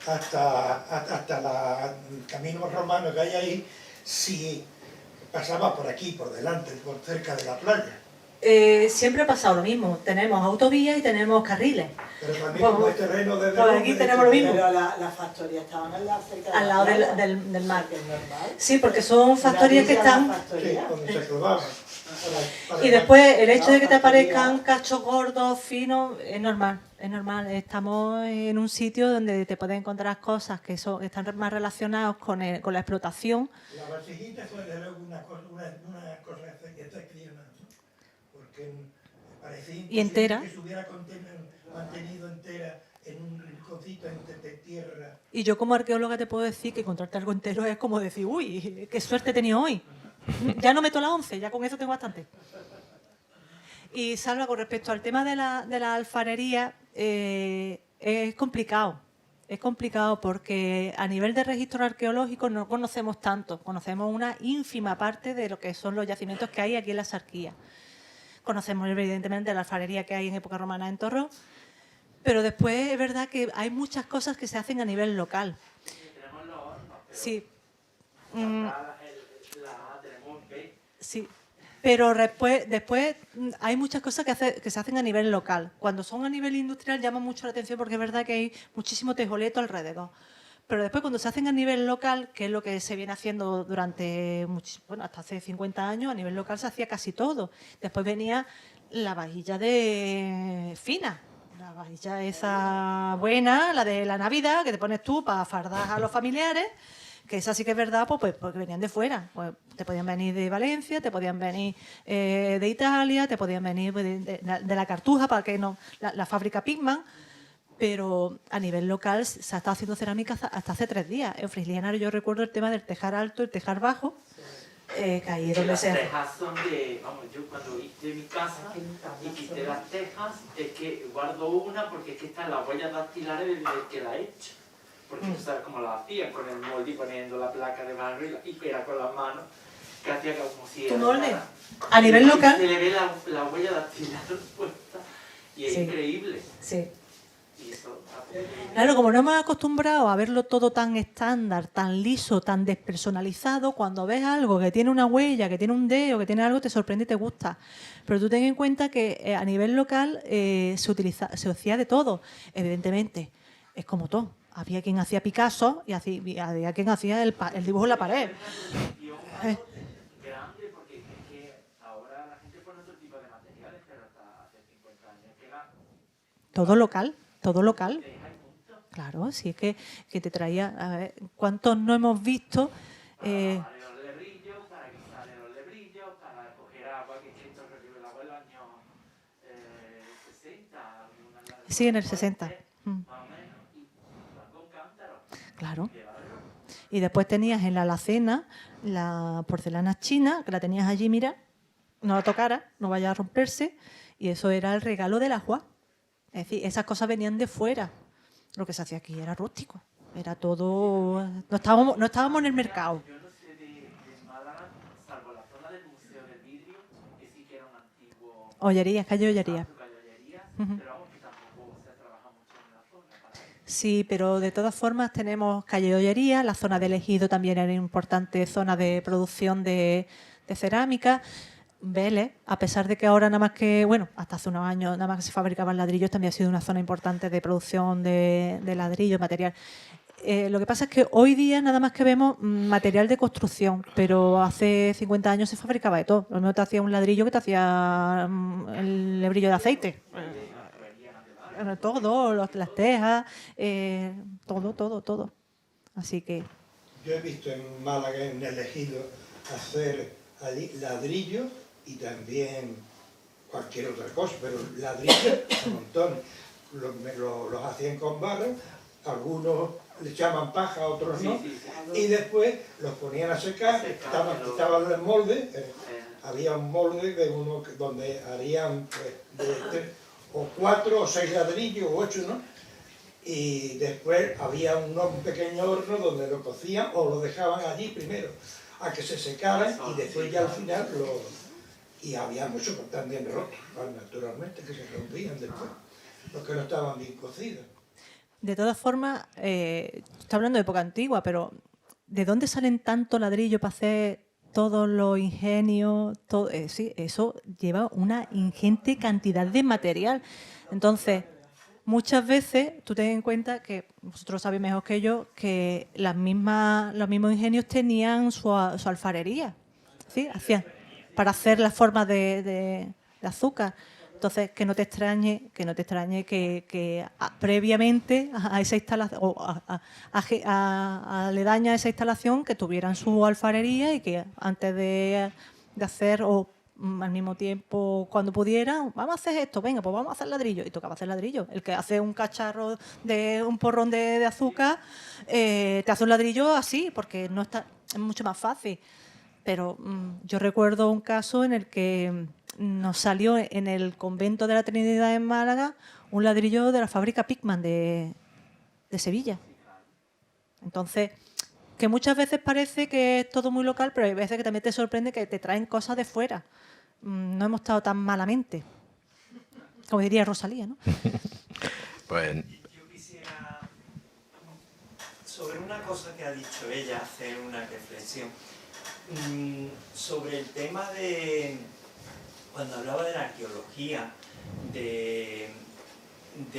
hasta el camino romano que hay ahí, si pasaba por aquí, por delante, por cerca de la playa. Siempre ha pasado lo mismo, tenemos autovías y tenemos carriles. Pero también como es terreno de... Pues aquí tenemos lo mismo. Pero las factorías estaban cerca de Al lado del mar. que es normal. Sí, porque son factorías que están... Sí, donde se clavaban. Y después el hecho de que te aparezcan cachos gordos, finos, es normal. Es normal, estamos en un sitio donde te puedes encontrar cosas que están más relacionadas con la explotación. La vasijita fue desde luego una cosa excepcional, ¿no? Porque parecía Y entera. que se hubiera mantenido entera en un rinconcito de tierra. Y yo como arqueóloga te puedo decir que encontrarte algo entero es como decir, uy, qué suerte he tenido hoy. Ya no meto la 11, ya con eso tengo bastante. Y Salva, con respecto al tema de la alfarería, es complicado. Es complicado porque a nivel de registro arqueológico no conocemos tanto. Conocemos una ínfima parte de lo que son los yacimientos que hay aquí en la Sarquía. Conocemos evidentemente la alfarería que hay en época romana en Torró, pero después es verdad que hay muchas cosas que se hacen a nivel local. Tenemos los hornos, pero Sí. tenemos B. Sí, pero después hay muchas cosas que se hacen a nivel local. Cuando son a nivel industrial llama mucho la atención porque es verdad que hay muchísimo tejoleto alrededor. Pero después cuando se hacen a nivel local, que es lo que se viene haciendo durante, hasta hace 50 años, a nivel local se hacía casi todo. Después venía la vajilla fina, la vajilla esa buena, la de la Navidad, que te pones tú para fardar a los familiares, que esa sí que es verdad, pues porque venían de fuera. Pues te podían venir de Valencia, te podían venir de Italia, te podían venir de la Cartuja, para que no, la fábrica Pigman. Pero a nivel local se ha estado haciendo cerámica hasta hace 3 días. En Frislienario yo recuerdo el tema del tejar alto y el tejar bajo, que ahí es donde Las se... tejas son de, vamos, yo cuando hice mi casa y quité las tejas, es que guardo una porque es que están las huellas dactilares desde que la he hecho. Porque tú sabes cómo la hacían, con el molde y poniendo la placa de barro y era con las manos, que hacía como si... ¿Tu molde? A nivel local... Se le ve la huella dactilar puesta y es Sí. Increíble. Sí. Y eso, Claro, como no hemos acostumbrado a verlo todo tan estándar, tan liso, tan despersonalizado, cuando ves algo que tiene una huella, que tiene un dedo, que tiene algo, te sorprende y te gusta. Pero tú ten en cuenta que a nivel local se hacía de todo, evidentemente. Es como todo. Había quien hacía Picasso y había quien hacía el dibujo en la pared. grande porque es que ahora la gente pone otro tipo de materiales, pero hasta hace 50 años que era Todo local, todo local. teja y punto. Claro, si es que te traía... A ver, ¿cuántos no hemos visto Para los lebrillos, para quitarle los lebrillos, para coger agua, que esto recibe el agua en los años 60. Sí, en el 60. Más o menos, y van con cántaros. Claro. Y después tenías en la alacena la porcelana china, que la tenías allí, mira, no la tocaras, no vaya a romperse, y eso era el regalo de la Juá. Es decir, esas cosas venían de fuera. Lo que se hacía aquí era rústico. Era todo... No estábamos en el mercado. Yo no sé de Málaga, salvo la zona del Museo del Vidrio, que sí que era un antiguo... Ollerías, calle Ollerías. Pero vamos, que tampoco se ha trabajado mucho en la zona para eso. Sí, pero de todas formas tenemos calle de Ollería, la zona del Ejido también era una importante zona de producción de cerámica. Vélez, a pesar de que ahora nada más que, bueno, hasta hace unos años nada más que se fabricaban ladrillos, también ha sido una zona importante de producción de ladrillos, material. Lo que pasa es que hoy día nada más que vemos material de construcción, pero hace 50 años se fabricaba de todo. Lo mismo te hacía un ladrillo que te hacía el lebrillo de aceite. Todo, las tejas, todo. Así que... Yo he visto en Málaga, en el Ejido, hacer allí ladrillos y también cualquier otra cosa, pero ladrillos a montones. Los hacían con barro, algunos le echaban paja, otros no, y después los ponían a secar, quitaban el molde, había un molde de uno donde harían o 4 o 6 ladrillos o 8, ¿no? Y después había un pequeño horno donde lo cocían o lo dejaban allí primero a que se secaran y después ya al final y había muchos que también rotos, naturalmente, que se rompían después, los que no estaban bien cocidos. De todas formas, estoy hablando de época antigua, pero ¿de dónde salen tanto ladrillo para hacer todos los ingenios? Todo, sí, eso lleva una ingente cantidad de material. Entonces, muchas veces, tú ten en cuenta que vosotros sabéis mejor que yo que los mismos ingenios tenían su alfarería, ¿sí? Hacían para hacer las formas de azúcar. Entonces, que no te extrañe que previamente a esa instalación, o aledaña a esa instalación, que tuvieran su alfarería y que antes de hacer, o al mismo tiempo, cuando pudieran, vamos a hacer esto, venga, pues vamos a hacer ladrillo. Y tocaba hacer ladrillo. El que hace un cacharro de un porrón de azúcar, te hace un ladrillo así, porque no está, es mucho más fácil. Pero yo recuerdo un caso en el que nos salió en el convento de la Trinidad en Málaga un ladrillo de la fábrica Pickman de Sevilla. Entonces, que muchas veces parece que es todo muy local, pero hay veces que también te sorprende que te traen cosas de fuera. No hemos estado tan malamente, como diría Rosalía, ¿no? Pues... Yo quisiera, sobre una cosa que ha dicho ella, hacer una reflexión. Sobre el tema de, cuando hablaba de la arqueología, de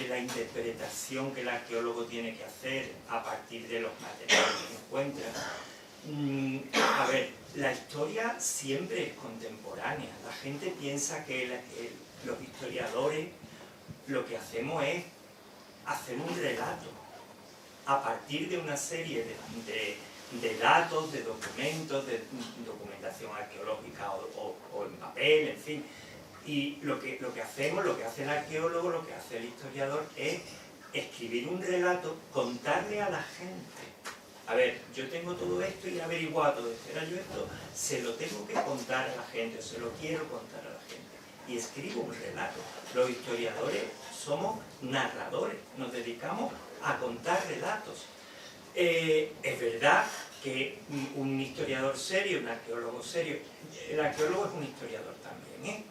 la interpretación que el arqueólogo tiene que hacer a partir de los materiales que encuentra. A ver, la historia siempre es contemporánea. La gente piensa que los historiadores lo que hacemos es hacer un relato a partir de una serie de datos, de documentos, de documentación arqueológica o en papel, en fin. Y lo que hacemos, lo que hace el arqueólogo, lo que hace el historiador es escribir un relato, contarle a la gente. A ver, yo tengo todo esto y he averiguado todo esto, era yo esto, se lo tengo que contar a la gente, o se lo quiero contar a la gente. Y escribo un relato. Los historiadores somos narradores, nos dedicamos a contar relatos. Es verdad que un historiador serio, un arqueólogo serio, el arqueólogo es un historiador también, ¿eh?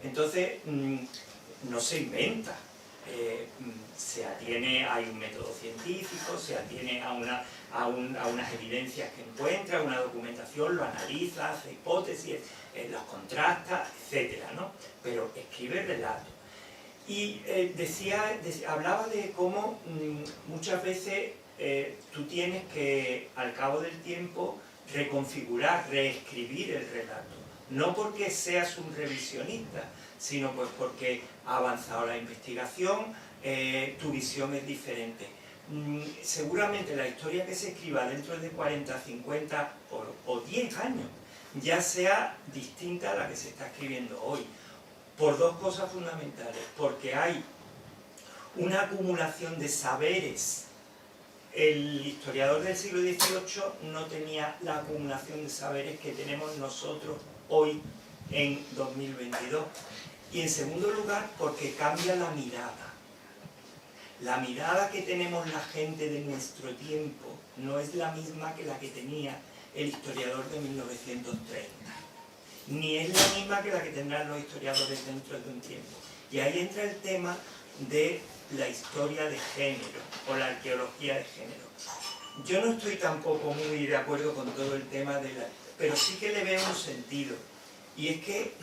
Entonces, no se inventa, se atiene, hay un método científico, se atiene a unas evidencias que encuentra, una documentación, lo analiza, hace hipótesis, los contrasta, etcétera, ¿no? Pero escribe relatos. Y hablaba de cómo muchas veces tú tienes que, al cabo del tiempo, reconfigurar, reescribir el relato. No porque seas un revisionista, sino pues porque ha avanzado la investigación, tu visión es diferente. seguramente la historia que se escriba dentro de 40, 50 o 10 años ya sea distinta a la que se está escribiendo hoy, por dos cosas fundamentales, porque hay una acumulación de saberes. El historiador del siglo XVIII no tenía la acumulación de saberes que tenemos nosotros hoy en 2022. Y en segundo lugar, porque cambia la mirada. La mirada que tenemos la gente de nuestro tiempo no es la misma que la que tenía el historiador de 1930. Ni es la misma que la que tendrán los historiadores dentro de un tiempo. Y ahí entra el tema de la historia de género o la arqueología de género. Yo no estoy tampoco muy de acuerdo con todo el tema de la... pero sí que le veo un sentido. Y es que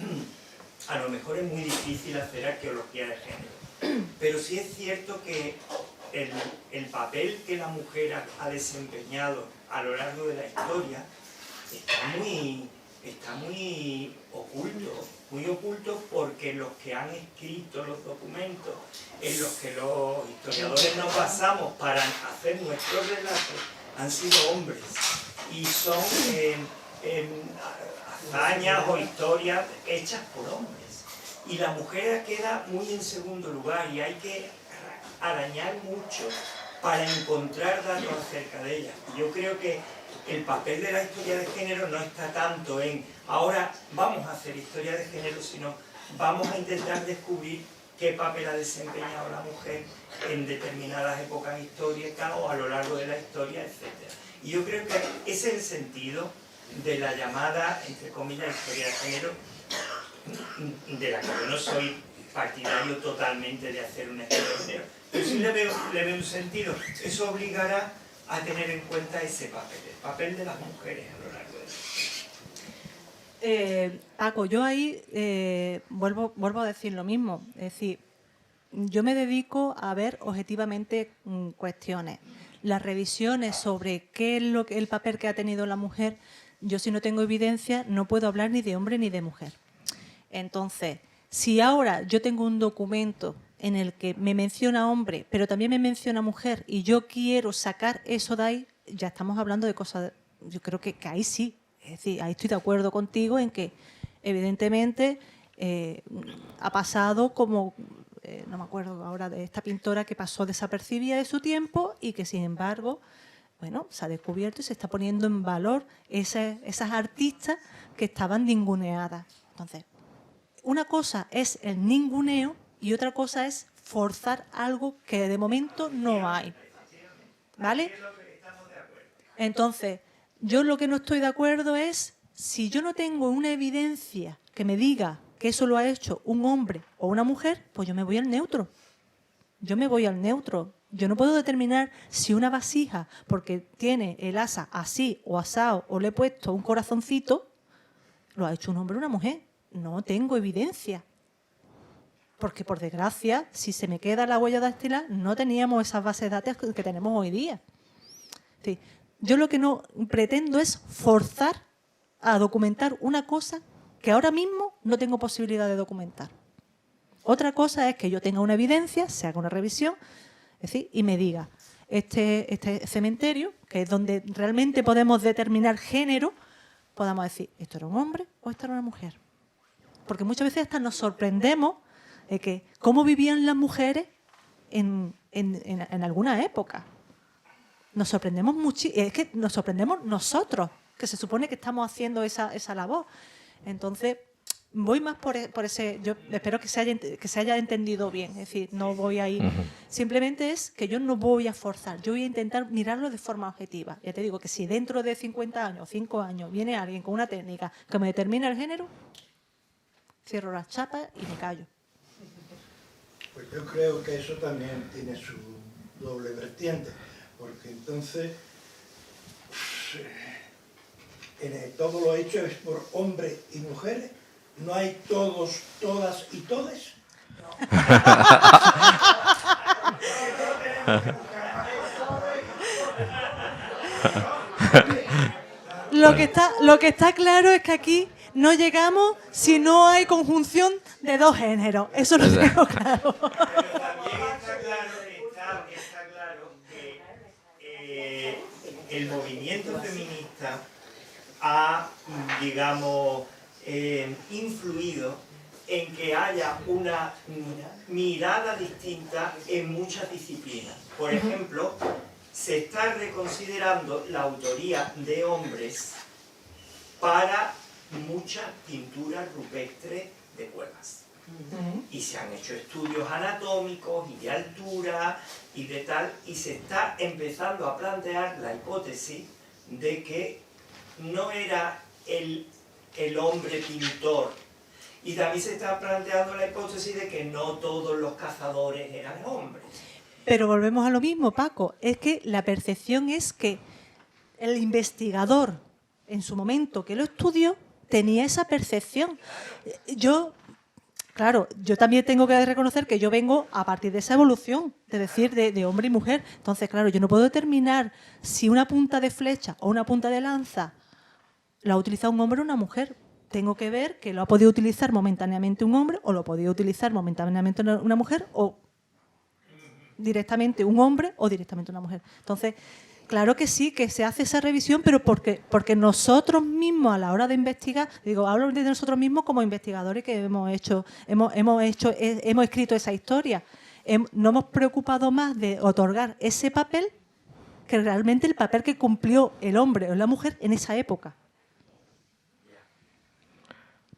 a lo mejor es muy difícil hacer arqueología de género. Pero sí es cierto que el papel que la mujer ha desempeñado a lo largo de la historia está muy oculto porque los que han escrito los documentos en los que los historiadores nos basamos para hacer nuestros relatos han sido hombres y son hazañas o historias hechas por hombres. Y la mujer queda muy en segundo lugar y hay que arañar mucho para encontrar datos acerca de ella. Y yo creo que el papel de la historia de género no está tanto en ahora vamos a hacer historia de género, sino vamos a intentar descubrir qué papel ha desempeñado la mujer en determinadas épocas históricas o a lo largo de la historia, etc. Y yo creo que ese es el sentido de la llamada, entre comillas, historia de género, de la que yo no soy partidario totalmente de hacer una historia de género. Pero sí le veo un sentido. Eso obligará a tener en cuenta ese papel, el papel de las mujeres a lo largo de la Paco, yo ahí vuelvo a decir lo mismo. Es decir, yo me dedico a ver objetivamente cuestiones. Las revisiones sobre qué es el papel que ha tenido la mujer, yo si no tengo evidencia no puedo hablar ni de hombre ni de mujer. Entonces, si ahora yo tengo un documento en el que me menciona hombre, pero también me menciona mujer, y yo quiero sacar eso de ahí, ya estamos hablando de cosas, yo creo que ahí sí, es decir, ahí estoy de acuerdo contigo en que evidentemente ha pasado como, no me acuerdo ahora de esta pintora que pasó desapercibida de su tiempo y que sin embargo, bueno, se ha descubierto y se está poniendo en valor esas artistas que estaban ninguneadas. Entonces, una cosa es el ninguneo y otra cosa es forzar algo que de momento no hay. ¿Vale? Entonces, yo lo que no estoy de acuerdo es, si yo no tengo una evidencia que me diga que eso lo ha hecho un hombre o una mujer, pues yo me voy al neutro. Yo me voy al neutro. Yo no puedo determinar si una vasija, porque tiene el asa así o asado, o le he puesto un corazoncito, lo ha hecho un hombre o una mujer. No tengo evidencia. Porque, por desgracia, si se me queda la huella dactilar, no teníamos esas bases de datos que tenemos hoy día. Sí. Yo lo que no pretendo es forzar a documentar una cosa que ahora mismo no tengo posibilidad de documentar. Otra cosa es que yo tenga una evidencia, se haga una revisión, es decir, y me diga, este cementerio, que es donde realmente podemos determinar género, podamos decir, ¿esto era un hombre o esto era una mujer? Porque muchas veces hasta nos sorprendemos de que cómo vivían las mujeres en alguna época. Nos sorprendemos muchísimo, es que nos sorprendemos nosotros, que se supone que estamos haciendo esa labor. Entonces, voy más por ese, yo espero que se haya entendido bien, es decir, no voy a ir, simplemente es que yo no voy a forzar, yo voy a intentar mirarlo de forma objetiva. Ya te digo que si dentro de 50 años, 5 años, viene alguien con una técnica que me determina el género, cierro las chapas y me callo. Pues yo creo que eso también tiene su doble vertiente, porque entonces todo lo hecho es por hombres y mujeres, no hay todos, todas y todes. Lo que está claro es que aquí no llegamos si no hay conjunción de dos géneros. Eso lo tengo claro. Pero también está claro que el movimiento feminista ha, digamos, influido en que haya una mirada distinta en muchas disciplinas. Por ejemplo, se está reconsiderando la autoría de hombres para muchas pinturas rupestres de cuevas. Y se han hecho estudios anatómicos y de altura y de tal, y se está empezando a plantear la hipótesis de que no era el hombre pintor, y también se está planteando la hipótesis de que no todos los cazadores eran hombres. Pero volvemos a lo mismo, Paco, es que la percepción es que el investigador, en su momento que lo estudió, tenía esa percepción. Claro, yo también tengo que reconocer que yo vengo a partir de esa evolución, es decir, de hombre y mujer. Entonces, claro, yo no puedo determinar si una punta de flecha o una punta de lanza la ha utilizado un hombre o una mujer. Tengo que ver que lo ha podido utilizar momentáneamente un hombre o lo ha podido utilizar momentáneamente una mujer, o directamente un hombre o directamente una mujer. Entonces, claro que sí, que se hace esa revisión, pero porque nosotros mismos a la hora de investigar, hablo de nosotros mismos como investigadores que hemos escrito esa historia. No hemos preocupado más de otorgar ese papel que realmente el papel que cumplió el hombre o la mujer en esa época.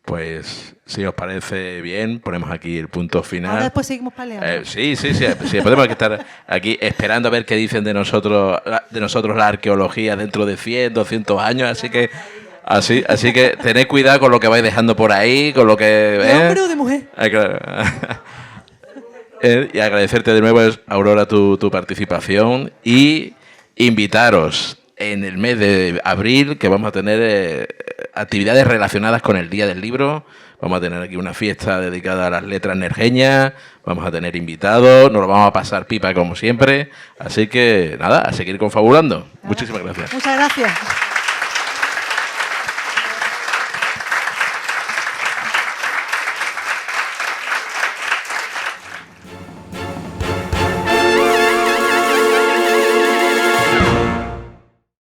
Pues, si os parece bien, ponemos aquí el punto final. Ahora después seguimos peleando. Sí, podemos estar aquí esperando a ver qué dicen de nosotros la arqueología dentro de 100, 200 años, así que tened cuidado con lo que vais dejando por ahí, con lo que... ¿De hombre o de mujer? Y agradecerte de nuevo, Aurora, tu participación, y invitaros en el mes de abril, que vamos a tener actividades relacionadas con el Día del Libro. Vamos a tener aquí una fiesta dedicada a las letras nerjeñas, vamos a tener invitados, nos lo vamos a pasar pipa como siempre. Así que nada, a seguir confabulando. Muchísimas gracias. Muchas gracias.